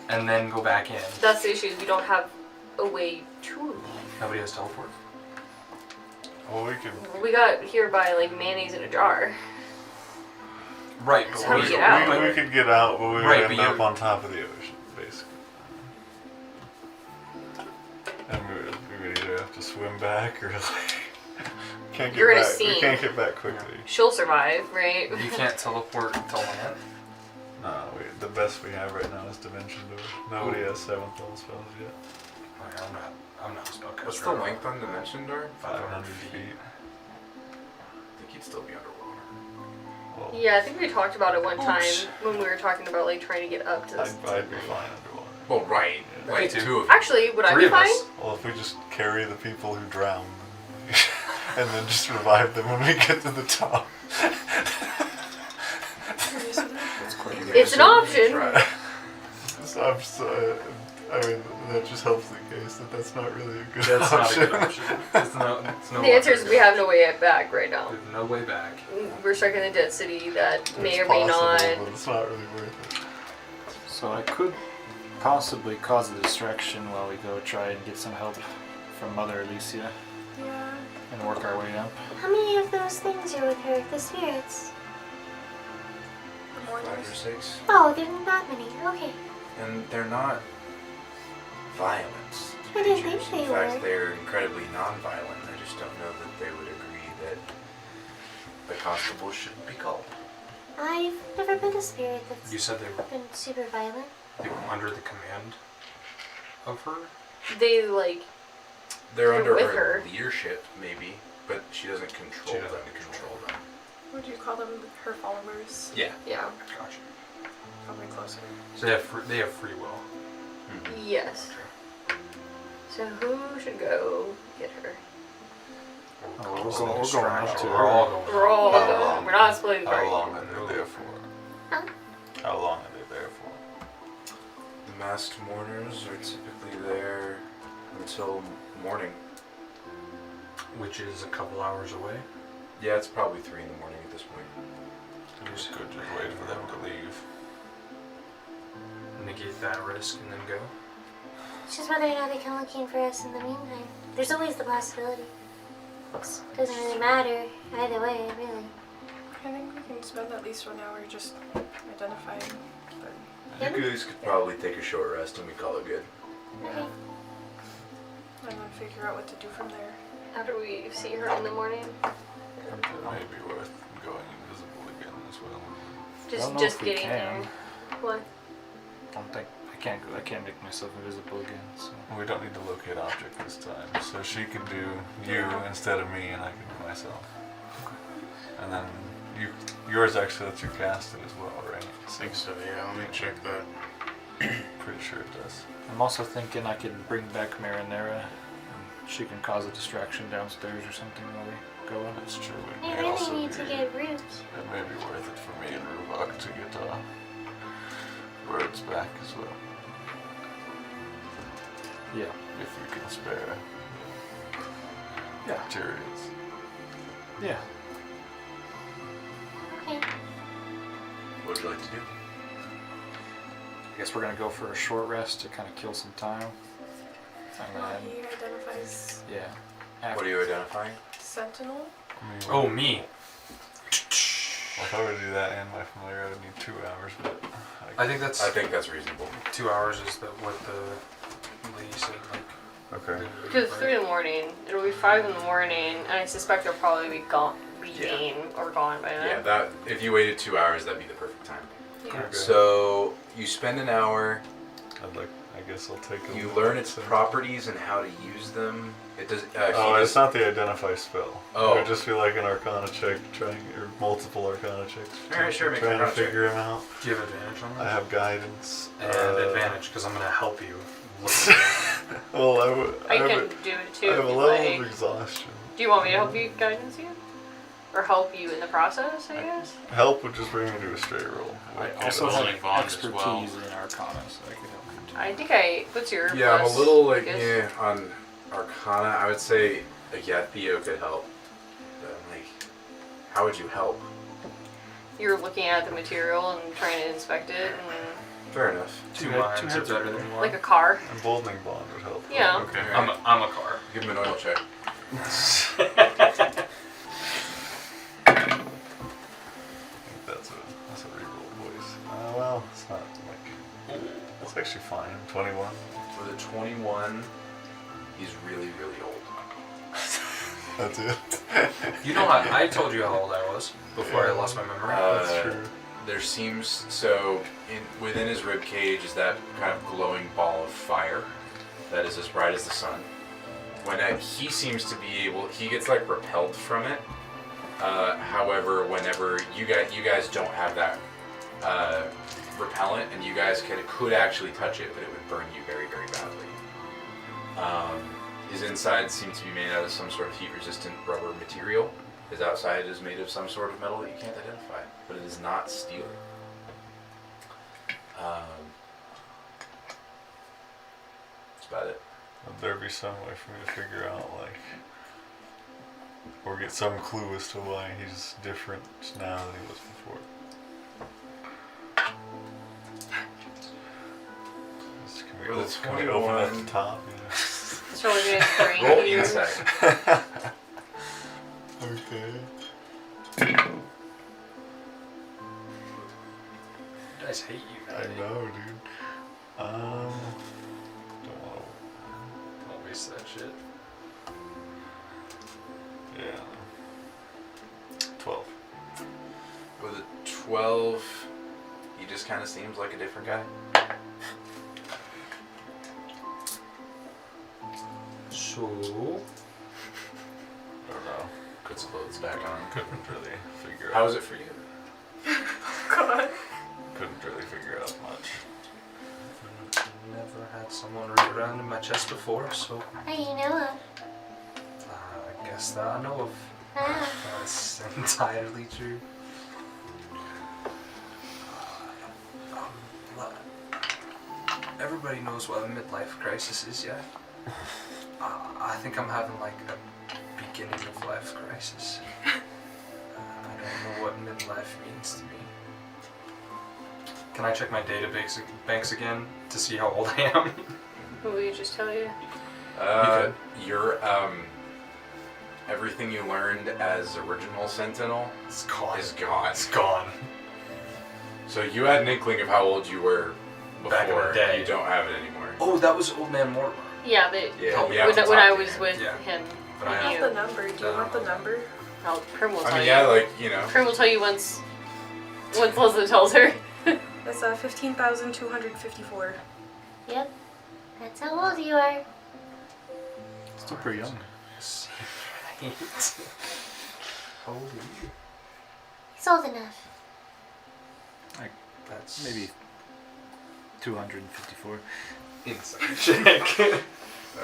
and then go back in. That's the issue. We don't have a way to leave. Nobody has teleport. Well, we can. We got here by like mayonnaise in a jar. Right, So but how do you get out? We could get out, but we would Right, end but up you- on top of the ocean, basically. And we would either have to swim back or like can't get You're in a back. We scene. can't get back quickly. She'll survive, right? you can't teleport to land. No, the best we have right now is Dimension Door. Nobody has 7th level spells yet. I'm not a spellcaster. What's the length on Dimension Door? 500 feet. I think you'd still be underwater. Well, Yeah, I think we talked about it one time Oops. when we were talking about like trying to get up to this. I'd be fine underwater. Well, right. Yeah. Like Me too. 2 of you. Actually, would I Three be of fine? us. Well, if we just carry the people who drown, and then just revive them when we get to the top. That's quite It's an option. Right. So I mean, that just helps the case that that's not really a good That's not a option. good option. It's no The answer is we have no way back right now. There's no way back. We're stuck in a dead city that may It's or may possible, not. but it's not really worth it. So I could possibly cause a distraction while we go try and get some help from Mother Alicia Yeah. and work our way up. How many of those things are with her? The spirits? The 5 or mourners. 6. Oh, there are not many. Okay. And they're not violent I didn't creatures. think they In fact, were. they're incredibly non-violent. I just don't know that they would agree that the constable shouldn't be called. I've never been a spirit that's You said they been super violent. were under the command of her? They like They're under with her, her. leadership, maybe, but she doesn't control She them. doesn't control them. Would you call them her followers? Yeah. yeah. Gotcha. Probably closer. So they have free will. Yes. So who should go get her? Oh, we're Cause going the up to distraction. her. We're all going. We're all How going. long? We're not splitting How party. long are they there for? Huh? How long are they there for? The masked mourners are typically there until morning. Which is a couple hours away. Yeah, it's probably 3 in the morning at this point. We could just wait for them to leave. Negate that risk and then go. It's just whether or not they come looking for us in the meantime. There's always the possibility. It doesn't really matter either way, really. I think we can spend at least 1 hour just identifying. But You guys could probably take a short rest and we call it good. Okay. and then figure out what to do from there. After we see her in the morning, It may be worth going invisible again as well. don't know just if we getting can. there. What? I don't think I can't make myself invisible again. So We don't need to locate object this time, so she can do you instead of me, and I can do myself. And then yours actually lets you cast it as well, right? I think so, yeah. Let me check that. Pretty sure it does. I'm also thinking I could bring back Marinera, and she can cause a distraction downstairs or something while we go in. That's true. It We may really also need to be- get roots. It may be worth it for me and Ruvok to get birds back as well, Yeah. if you can spare Yeah. materials. Yeah. Okay. What would you like to do? I guess we're gonna go for a short rest to kind of kill some time. And then, He identifies yeah. What are you identifying? Sentinel. Oh, me. I'll probably do that and my familiar. I would need 2 hours, but I think that's I think that's reasonable. 2 hours is what the lady said. Like, okay. Because it's 3 in the morning. It'll be 5 in the morning, and I suspect they'll probably be gone, or gone by then. Yeah, that if you waited 2 hours, that'd be the perfect time. Yeah. Okay. So you spend an hour. I guess I'll take a You look learn at its some- properties and how to use them. It does. Oh, it's not the identify spell. Oh. It would just be like an Arcana check, or multiple Arcana checks. Alright, sure, make an Trying to Arcana check. figure him out. do you have advantage on I that? have guidance. And advantage, because I'm going to help you. Well, I would. I have can a- do it too I have if a you level like. of exhaustion. Do you want me to help you guidance you? Or help you in the process, I guess? Help would just bring me to a straight roll. I Like, also it's- have Rolling bond as expertise well. in Arcana, so I could help you too. I think what's your Yeah, I'm plus, a little I like guess? on Arcana. I would say yeah, Theo could help. Like, how would you help? You're looking at the material and trying to inspect it, and Fair enough. Two Two minds are heads are better better than than one. like a car. Emboldening bond would help. Yeah. Okay. I'm a car. Give him an oil check. I think that's a reroll voice. Well, it's not like. That's actually fine. 21. With a 21, he's really, really old. That's it. You know, I told you how old I was before I lost my memory. That's true. There seems so within his rib cage is that kind of glowing ball of fire that is as bright as the sun. When he seems to be able, he gets like repelled from it. However, whenever you guys don't have that repellent, and you guys could actually touch it, but it would burn you very, very badly. His inside seems to be made out of some sort of heat-resistant rubber material. His outside is made of some sort of metal that you can't identify, but it is not steel. That's about it. Would there be some way for me to figure out, like, or get some clue as to why he's different now than he was before? Well, it's Can we open at the 21. top? You So we're gonna bring Roll you. insight. know? Okay. You guys hate you. I know, dude. Don't want Don't waste that shit. to. Yeah. 12. With a 12, he just kind of seems like a different guy. So, I don't know. Puts clothes back on. Couldn't really figure How out. is it for you? God. Couldn't really figure out much. never had someone reach around in my chest before, so Hey, you know what? I guess that I know of. Ah, That's entirely true. Everybody knows what a midlife crisis is, yeah? I think I'm having like a beginning of life crisis. I don't know what midlife means to me. Can I check my banks again to see how old I am? What will you just tell you? Your everything you learned as original Sentinel It's gone. is gone. It's gone. So you had an inkling of how old you were before. Back in the day. You don't have it anymore. Oh, that was Old Man Mortimer. Yeah, but Yeah, we have have to when I talk to was him. with Yeah. him, But I and have you, The number. Do you want the number? no, Prim will I tell mean, you. yeah, like, you know. Prim will tell you once Leslie tells her. It's 15,254. yep. That's how old you are. Still pretty young. How old are you? He's old enough. That's Maybe 254. insight check.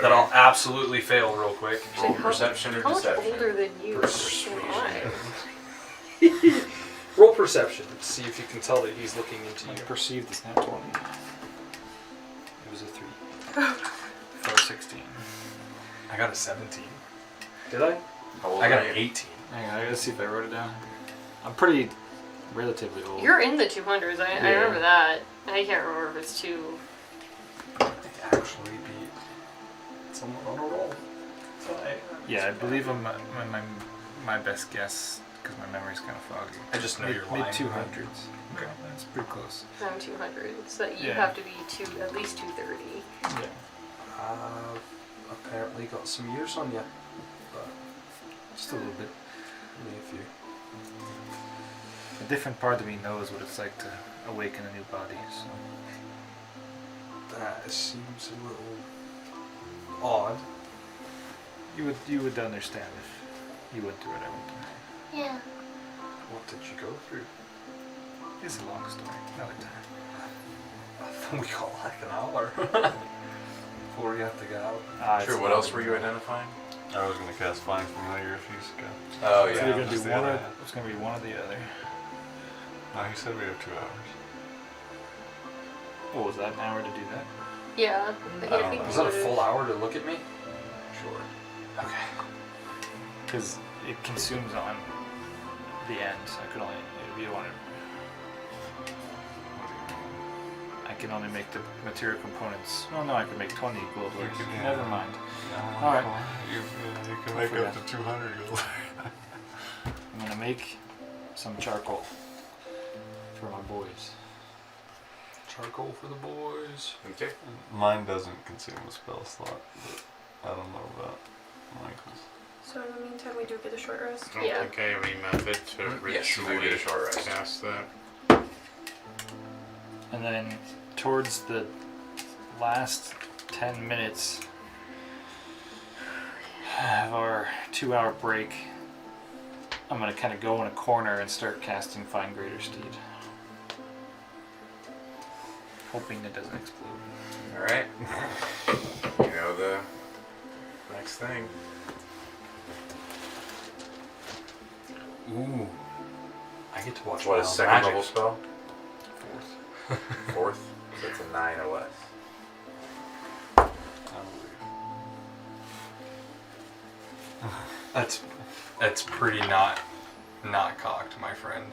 That I'll absolutely fail real quick. Roll How- perception or How much deception? older than you Persuasion. am I? Roll perception to see if you can tell that he's looking into I you. perceived this nat 20. It was a 3. For a 16. I got a 17. Did I? How old I got are an you? 18. Hang on, I gotta see if I wrote it down. I'm pretty relatively old. You're in the 200s. I Yeah. remember that. I can't remember if it's two. Actually beat someone on a roll. So Yeah, I believe my best guess because my memory's kind of foggy. I just know you're Mid lying. 200s. Okay, that's pretty close. I'm 200, so you Yeah. have to be at least 230. Yeah. Apparently got some years on you, but Just a little bit. only a few. A different part of me knows what it's like to awaken a new body. So. That seems a little odd. You would understand if you went through what I went through. Yeah. What did you go through? It's a long story. Another time. I thought we got like an hour before we have to get out. Sure, what else were you identifying? I was gonna cast Find Familiar if he's got. Oh, So yeah. you're gonna do Just the one other or half. it's gonna be one or the other. No, he said we have 2 hours. Oh, was that an hour to do that? Yeah. I don't think know. Is we that a would've- full hour to look at me? Sure. Okay. Because it consumes on the end. So I could only if you wanted. I can only make the material components. Oh no, I can make 20 gold You orbs. could, yeah. Never mind. No, All right. You can Go make for up that. to 200 gold. I'm gonna make some charcoal for my boys. Charcoal for the boys. Okay. Mine doesn't consume a spell slot, but I don't know about Michael's. So in the meantime, we do get a short rest. I don't Yeah. think I have any method to Yes, you do ritually get a short rest. cast that. And then towards the last 10 minutes of our 2-hour break, I'm gonna kind of go in a corner and start casting Find Greater Steed. Hoping it doesn't explode. Alright. You know the next thing. Ooh. I get to watch What, a Wild second Magic. level spell? Fourth. 4th? So it's a 9 or less. I That's pretty not cocked, my friend.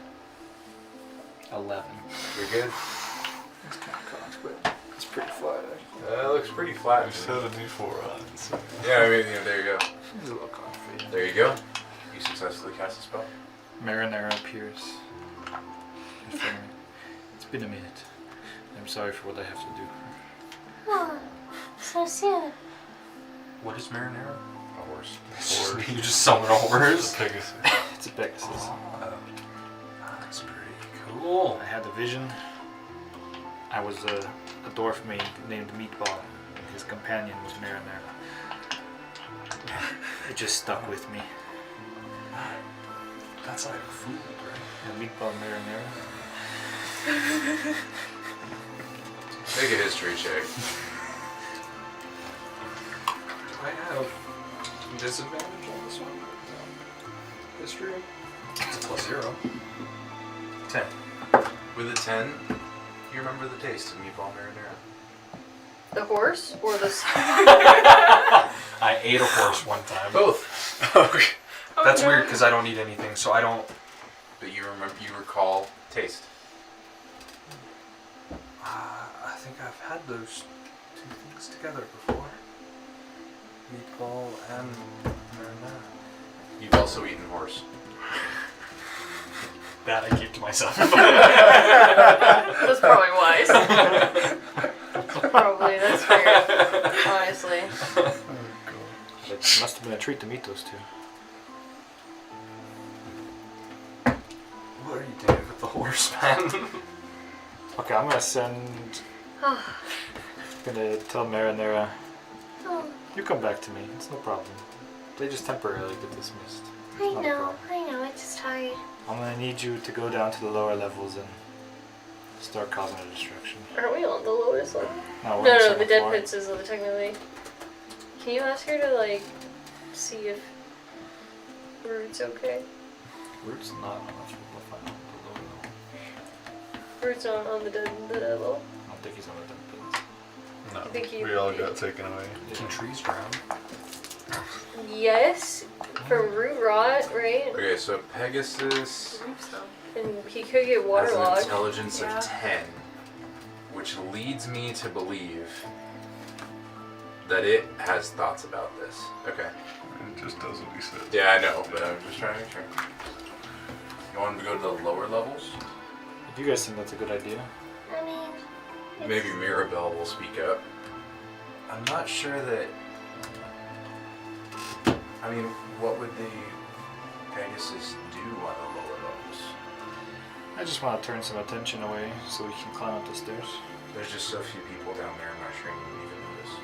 11. You're good? It's kind of cocked, but it's pretty flat actually. It looks pretty flat. believe. You set a D4 on it, so. Yeah, I mean, there you go. It's a little cocked for you. There you go. You successfully cast a spell. Marinara appears. Informing. It's been a minute. I'm sorry for what I have to do. Oh, so soon. What is marinara? A horse. You just summon a horse? Pegasus. It's a Pegasus. That's pretty cool. I had a vision. I was a dwarf named Meatball, and his companion was Marinara. It just stuck with me. That's like food, right? And Meatball and Marinara. Make a history check. Do I have disadvantage on this one? No. History? It's a +0. 10. With a 10, you remember the taste of meatball marinara. The horse or the. I ate a horse one time. Both. Okay. That's no. weird because I don't eat anything, so I don't. But you recall taste. I think I've had those 2 things together before. Meatball and marinara. You've also eaten horse. That I keep to myself. That's probably wise. Probably, that's fair. Honestly. It must have been a treat to meet those two. What are you doing with the horse, man? Okay, I'm gonna tell Marinara, Oh, you come back to me. It's no problem. They just temporarily get dismissed. I Not a know, problem. I'm just tired. I'm gonna need you to go down to the lower levels and start causing a destruction. Aren't we on the lowest level? No, we're on No, second the dead floor. pits is technically. Can you ask her to like see if Root's okay? Root's not on the final, the lower level. Root's on the dead level. I don't think he's on the dead pits. No, I think he we all would be. got taken away. Can trees drown? Yes, from root rot, right? Okay, so Pegasus And he could get has an waterlogged. intelligence Yeah. of 10, which leads me to believe that it has thoughts about this. Okay. It just does what he said. Yeah, I know, but I'm just trying to make sure. You want them to go to the lower levels? If you guys think that's a good idea. I mean, Maybe Mirabelle will speak up. I'm not sure that. I mean, what would the Pegasus do on the lower levels? I just want to turn some attention away so we can climb up the stairs. There's just so few people down there, I'm not sure anyone would even notice.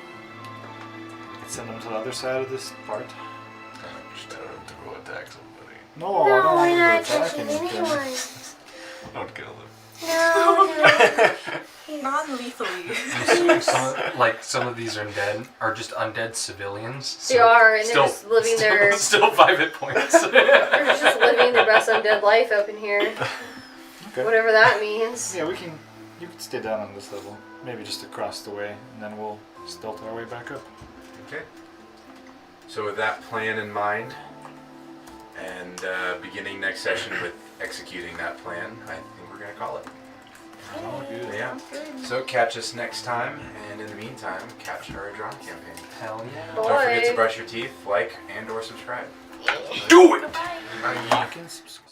We can send them to the other side of this part. Just tell them to go attack somebody. No, I no, don't want we're them not to attack touching anything. anyone. Don't kill them. No, Non-lethally. I'm assuming some of these are just undead civilians. They are, and they're just living their still 5 hit points. they're just living their best undead life up in here. Okay. Whatever that means. Yeah, you can stay down on this level. Maybe just across the way, and then we'll stealth our way back up. Okay. So with that plan in mind, and beginning next session with executing that plan, I think we're gonna call it. Oh, good. Yeah. So catch us next time, and in the meantime, catch our Drawn campaign. Hell yeah. Boy. Don't forget to brush your teeth, like, and/or subscribe. Do it! bye. Bye. You can subscribe.